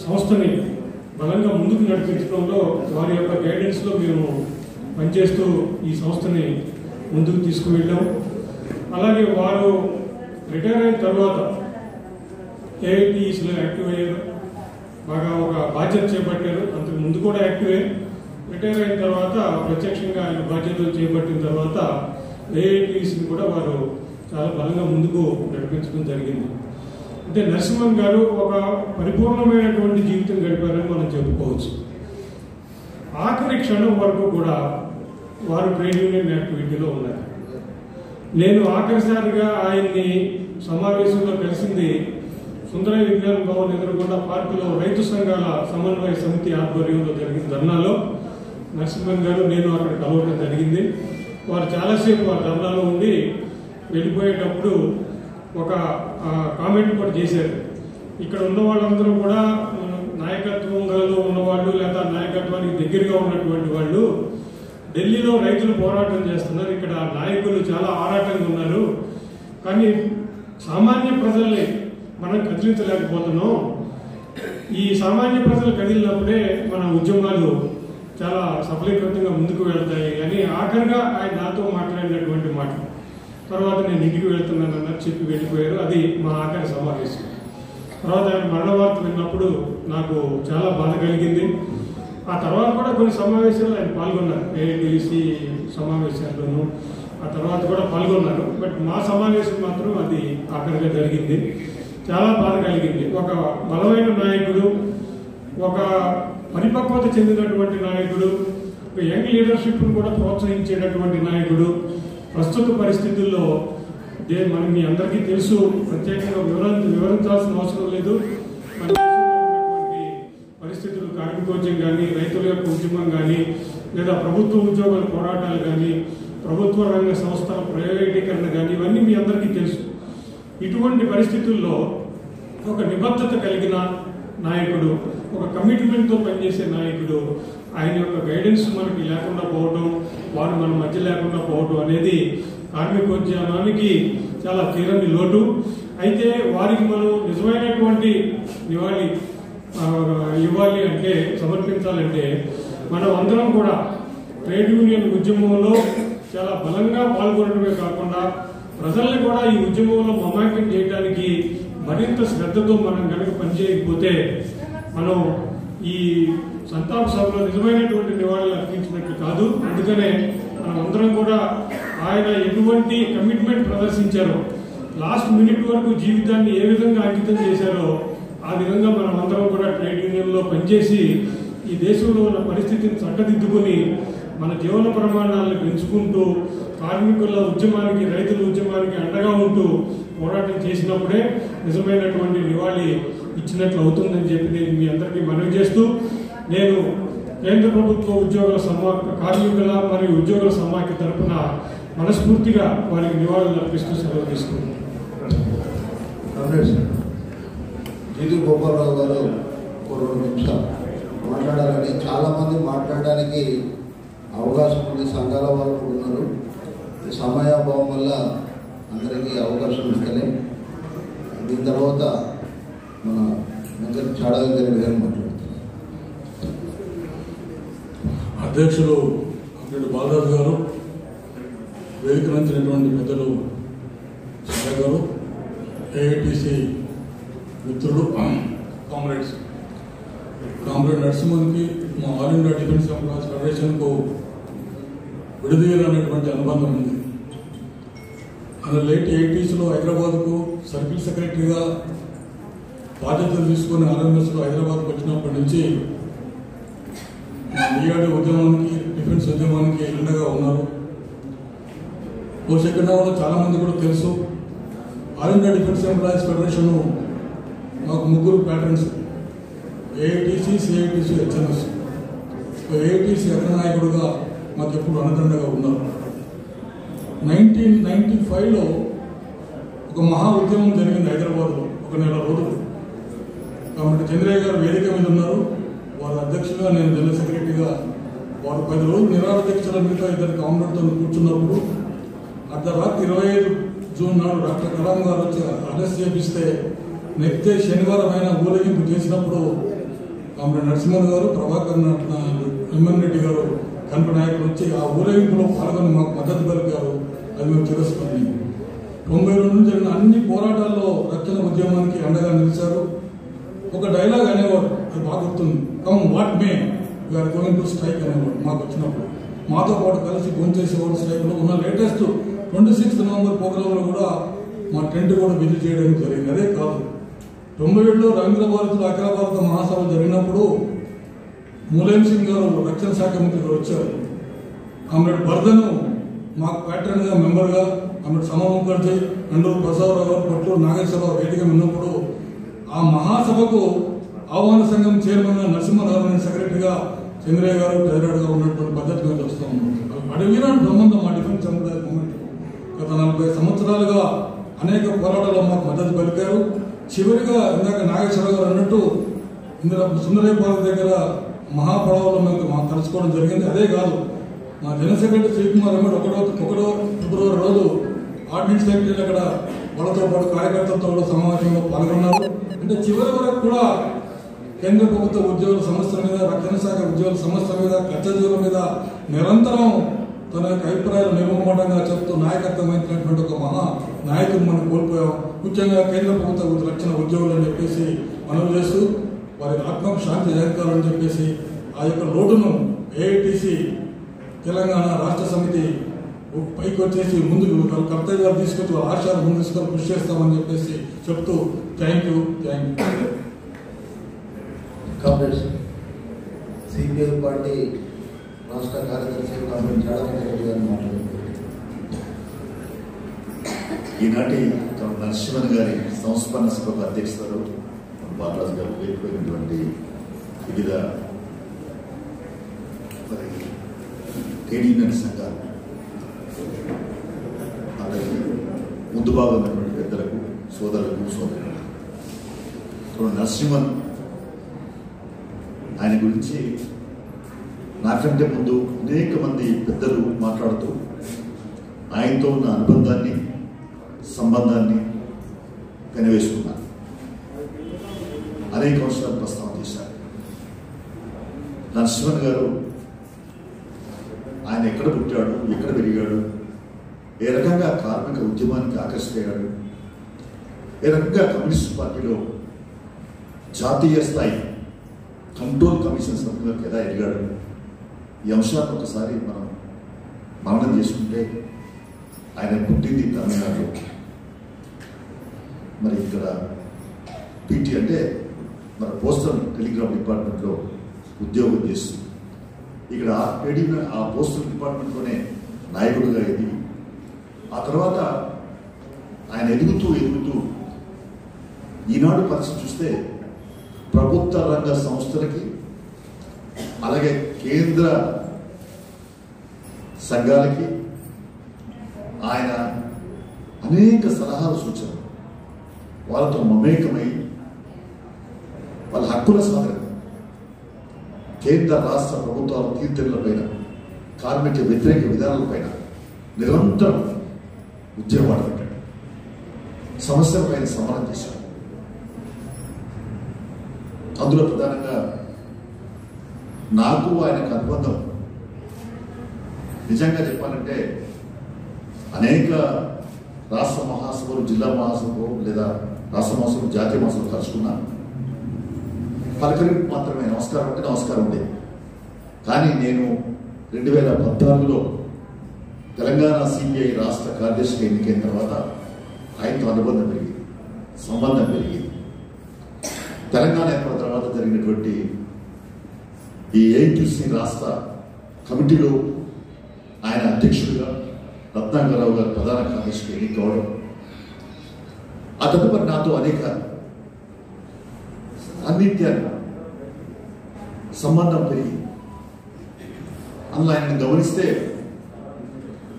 సంస్థని బలంగా ముందుకు నడిపించడంలో వారి యొక్క గైడెన్స్లో మేము పనిచేస్తూ ఈ సంస్థని ముందుకు తీసుకువెళ్ళాం. అలాగే వారు రిటైర్ అయిన తర్వాత ఏఐటీఈస్లో యాక్టివ్ అయ్యారు, బాగా ఒక బాధ్యత చేపట్టారు. అంతకు ముందు కూడా యాక్టివే. రిటైర్ అయిన తర్వాత ప్రత్యక్షంగా ఆయన బాధ్యతలు చేపట్టిన తర్వాత ఏఐటీఈస్ని కూడా వారు చాలా బలంగా ముందుకు నడిపించడం జరిగింది. అంటే నరసింహన్ గారు ఒక పరిపూర్ణమైనటువంటి జీవితం గడిపారని మనం చెప్పుకోవచ్చు. ఆఖరి క్షణం వరకు కూడా వారు ట్రేడ్ యూనియన్ యాక్టివిటీలో ఉన్నారు. నేను ఆఖరిసారిగా ఆయన్ని సమావేశంలో కలిసింది సుందరయ్య విజ్ఞాన భవన్ ఎదురుకుండా పార్కులో రైతు సంఘాల సమన్వయ సమితి ఆధ్వర్యంలో జరిగిన ధర్నాలో నరసింహన్ గారు నేను అక్కడ కలవడం జరిగింది. వారు చాలాసేపు ఆ ధర్నాలో ఉండి వెళ్ళిపోయేటప్పుడు ఒక కామెంట్ కూడా చేశారు. ఇక్కడ ఉన్న వాళ్ళందరూ కూడా నాయకత్వంలో ఉన్నవాళ్ళు లేదా నాయకత్వానికి దగ్గరగా ఉన్నటువంటి వాళ్ళు ఢిల్లీలో రైతులు పోరాటం చేస్తున్నారు, ఇక్కడ నాయకులు చాలా ఆరాటంగా ఉన్నారు, కానీ సామాన్య ప్రజల్ని మనం కదిలించలేకపోతున్నాం. ఈ సామాన్య ప్రజలు కదిలినప్పుడే మన ఉద్యమాలు చాలా సఫలీకృతంగా ముందుకు వెళ్తాయి అని ఆఖరిగా ఆయన నాతో మాట్లాడినటువంటి మాట. తర్వాత నేను ఇంటికి వెళ్తున్నానని చెప్పి వెళ్ళిపోయారు. అది మా ఆఖరి సమావేశం. తర్వాత ఆయన మరణ వార్త విన్నప్పుడు నాకు చాలా బాధ కలిగింది. ఆ తర్వాత కూడా కొన్ని సమావేశాలు ఆయన పాల్గొన్నారు, ఏఐటీసీ సమావేశాల్లోనూ ఆ తర్వాత కూడా పాల్గొన్నారు. బట్ మా సమావేశం మాత్రం అది ఆఖరిగా జరిగింది. చాలా బాధ కలిగింది. ఒక బలమైన నాయకుడు, ఒక పరిపక్వత చెందినటువంటి నాయకుడు, ఒక యంగ్ లీడర్షిప్ను కూడా ప్రోత్సహించేటటువంటి నాయకుడు ప్రస్తుత పరిస్థితుల్లో మనం మీ అందరికీ తెలుసు, ప్రత్యేకంగా వివరించాల్సిన అవసరం లేదు. మన దేశంలో ఉన్నటువంటి పరిస్థితులు, కార్మికోద్యమం కానీ, రైతుల యొక్క ఉద్యమం కానీ, లేదా ప్రభుత్వ ఉద్యోగుల పోరాటాలు కానీ, ప్రభుత్వ రంగ సంస్థల ప్రైవేటీకరణ కానీ, ఇవన్నీ మీ అందరికీ తెలుసు. ఇటువంటి పరిస్థితుల్లో ఒక నిబద్ధత కలిగిన నాయకుడు, ఒక కమిట్మెంట్తో పనిచేసే నాయకుడు, ఆయన యొక్క గైడెన్స్ మనకి లేకుండా పోవడం, వారు మన మధ్య లేకుండా పోవడం అనేది కార్మికోద్యమానికి చాలా తీరని లోటు. అయితే వారికి మనం నిజమైనటువంటి నివాళి ఇవ్వాలి అంటే, సమర్పించాలంటే, మనం అందరం కూడా ట్రేడ్ యూనియన్ ఉద్యమంలో చాలా బలంగా పాల్గొనడమే కాకుండా ప్రజల్ని కూడా ఈ ఉద్యమంలో మమేకం చేయడానికి మరింత శ్రద్ధతో మనం కనుక పనిచేయకపోతే మనం ఈ సంతాప సభలో నిజమైనటువంటి నివాళులు అర్పించినట్లు కాదు. అందుకనే మనం అందరం కూడా ఆయన ఎటువంటి కమిట్మెంట్ ప్రదర్శించారో, లాస్ట్ మినిట్ వరకు జీవితాన్ని ఏ విధంగా అంకితం చేశారో ఆ విధంగా మనం అందరం కూడా ట్రేడ్ యూనియన్లో పనిచేసి ఈ దేశంలో ఉన్న పరిస్థితిని చక్కదిద్దుకుని మన జీవన ప్రమాణాలను పెంచుకుంటూ కార్మికుల ఉద్యమానికి, రైతుల ఉద్యమానికి అండగా ఉంటూ పోరాటం చేసినప్పుడే నిజమైనటువంటి నివాళి ఇచ్చినట్లు అవుతుందని చెప్పి నేను మీ అందరికీ మనవి చేస్తూ, నేను కేంద్ర ప్రభుత్వ ఉద్యోగుల కార్మికుల మరియు ఉద్యోగుల సమాఖ్య తరఫున మనస్ఫూర్తిగా వారికి నివాళులు అర్పిస్తూ సెలవు తీసుకుంటున్నాను. జీతు గోపాలరావు గారు ఒక 2 నిమిషాలు మాట్లాడాలని, చాలామంది మాట్లాడడానికి అవకాశం ఉంది, సంఘాల వాళ్ళు ఉన్నారు. ఈ సమయాభావం వల్ల అందరికీ అవకాశం ఇస్తలే. దీని తర్వాత మన మంత్రి చాడా గారి గారు మాట్లాడుతున్నారు. అధ్యక్షులు అప్పుడు బాలరాజు గారు, వేదిక నుంచినటువంటి పెద్దలు సంజయ్ గారు, ఏఐటీసీ మిత్రులు, కామ్రేడ్ నరసింహన్కి మా ఆల్ ఇండియా డిఫెన్స్ ఎంప్లాయీస్ ఫెడరేషన్కు విడదీయాలనేటువంటి అనుబంధం ఉంది. ఆయన లేట్ 80s హైదరాబాద్కు సర్కిల్ సెక్రటరీగా బాధ్యతలు తీసుకుని ఆర్ఎంఎస్లో హైదరాబాద్కు వచ్చినప్పటి నుంచి మా డిఆర్డీ ఉద్యమానికి, డిఫెన్స్ ఉద్యమానికి అండగా ఉన్నారు. బహుశా వాళ్ళు చాలామంది కూడా తెలుసు. All India defence employees federation మాకు 3 ప్యాటర్న్స్, ఏఐటీసీ, సిఐటీసీ, హెచ్ఎన్ఎస్. ఏఐటీసీ అగ్రనాయకుడుగా మాకు ఎప్పుడు అండదండగా ఉన్నారు. 1995లో ఒక మహా ఉద్యమం జరిగింది హైదరాబాద్లో, 1 నెల రోజులు. కాబట్టి చంద్రయ్య గారు వేదిక మీద ఉన్నారు, వారి అధ్యక్షులుగా, నేను జనరల్ సెక్రటరీగా. వారు 10 రోజులు నిరాధ్యక్షుల మిగతా 2 కామ్రేడ్తో కూర్చున్నప్పుడు అర్ధరాత్రి 25 జూన్ నాడు డాక్టర్ కలాం గారు వచ్చి అరెస్ట్ చేపిస్తే నెక్స్ట్ శనివారం ఆయన ఊరేగింపు చేసినప్పుడు కామ్రేడ్ నరసింహన్ గారు, ప్రభాకర్ ఎంఎన్ రెడ్డి గారు కనుక నాయకులు వచ్చి ఆ ఊరేగింపులో పాల్గొని మాకు మద్దతు పలికారు. అది మేము తెలుసుకుని 92 నుంచి జరిగిన అన్ని పోరాటాల్లో రక్షణ ఉద్యమానికి అండగా నిలిచారు. ఒక డైలాగ్ అనేవాడు, అది బాగా గుర్తుంది, come what may we are going to strike అనేవాడు. మాకు వచ్చినప్పుడు మాతో పాటు కలిసి భోంచేసేవాడు. స్ట్రైక్లో ఉన్న లేటెస్ట్ 26 నవంబర్ ప్రోగ్రాంలో కూడా మా టెంట్ కూడా విజిట్ చేయడం జరిగింది. అదే కాదు, 97లో రవీంద్ర భారతిలో అఖిల భారత మహాసభ జరిగినప్పుడు ములాయం సింగ్ గారు రక్షణ శాఖ మంత్రి గారు వచ్చారు. కామ్రేడ్ బర్ధను మాకు ప్యాటర్న్గా మెంబర్గా, కామ్రేడ్ సమా ముఖర్జీ, అండూరు ప్రసాదరావు గారు, పట్లూరు నాగేశ్వరరావు వేదిక ఉన్నప్పుడు ఆ మహాసభకు ఆహ్వాన సంఘం చైర్మన్గా నరసింహరావు సెక్రటరీగా చంద్రయ్య గారు ట్రెజరర్గా ఉన్నటువంటి పద్ధతి మీద వస్తూ ఉన్నారు. అడవినాడు సంబంధం మా డిఫెన్స్ సముదాయ మూమెంట్ గత 40 సంవత్సరాలుగా అనేక పోరాటాల్లో మాకు మద్దతు పలికారు. చివరిగా ఇందాక నాగేశ్వరరావు గారు అన్నట్టు ఇందులో సుందరయ్యపాలెం దగ్గర మహాపడవలో మేము మాకు కలుసుకోవడం జరిగింది. అదే కాదు, మా జనరల్ సెక్రటరీ శ్రీకుమార్ అమ్మడు 1 ఫిబ్రవరి రోజు ఆర్డినెన్స్ సెక్రటరీలు అక్కడ వాళ్ళతో పాటు కార్యకర్తలతో కూడా సమావేశంలో పాల్గొన్నారు. అంటే చివరి వరకు కూడా కేంద్ర ప్రభుత్వ ఉద్యోగుల సమస్యల మీద, రక్షణ శాఖ ఉద్యోగుల సమస్యల మీద, కర్తవ్యుల మీద నిరంతరం తన యొక్క అభిప్రాయాలు నిర్మూలంగా చెప్తూ నాయకత్వం వహించినటువంటి ఒక మహా నాయకులు మనం కోల్పోయాం. ముఖ్యంగా కేంద్ర ప్రభుత్వ రక్షణ ఉద్యోగులు అని చెప్పేసి మనవి చేస్తూ వారి ఆత్మకు శాంతి జరగాలని చెప్పేసి ఆ యొక్క లోటును ఏఐటీసీ తెలంగాణ రాష్ట్ర సమితి పైకి వచ్చేసి ముందుకు కర్తవ్యాలు తీసుకొచ్చి వాళ్ళ ఆశయాలు ముందు తీసుకొని కృషి చేస్తామని చెప్పేసి చెప్తూ thank you. Congress CPI party రాష్ట్ర కార్యదర్శి కాంగ్రెస్ చాడారెడ్డి గారు మాట్లాడారు. ఈనాటి నరసింహన్ గారి సంస్మరణ సభకు అధ్యక్షులు బాలరాజు గారు వేదికైనటువంటి వివిధ ట్రేడ్ యూనియన్ సంఘాలు, అలాగే ముందు భాగమైనటువంటి పెద్దలకు సోదరులకు సోదరులకు నరసింహన్ ఆయన గురించి నాకంటే ముందు అనేక మంది పెద్దలు మాట్లాడుతూ ఆయనతో ఉన్న అనుబంధాన్ని సంబంధాన్ని కనివేసుకున్నారు. అనేక అంశాలు ప్రస్తావన చేశారు. నరసింహన్ గారు ఆయన ఎక్కడ పుట్టాడు, ఎక్కడ పెరిగాడు, ఏ రకంగా కార్మిక ఉద్యమానికి ఆకర్షితయ్యాడు, ఏ రకంగా కమ్యూనిస్ట్ పార్టీలో జాతీయ స్థాయి కంట్రోల్ కమిషన్ సభ్యులకు ఎలా ఎదిగాడు, ఈ అంశాన్ని ఒకసారి మనం మననం చేసుకుంటే ఆయన పుట్టింది తమిళనాడులో. మరి ఇక్కడ పీటీ అంటే మన పోస్టల్ టెలిగ్రాఫ్ డిపార్ట్మెంట్లో ఉద్యోగం చేస్తూ ఇక్కడ ఆ పోస్టల్ డిపార్ట్మెంట్లోనే నాయకుడిగా ఎదిగి ఆ తర్వాత ఆయన ఎదుగుతూ ఈనాడు పరిస్థితి చూస్తే ప్రభుత్వ రంగ సంస్థలకి అలాగే కేంద్ర సంఘాలకి ఆయన అనేక సలహాలు సూచనలు వాళ్ళతో మమేకమై వాళ్ళ హక్కుల సాధన కేంద్ర రాష్ట్ర ప్రభుత్వాల తీర్థులపైన కార్మిక వ్యతిరేక విధానాలపైన నిరంతరం ఉద్యమాలు పెట్టాడు. సమస్యలపైన సమరం చేశాడు. అందులో ప్రధానంగా నాకు ఆయనకు అనుబంధం నిజంగా చెప్పాలంటే అనేక రాష్ట్ర మహాసభలు, జిల్లా మహాసభలు లేదా రాష్ట్ర మహాసభలు, జాతీయ మహాసభలు కలుసుకున్నాను. పలకరింపు మాత్రమే, నమస్కారం అంటే నమస్కారం ఉండేది. కానీ నేను 2014లో తెలంగాణ సిపిఐ రాష్ట్ర కార్యదర్శిగా ఎన్నికైన తర్వాత ఆయనతో అనుబంధం పెరిగింది, సంబంధం పెరిగింది. తెలంగాణ ఏర్పడిన తర్వాత జరిగినటువంటి ఈ ఏఐటీసీ రాష్ట్ర కమిటీలో ఆయన అధ్యక్షుడిగా, రత్నాకరరావు గారు ప్రధాన కార్యదర్శిగా ఎన్నికవడం, ఆ తదుపరి నాతో అనేక సాన్నిధ్యాన్ని సంబంధం పెరిగి అందులో ఆయన గమనిస్తే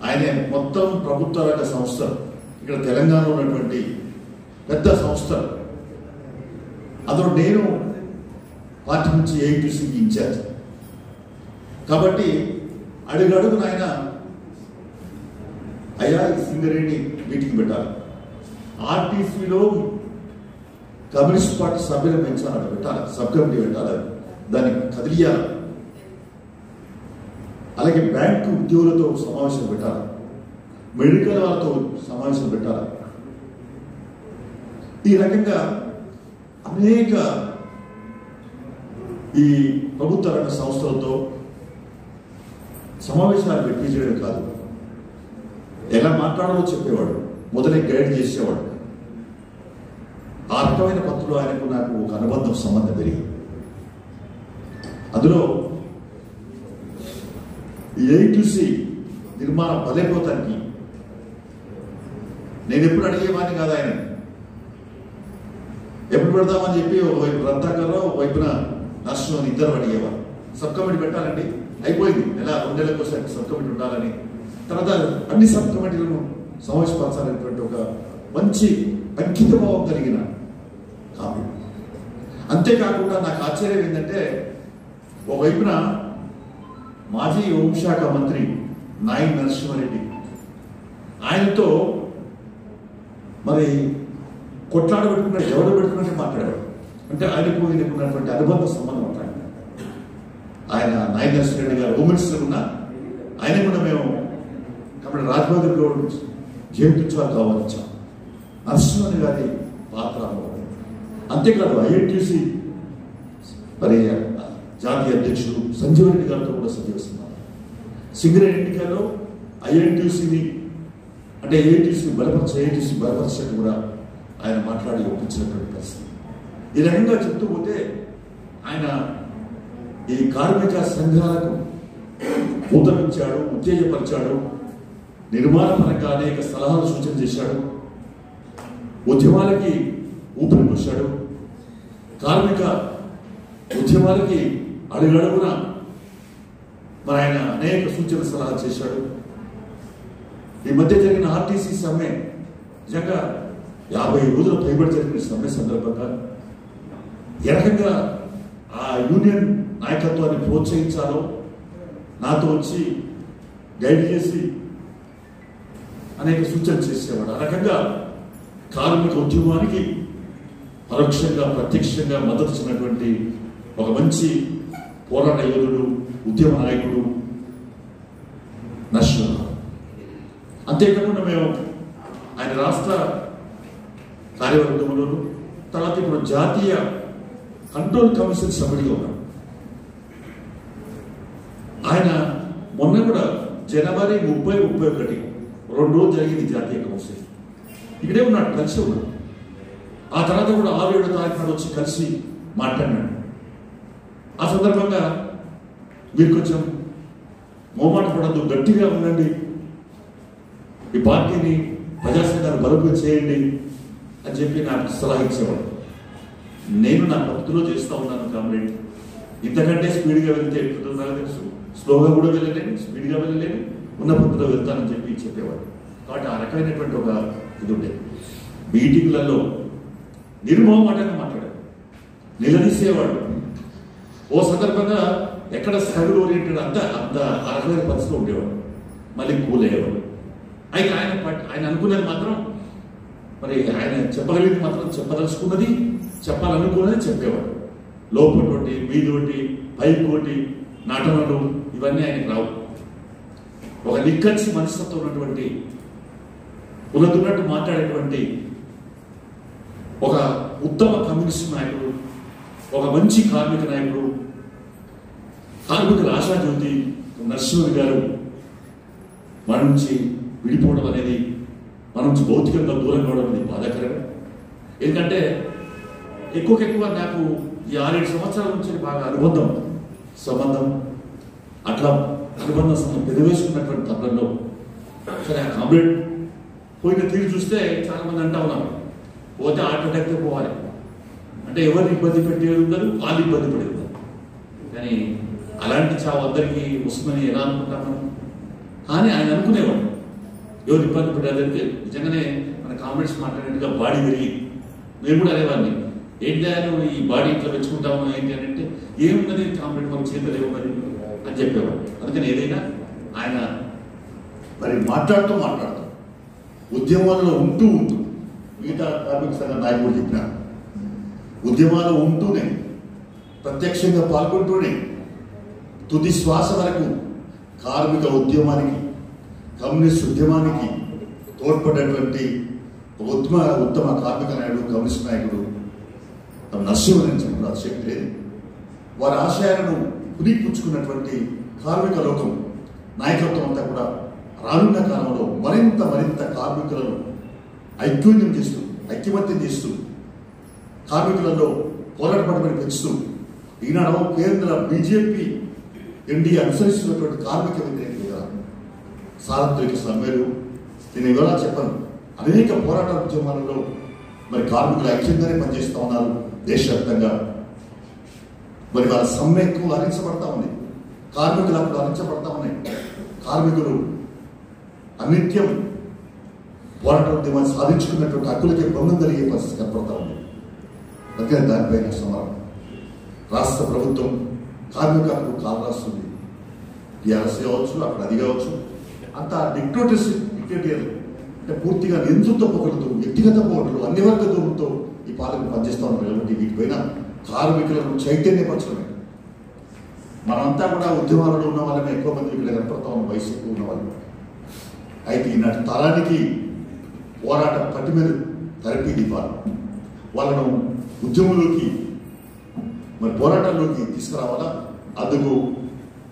ఆయన మొత్తం ప్రభుత్వ రంగ సంస్థలు ఇక్కడ తెలంగాణలో ఉన్నటువంటి పెద్ద సంస్థలు అందులో నేను పార్టీ నుంచి ఏఐటీసీకి ఇన్ఛార్జ్ కాబట్టి అడుగడుగున ఆయన అయ్యా సింగరేణి మీటింగ్ పెట్టాలి, ఆర్టీసీలో కమ్యూనిస్ట్ పార్టీ సభ్యులు పెంచాలని పెట్టాలి, సబ్ కమిటీ పెట్టాలి, దాన్ని కదిలియాలి, అలాగే బ్యాంకు ఉద్యోగులతో సమావేశం పెట్టాలి, మెడికల్ వాళ్ళతో సమావేశం పెట్టాలి. ఈ రకంగా అనేక ఈ ప్రభుత్వ రంగ సంస్థలతో సమావేశాలు పెట్టి చేయడం కాదు, ఎలా మాట్లాడాలో చెప్పేవాడు, మొదలై గైడ్ చేసేవాడు. ఆ రకమైన పత్రులు ఆయనకు నాకు ఒక అనుబంధం, సంబంధం పెరిగింది. అందులో ఏఐటీసీ నిర్మాణం బలైపోతానికి నేను ఎప్పుడు అడిగేవాడిని కాదు. ఆయన ఎప్పుడు పెడదామని చెప్పి ఒకవైపు రత్నాకరరావు, ఒకవైపున నరసింహన్ ఇద్దరు అడిగేవారు. సబ్ కమిటీ పెట్టాలండి, అయిపోయింది, నెల 2 నెలలకు సబ్ కమిటీ ఉండాలని. తర్వాత అన్ని సబ్ కమిటీలను సమావేశపరచాలనేటువంటి ఒక మంచి అంకిత భావం కలిగిన కాదు. అంతేకాకుండా నాకు ఆశ్చర్యం ఏంటంటే ఒకవైపున మాజీ హోంశాఖ మంత్రి నాయన్ నరసింహారెడ్డి ఆయనతో మరి కొట్లాడ పెట్టుకున్నట్టు, ఎవరు పెట్టుకున్నట్టు మాట్లాడాడు. అంటే ఆయనకు ఈయనకున్నటువంటి అనుబంధ సంబంధం ఉంటాడు. ఆయన నాయన్ నరసింహారెడ్డి గారు హోమ్ మినిస్టర్ ఉన్నా ఆయన కూడా మేము కాబట్టి రాజ్బహదూర్ గౌడ్ జయంత్యుత్సవాలు కావాలిచ్చాం. నరసింహన్ గారి పాత్ర అంతేకాదు ఐఎన్టీసీ మరి జాతీయ అధ్యక్షుడు సంజీవ్ రెడ్డి గారితో కూడా సజీవిస్తున్నారు. సింగరేణి ఎన్నికల్లో ఐఎన్టీసీని అంటే ఏఐటీసీ బలపరిచినట్టు కూడా ఆయన మాట్లాడి ఒప్పించినటువంటి పరిస్థితి. ఈ రకంగా చెప్తూ పోతే ఆయన ఈ కార్మిక సంఘాలకు ఊతమిచ్చాడు, ఉత్తేజపరిచాడు, నిర్మాణ పరంగా అనేక సలహాలు సూచన చేశాడు, ఉద్యమాలకి ఊపిరి పోశాడు, కార్మిక ఉద్యమాలకి అడుగడుగున మరి ఆయన అనేక సూచన సలహాలు చేశాడు. ఈ మధ్య జరిగిన ఆర్టీసీ సమ్మె నిజంగా 50 రోజుల పైబడి జరిగిన సమ్మె సందర్భంగా ఏ రకంగా ఆ యూనియన్ నాయకత్వాన్ని ప్రోత్సహించాలో నాతో వచ్చి గైడ్ చేసి అనేక సూచనలు చేసేవాడు. ఆ రకంగా కార్మిక ఉద్యమానికి పరోక్షంగా ప్రత్యక్షంగా మద్దతు ఇచ్చినటువంటి ఒక మంచి పోరాట యోధుడు, ఉద్యమ నాయకుడు నరసింహరావు. అంతేకాకుండా మేము ఆయన రాష్ట్ర కార్యవర్గంలోను, తర్వాత ఇప్పుడు జాతీయ కంట్రోల్ కమిషన్ సభ్యుడిగా ఉన్నాడు. ఆయన మొన్న కూడా జనవరి 30, 31 2 రోజులు జరిగింది జాతీయ కౌన్సిల్. ఇక్కడే ఉన్నాడు, కలిసి ఉన్నాడు. ఆ తర్వాత కూడా 6, 7 తారీఖు నాడు వచ్చి కలిసి మాట్లాడినాడు. ఆ సందర్భంగా మీరు కొంచెం మోమాట పడద్దు, గట్టిగా ఉండండి, ఈ పార్టీని ప్రజా సంఘాన్ని బలోపేతం చేయండి అని చెప్పి నాకు సలహా ఇచ్చేవాడు. నేను నా పద్ధతిలో చేస్తూ ఉన్నాను కామ్రేడ్. ఇంతకంటే స్పీడ్గా వెళ్తే ఎట్లుంటుందో నాకు తెలుసు. స్లోగా కూడా వెళ్ళలేను, స్పీడ్గా వెళ్ళలేను, ఉన్న పద్ధతిలో వెళ్తానని చెప్పేవాడు. కాబట్టి ఆ రకమైనటువంటి ఒక ఇది ఉండేది. మీటింగ్లలో నిర్మోహమాటంగా మాట్లాడాడు, నిలదీసేవాడు. ఓ సందర్భంగా ఎక్కడ స్ట్రగుల్ ఓరియంటెడ్ అంత ఆ రకమైన పరిస్థితిలో ఉండేవాడు. మళ్ళీ కూల్ అయ్యేవాడు. అయితే ఆయన అనుకున్నది మాత్రం, మరి ఆయన చెప్పగలిగింది మాత్రం చెప్పదలుచుకున్నది, చెప్పాలనుకున్నది చెప్పేవాడు. లోపటి మీదోటి పైకోటి నటనలు ఇవన్నీ ఆయనకు రావు. ఒక నిక్కచ్చి మనస్తత్వం ఉన్నటువంటి, ఉన్నట్టు మాట్లాడేటువంటి ఒక ఉత్తమ కమ్యూనిస్ట్ నాయకుడు, ఒక మంచి కార్మిక నాయకుడు, కార్మికుల ఆశాజ్యోతి నరసింహన్ గారు మన నుంచి విడిపోవడం అనేది, మన నుంచి భౌతికంగా దూరం కావడం అనేది బాధాకరమే. ఎందుకంటే ఎక్కువ నాకు ఈ 6-7 సంవత్సరాల నుంచి బాగా సంబంధం అట్లా అనుబంధం పెదవేసుకున్నటువంటి తరుణంలో సరే ఆ కామ్రేడ్ పోయిన తీరు చూస్తే చాలా మంది అంటా ఉన్నారు, పోతే హార్ట్ అటాక్తో పోవాలి అంటే ఎవరిని ఇబ్బంది పెట్టేది ఉండదు, వాళ్ళు ఇబ్బంది పడేది ఉండదు. కానీ అలాంటి చావు అందరికీ వస్తుందని ఎలా అనుకుంటాం మనం? కానీ ఆయన అనుకునేవాడు ఎవరు ఇబ్బంది పడేదంటే నిజంగానే మన కామ్రేడ్స్ మాట్లాడినట్టుగా బాడీ పెరిగి, నేను కూడా అనేవాడిని, ఏంటి ఆయన ఈ బాడీ ఇట్లా పెంచుకుంటాము ఏంటి అని అంటే, ఏమున్నది కామ్రేడ్ మన చేతులు ఏమున్నది అని చెప్పేవాడు. అందుకని ఏదైనా ఆయన మరి మాట్లాడుతూ ఉద్యమాల్లో ఉంటూ మిగతా కార్మిక సంఘ నాయకుడు చెప్పిన ఉద్యమాలు ఉంటూనే ప్రత్యక్షంగా పాల్గొంటూనే తుది శ్వాస వరకు కార్మిక ఉద్యమానికి, కమ్యూనిస్ట్ ఉద్యమానికి తోడ్పడేటువంటి ఉత్తమ కార్మిక నాయకుడు, కమ్యూనిస్ట్ నాయకుడు నరసింహన్ చెప్పిన శక్తి లేదు. వారి ఆశయాలను పురిపుచ్చుకున్నటువంటి కార్మిక లోకం నాయకత్వం అంతా కూడా రానున్న కాలంలో మరింత కార్మికులను ఐక్యమత్యం చేస్తూ కార్మికులలో పోరాటపడమని పెంచుతూ ఈనాడు కేంద్ర బీజేపీ ఎన్డీఏ అనుసరిస్తున్నటువంటి కార్మిక వ్యతిరేక సార్వత్రిక సమ్మెలు, నేను ఇవాళ చెప్పను, అనేక పోరాట ఉద్యమాలలో మరి కార్మికులు ఐక్యంగానే పనిచేస్తూ ఉన్నారు దేశవ్యాప్తంగా. మరి వాళ్ళ సమ్మె ఎక్కువ హరించబడతా ఉంది, కార్మికులు అప్పుడు హరించబడతా ఉన్నాయి. కార్మికులు అనిత్యం పోరాట ఉద్యమాన్ని సాధించుకున్నటువంటి హక్కులకే భంగం కలిగే పరిస్థితి కనపడతా ఉంది. అందుకని దానిపైన సమరం రాష్ట్ర ప్రభుత్వం కార్మికులకు కాలు రాస్తుంది. టీఆర్ఎస్ కావచ్చు, అక్కడ అది కావచ్చు, అంత డిక్టేరియర్ అంటే పూర్తిగా నియంతృత్వ పొగలతో, వ్యక్తిగత పొగలు, అన్ని వర్గ దూరంతో ఈ పాలన పనిచేస్తా ఉన్నారు. కాబట్టి వీటిపైన కార్మికులను చైతన్యపరచడమే. మనమంతా కూడా ఉద్యమాలలో ఉన్న వాళ్ళని ఎక్కువ మంది ఇక్కడ కనపడతా ఉన్న వయసు ఎక్కువ ఉన్న వాళ్ళు. అయితే ఈనాటి తరానికి పోరాట పట్టి మీద తరపి వాళ్ళను ఉద్యమంలోకి మరి పోరాటంలోకి తీసుకురావాలా. అందుకు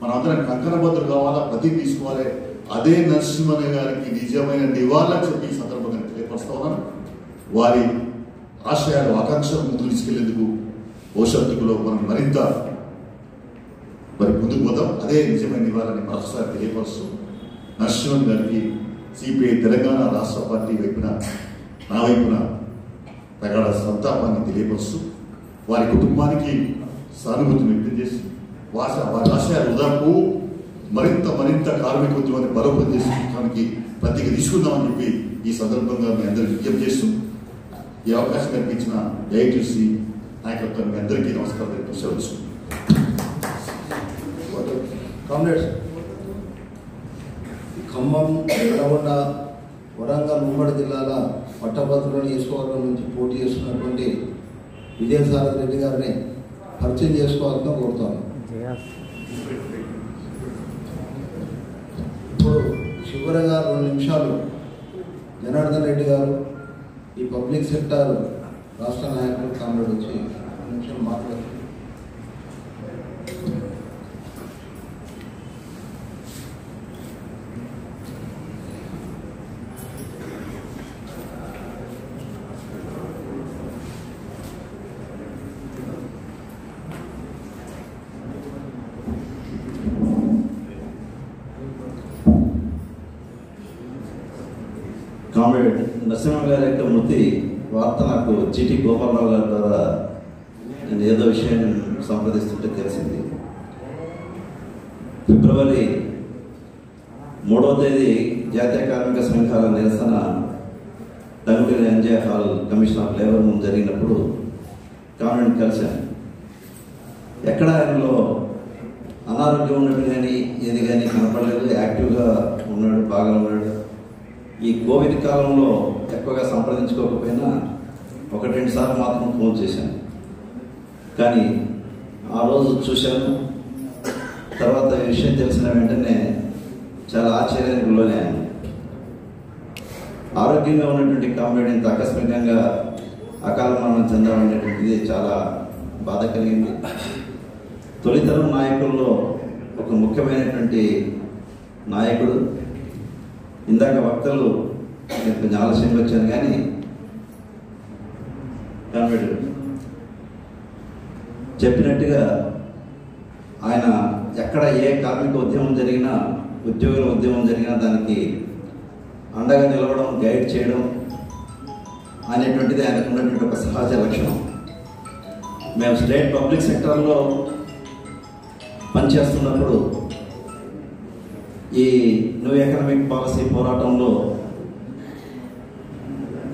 మనందరం కంకణబద్దులు కావాలా, ప్రతి తీసుకోవాలి. అదే నరసింహన్ గారికి నిజమైన నివాళులు చెప్పి ఈ సందర్భంగా తెలియపరుస్తా ఉన్నాను. వారి ఆశయాలు, ఆకాంక్షలు ముందుకు తీసుకెళ్లేందుకు భవిష్యత్తులో మనం మరింత మరి ముందుకు పోతాం. అదే నిజమైన నివాళని మరొకసారి తెలియపరుస్తూ నరసింహన్ గారికి సిపిఐ తెలంగాణ రాష్ట్ర పార్టీ వైపున, నా వైపున ప్రగాఢ సంతాపాన్ని తెలియపరుస్తూ వారి కుటుంబానికి సానుభూతిని వ్యక్తం చేసి వారి ఆశయాలు ఉదాకు మరింత కార్మిక ఉద్యమాన్ని బలోపేతం చేసుకోవడానికి ప్రతిగా తీసుకుందామని చెప్పి ఈ సందర్భంగా మీ అందరికీ విజ్ఞప్తి చేస్తూ ఈ అవకాశం కల్పించిన ఏఐటీసీ నాయకత్వానికి అందరికీ నమస్కారం తెలియవచ్చు. కామ్రేడ్స్, ఖమ్మం, నల్గొండ, వరంగల్ ఉమ్మడి జిల్లాల పట్టభద్రుల నియోజకవర్గం నుంచి పోటీ చేస్తున్నటువంటి విజయసారథి రెడ్డి గారిని పరిచయం చేసుకోవాలని కోరుతాను. ఇప్పుడు చివరిగా 2 నిమిషాలు జనార్దన్ రెడ్డి గారు, ఈ పబ్లిక్ సెక్టార్ రాష్ట్ర నాయకులు కామ్రేడ్ వచ్చి 2 నిమిషాలు మాట్లాడుతున్నారు. కామ్రేడ్ నరసింహ గారి యొక్క మృతి వార్త నాకు జీటీ గోపాలరావు గారి ద్వారా నేను ఏదో విషయం సంప్రదిస్తుంటే తెలిసింది. ఫిబ్రవరి 3వ తేదీ జాతీయ కార్మిక సంఘాల నిరసన దంగుటూరి MJ hall commission of labour ముందు జరిగినప్పుడు కామ్రేడ్ కలిశాను. ఎక్కడ ఆయనలో అనారోగ్యం ఉన్నట్టు కానీ ఏది కానీ కనపడలేదు. యాక్టివ్గా ఉన్నాడు, బాగా ఉన్నాడు. ఈ కోవిడ్ కాలంలో ఎక్కువగా సంప్రదించుకోకపోయినా 1-2 సార్లు మాత్రం ఫోన్ చేశాను. కానీ ఆ రోజు చూశాను. తర్వాత ఈ విషయం తెలిసిన వెంటనే చాలా ఆశ్చర్యానికి లోనయ్యాను. ఆరోగ్యంగా ఉన్నటువంటి కామ్రేడ్ ఇంత ఆకస్మికంగా అకాల మరణం చెందాలనేటువంటిది చాలా బాధ కలిగింది. తొలితరం నాయకుల్లో ఒక ముఖ్యమైనటువంటి నాయకుడు. ఇందాక వక్తలు నేను కొంచెం ఆలస్యంగా వచ్చాను, కానీ కామ్రేడ్ చెప్పినట్టుగా ఆయన ఎక్కడ ఏ కార్మిక ఉద్యమం జరిగినా, ఉద్యోగుల ఉద్యమం జరిగినా దానికి అండగా నిలవడం, గైడ్ చేయడం అనేటువంటిది ఆయనకు ఉన్నటువంటి ఒక సహజ లక్షణం. మేము స్టేట్ పబ్లిక్ సెక్టర్లో పనిచేస్తున్నప్పుడు ఈ న్యూ ఎకనామిక్ పాలసీ పోరాటంలో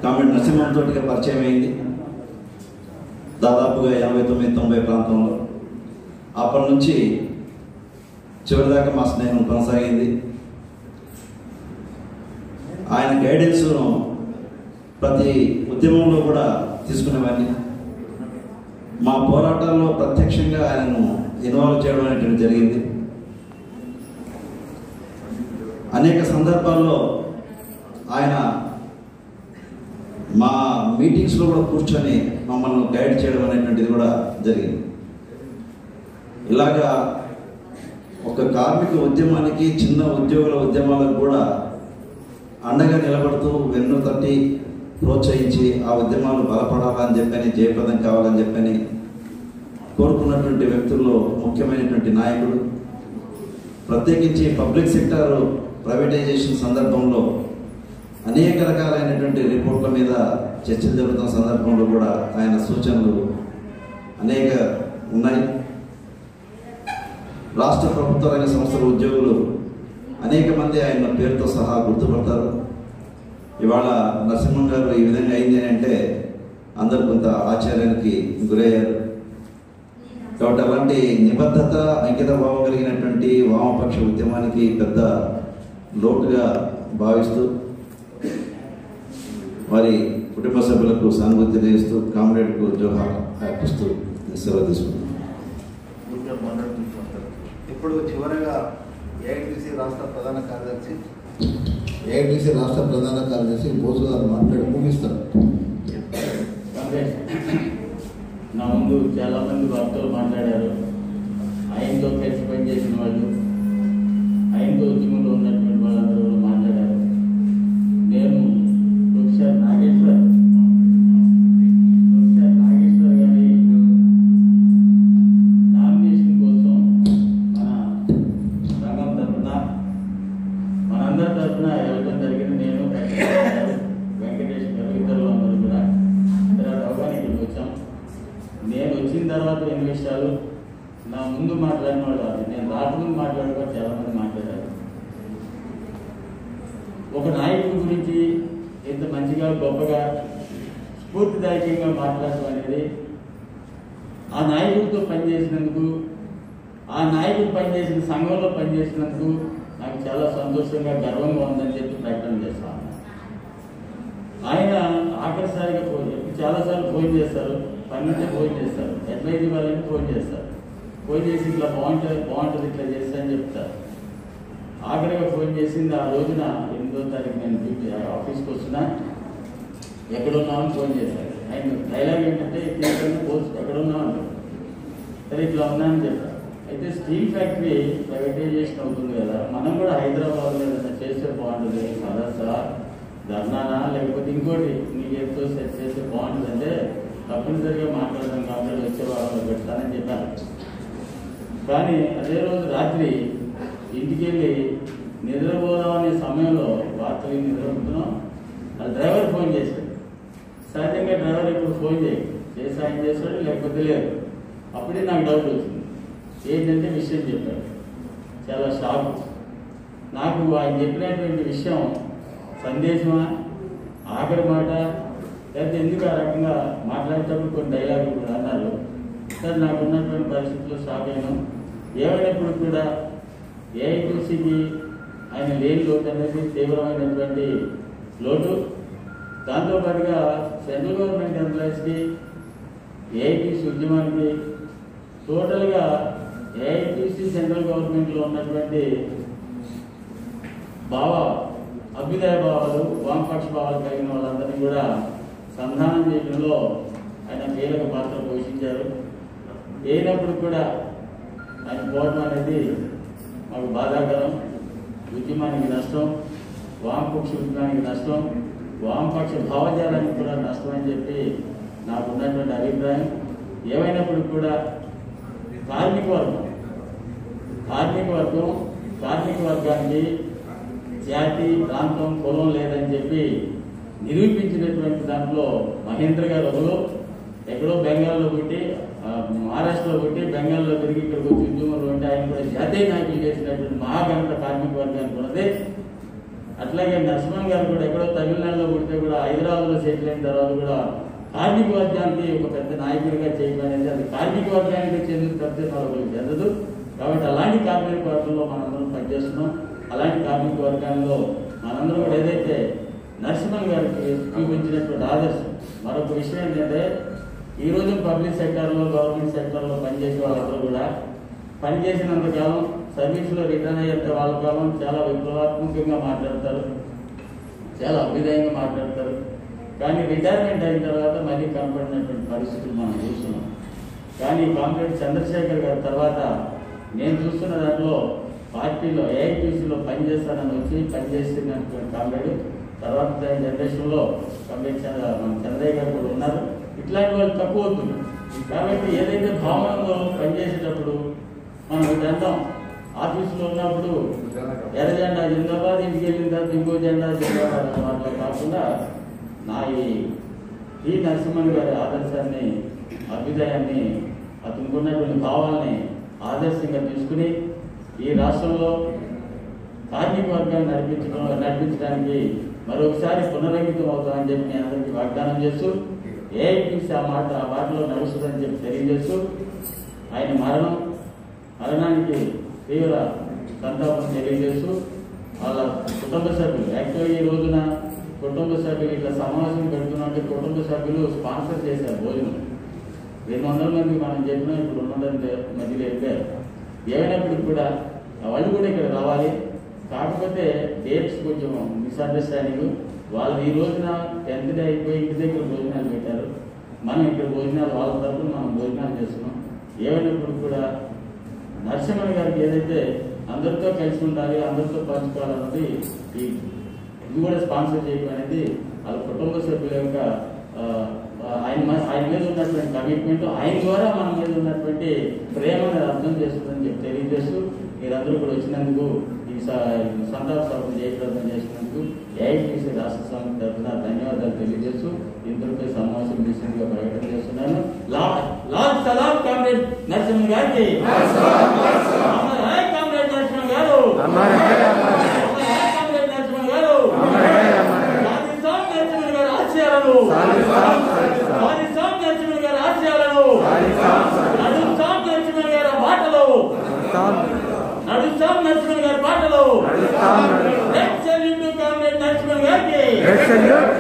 కామ్రేడ్ నరసింహన్ తోటిగా పరిచయం అయింది. దాదాపుగా 89-90 ప్రాంతంలో. అప్పటి నుంచి చివరిదాకా మా స్నేహం కొనసాగింది. ఆయన గైడెన్స్ను ప్రతి ఉద్యమంలో కూడా తీసుకునేవాడిని. మా పోరాటాల్లో ప్రత్యక్షంగా ఆయనను ఇన్వాల్వ్ చేయడం అనేటువంటి జరిగింది. అనేక సందర్భాల్లో ఆయన మా మీటింగ్స్లో కూడా కూర్చొని మమ్మల్ని గైడ్ చేయడం అనేటువంటిది కూడా జరిగింది. ఇలాగా ఒక కార్మిక ఉద్యమానికి, చిన్న ఉద్యోగుల ఉద్యమాలకు కూడా అండగా నిలబడుతూ వెన్ను తట్టి ప్రోత్సహించి ఆ ఉద్యమాలు బలపడాలని చెప్పని, జయప్రదం కావాలని చెప్పని కోరుకున్నటువంటి వ్యక్తుల్లో ముఖ్యమైనటువంటి నాయకుడు. ప్రత్యేకించి పబ్లిక్ సెక్టార్ ప్రైవేటైజేషన్ సందర్భంలో అనేక రకాలైనటువంటి రిపోర్ట్ల మీద చర్చలు జరుగుతున్న సందర్భంలో కూడా ఆయన సూచనలు అనేక ఉన్నాయి. రాష్ట్ర ప్రభుత్వ రంగ సంస్థల ఉద్యోగులు అనేక మంది ఆయన పేరుతో సహా గుర్తుపడతారు. ఇవాళ నరసింహన్ గారు ఈ విధంగా అయింది అంటే అందరూ కొంత ఆశ్చర్యానికి గురయ్యారు. కాబట్టి అలాంటి నిబద్ధత, అంకిత భావం కలిగినటువంటి వామపక్ష ఉద్యమానికి పెద్ద లోటుగా భావిస్తూ వారి కుటుంబ సభ్యులకు సానుభూతి తెలియజేస్తూ కామ్రేడ్కు జోహార్ అర్పిస్తూ సెలవు తీసుకున్నాను. ఇప్పుడు చివరగా ఏఐటీసీ రాష్ట్ర ప్రధాన కార్యదర్శి బోసు గారు మాట్లాడి ముగిస్తారు. నా ముందు చాలా మంది వక్తలు మాట్లాడారు. ఆయనతో కలిసి పనిచేసిన వాళ్ళు, ఆయనతో ఉద్యమంలో ఉన్నటువంటి వాళ్ళందరూ మాట్లాడారు. నేను ప్రొఫెసర్ నాగేశ్వర్ గారి నామినేషన్ కోసం మన రంగం తరఫున, మనందరి తరఫున వెళ్ళడం జరిగింది. నేను వెంకటేష్ గారు, ఇద్దరు అందరూ కూడా ఇక్కడికి వచ్చాం. నేను వచ్చిన తర్వాత ఎన్ని విషయాలు నా ముందు మాట్లాడిన వాళ్ళు, నేను రాకముందు మాట్లాడుకో చాలా మంది మాట్లాడారు. ఒక నాయకుడి గురించి ఎంత మంచిగా గొప్పగా స్ఫూర్తిదాయకంగా మాట్లాడటం అనేది ఆ నాయకుడితో పనిచేసినందుకు, ఆ నాయకుడు పనిచేసిన సంఘంలో పనిచేసినందుకు నాకు చాలా సంతోషంగా గర్వంగా ఉందని చెప్పి ప్రకటన చేస్తాను. ఆయన ఆఖరిసారిగా చాలాసార్లు ఫోన్ చేస్తారు, పని ఉంటే ఫోన్ చేస్తారు, అడ్వైజ్ ఇవ్వాలని ఫోన్ చేస్తారు. ఫోన్ చేసి ఇట్లా బాగుంటుంది ఇట్లా చేస్తా అని చెప్తారు. ఆఖరిగా ఫోన్ చేసింది ఆ రోజున 8వ తారీఖు నేను ఆఫీస్కి వస్తున్నా, ఎక్కడున్నామని ఫోన్ చేశారు. ఆయన డైలాగ్ ఏంటంటే ఎక్కడున్నాం అంటారు. సరే ఇట్లా ఉన్నానని చెప్పారు. అయితే స్టీల్ ఫ్యాక్టరీ ప్రైవేటైజేషన్ అవుతుంది కదా, మనం కూడా హైదరాబాద్లో ఏదైనా చేస్తే బాగుంటుంది, సదస్సా ధర్నానా లేకపోతే ఇంకోటి నీకు ఎంతో సెట్ చేస్తే బాగుంటుంది అంటే తప్పనిసరిగా మాట్లాడడం కాబట్టి వచ్చే వారంలో పెడతానని చెప్పారు. కానీ అదే రోజు రాత్రి ఇంటికి వెళ్ళి నిద్రపోదామనే సమయంలో వార్తలు నిద్రపోతున్నాం, ఆ డ్రైవర్ ఫోన్ చేశాడు. సహజంగా డ్రైవర్ ఇప్పుడు ఫోన్ చేసి ఆయన చేస్తాడు లేకపోతే లేదు. అప్పుడే నాకు డౌట్ వచ్చింది. ఏంటంటే విషయం చెప్పాడు, చాలా షాక్. నాకు ఆయన చెప్పినటువంటి విషయం సందేశమా, ఆఖరి మాట, లేకపోతే ఎందుకు ఆ రకంగా మాట్లాడేటప్పుడు కొన్ని డైలాగులు కూడా అన్నారు. సార్ నాకు ఉన్నటువంటి పరిస్థితుల్లో షాక్ అయినాం. ఏమైనప్పుడు కూడా ఏఐటీసీకి ఆయన లేని లోటు అనేది తీవ్రమైనటువంటి లోటు. దాంతోపాటుగా సెంట్రల్ గవర్నమెంట్ ఎంప్లాయీస్కి ఏఐటీసీ ఉద్యమానికి టోటల్గా ఏఐటీసీ సెంట్రల్ గవర్నమెంట్లో ఉన్నటువంటి అభ్యుదయ భావాలు, వామపక్ష భావాలు కలిగిన వాళ్ళందరినీ కూడా సంధానం చేయడంలో ఆయన కీలక పాత్ర పోషించారు. అయినప్పుడు కూడా ఆయన పోవడం అనేది మాకు బాధాకరం. ఉద్యమానికి నష్టం, వామపక్ష ఉద్యమానికి నష్టం, వామపక్ష భావజాలానికి కూడా నష్టం అని చెప్పి నాకు ఉన్నటువంటి అభిప్రాయం. ఏమైనప్పుడు కూడా కార్మిక వర్గానికి జాతి, ప్రాంతం, కులం లేదని చెప్పి నిరూపించినటువంటి దాంట్లో మహేంద్ర గారు ఎక్కడో బెంగాల్లో పుట్టి, మహారాష్ట్రలో పుట్టి బెంగాల్లో తిరిగి ఇక్కడికి వచ్చి ఉద్యమంలో ఉంటే ఆయన కూడా జాతీయ నాయకులు చేసినటువంటి మహాఘనత కార్మిక వర్గానికి ఉన్నది. అట్లాగే నరసింహన్ గారు కూడా ఎక్కడో తమిళనాడులో పుడితే కూడా హైదరాబాద్లో సెటిల్ అయిన తర్వాత కూడా కార్మిక వర్గానికి ఒక పెద్ద నాయకుడిగా చేయడం అనేది అది కార్మిక వర్గానికి చెందిన తప్పితే మరొకరికి చెందదు. కాబట్టి అలాంటి కార్మిక వర్గంలో మనందరం పనిచేస్తున్నాం. అలాంటి కార్మిక వర్గాల్లో మనందరం కూడా ఏదైతే నరసింహన్ గారికి చూపించినటువంటి ఆదర్శం. మరొక విషయం ఏంటంటే ఈ రోజు పబ్లిక్ సెక్టార్లో, గవర్నమెంట్ సెక్టార్లో పనిచేసే వాళ్ళందరూ కూడా పనిచేసినంతకాలం, సర్వీస్లో రిటర్న్ అయ్యేంత వాళ్ళ కాలం చాలా విప్లవాత్మకంగా మాట్లాడతారు, చాలా అభ్యుదయంగా మాట్లాడతారు. కానీ రిటైర్మెంట్ అయిన తర్వాత మళ్ళీ కనపడినటువంటి పరిస్థితులు మనం చూస్తున్నాం. కానీ కామ్రేడ్ చంద్రశేఖర్ గారి తర్వాత నేను చూస్తున్న దాంట్లో పార్టీలో ఏఐటీసీలో పనిచేస్తానని వచ్చి పనిచేస్తున్నటువంటి కామ్రేడ్ తర్వాత జనరేషన్లో కామ్రేడ్ చంద్రయ్య గారు కూడా ఉన్నారు. ఇట్లాంటి వాళ్ళు తక్కువ అవుతుంది. కాబట్టి ఏదైతే భావనలో పనిచేసేటప్పుడు మనం ఒకటి అంటాం, ఆఫీసులో ఉన్నప్పుడు ఎర్ర జెండా జిందాబాద్, ఇంటికి వెళ్ళిన తర్వాత ఇంకో జెండా జిందాబాద్ అన్న మాటలు కాకుండా నా ఈ నరసింహన్ గారి ఆదర్శాన్ని, అభ్యుదయాన్ని, అతనికి ఉన్నటువంటి భావాల్ని ఆదర్శంగా తీసుకుని ఈ రాష్ట్రంలో కార్మిక వర్గాన్ని నడిపించడానికి మరొకసారి పునరంకితం అవుతామని చెప్పి నేను అందరికీ వాగ్దానం చేస్తూ ఏఐటీసీ ఆ బాటలో నడుస్తుందని చెప్పి తెలియజేస్తూ ఆయన మరణానికి తీవ్ర సంతాపం తెలియజేస్తూ వాళ్ళ కుటుంబ సభ్యులు, యాక్చువల్గా ఈ రోజున కుటుంబ సభ్యులు ఇట్లా సమావేశం పెడుతున్నట్టు కుటుంబ సభ్యులు స్పాన్సర్ చేశారు భోజనం. 200 మందికి మనం చెప్పినా ఇప్పుడు 200 మధ్యలో వెళ్ళారు. ఏమైనప్పటికి కూడా వాళ్ళు కూడా ఇక్కడ రావాలి. కాకపోతే డేట్స్ కొంచెం మిస్అండర్స్టాండింగ్. వాళ్ళు ఈ రోజున 10th డే అయిపోయి ఇంటి దగ్గర భోజనాలు పెట్టారు. మనం ఇక్కడ భోజనాలు వాళ్ళ తరఫున మనం భోజనాలు చేస్తున్నాం. ఏమైనప్పుడు కూడా నరసింహన్ గారికి ఏదైతే అందరితో కలిసి ఉండాలి, అందరితో పంచుకోవాలన్నది ఇది కూడా స్పాన్సర్ చేయడం అనేది వాళ్ళ కుటుంబ సభ్యుల యొక్క ఆయన మీద ఉన్నటువంటి కమిట్మెంట్, ఆయన ద్వారా మన మీద ఉన్నటువంటి ప్రేమను అర్థం చేస్తుందని చెప్పి తెలియజేస్తూ మీరందరూ కూడా వచ్చినందుకు, ఈ సంతాప సభను జయప్రదం చేసినందుకు ఏఐటీసీ రాష్ట్ర సమితి తరఫున ధన్యవాదాలు తెలియజేస్తూ ఇంతటిపై సమావేశం చేసినట్టుగా ప్రకటన చేస్తున్నాను. లాల్ సలాం కామ్రేడ్ నరసింహన్ గారికి. కామ్రేడ్ నరసింహన్ గారు, కామ్రేడ్ నరసింహన్ గారు, నరసింహన్ గారు ఆశయాలను రెడ్ సెల్యూట్ కామ్రేడ్ నరసింహన్ గారికి. Red salute.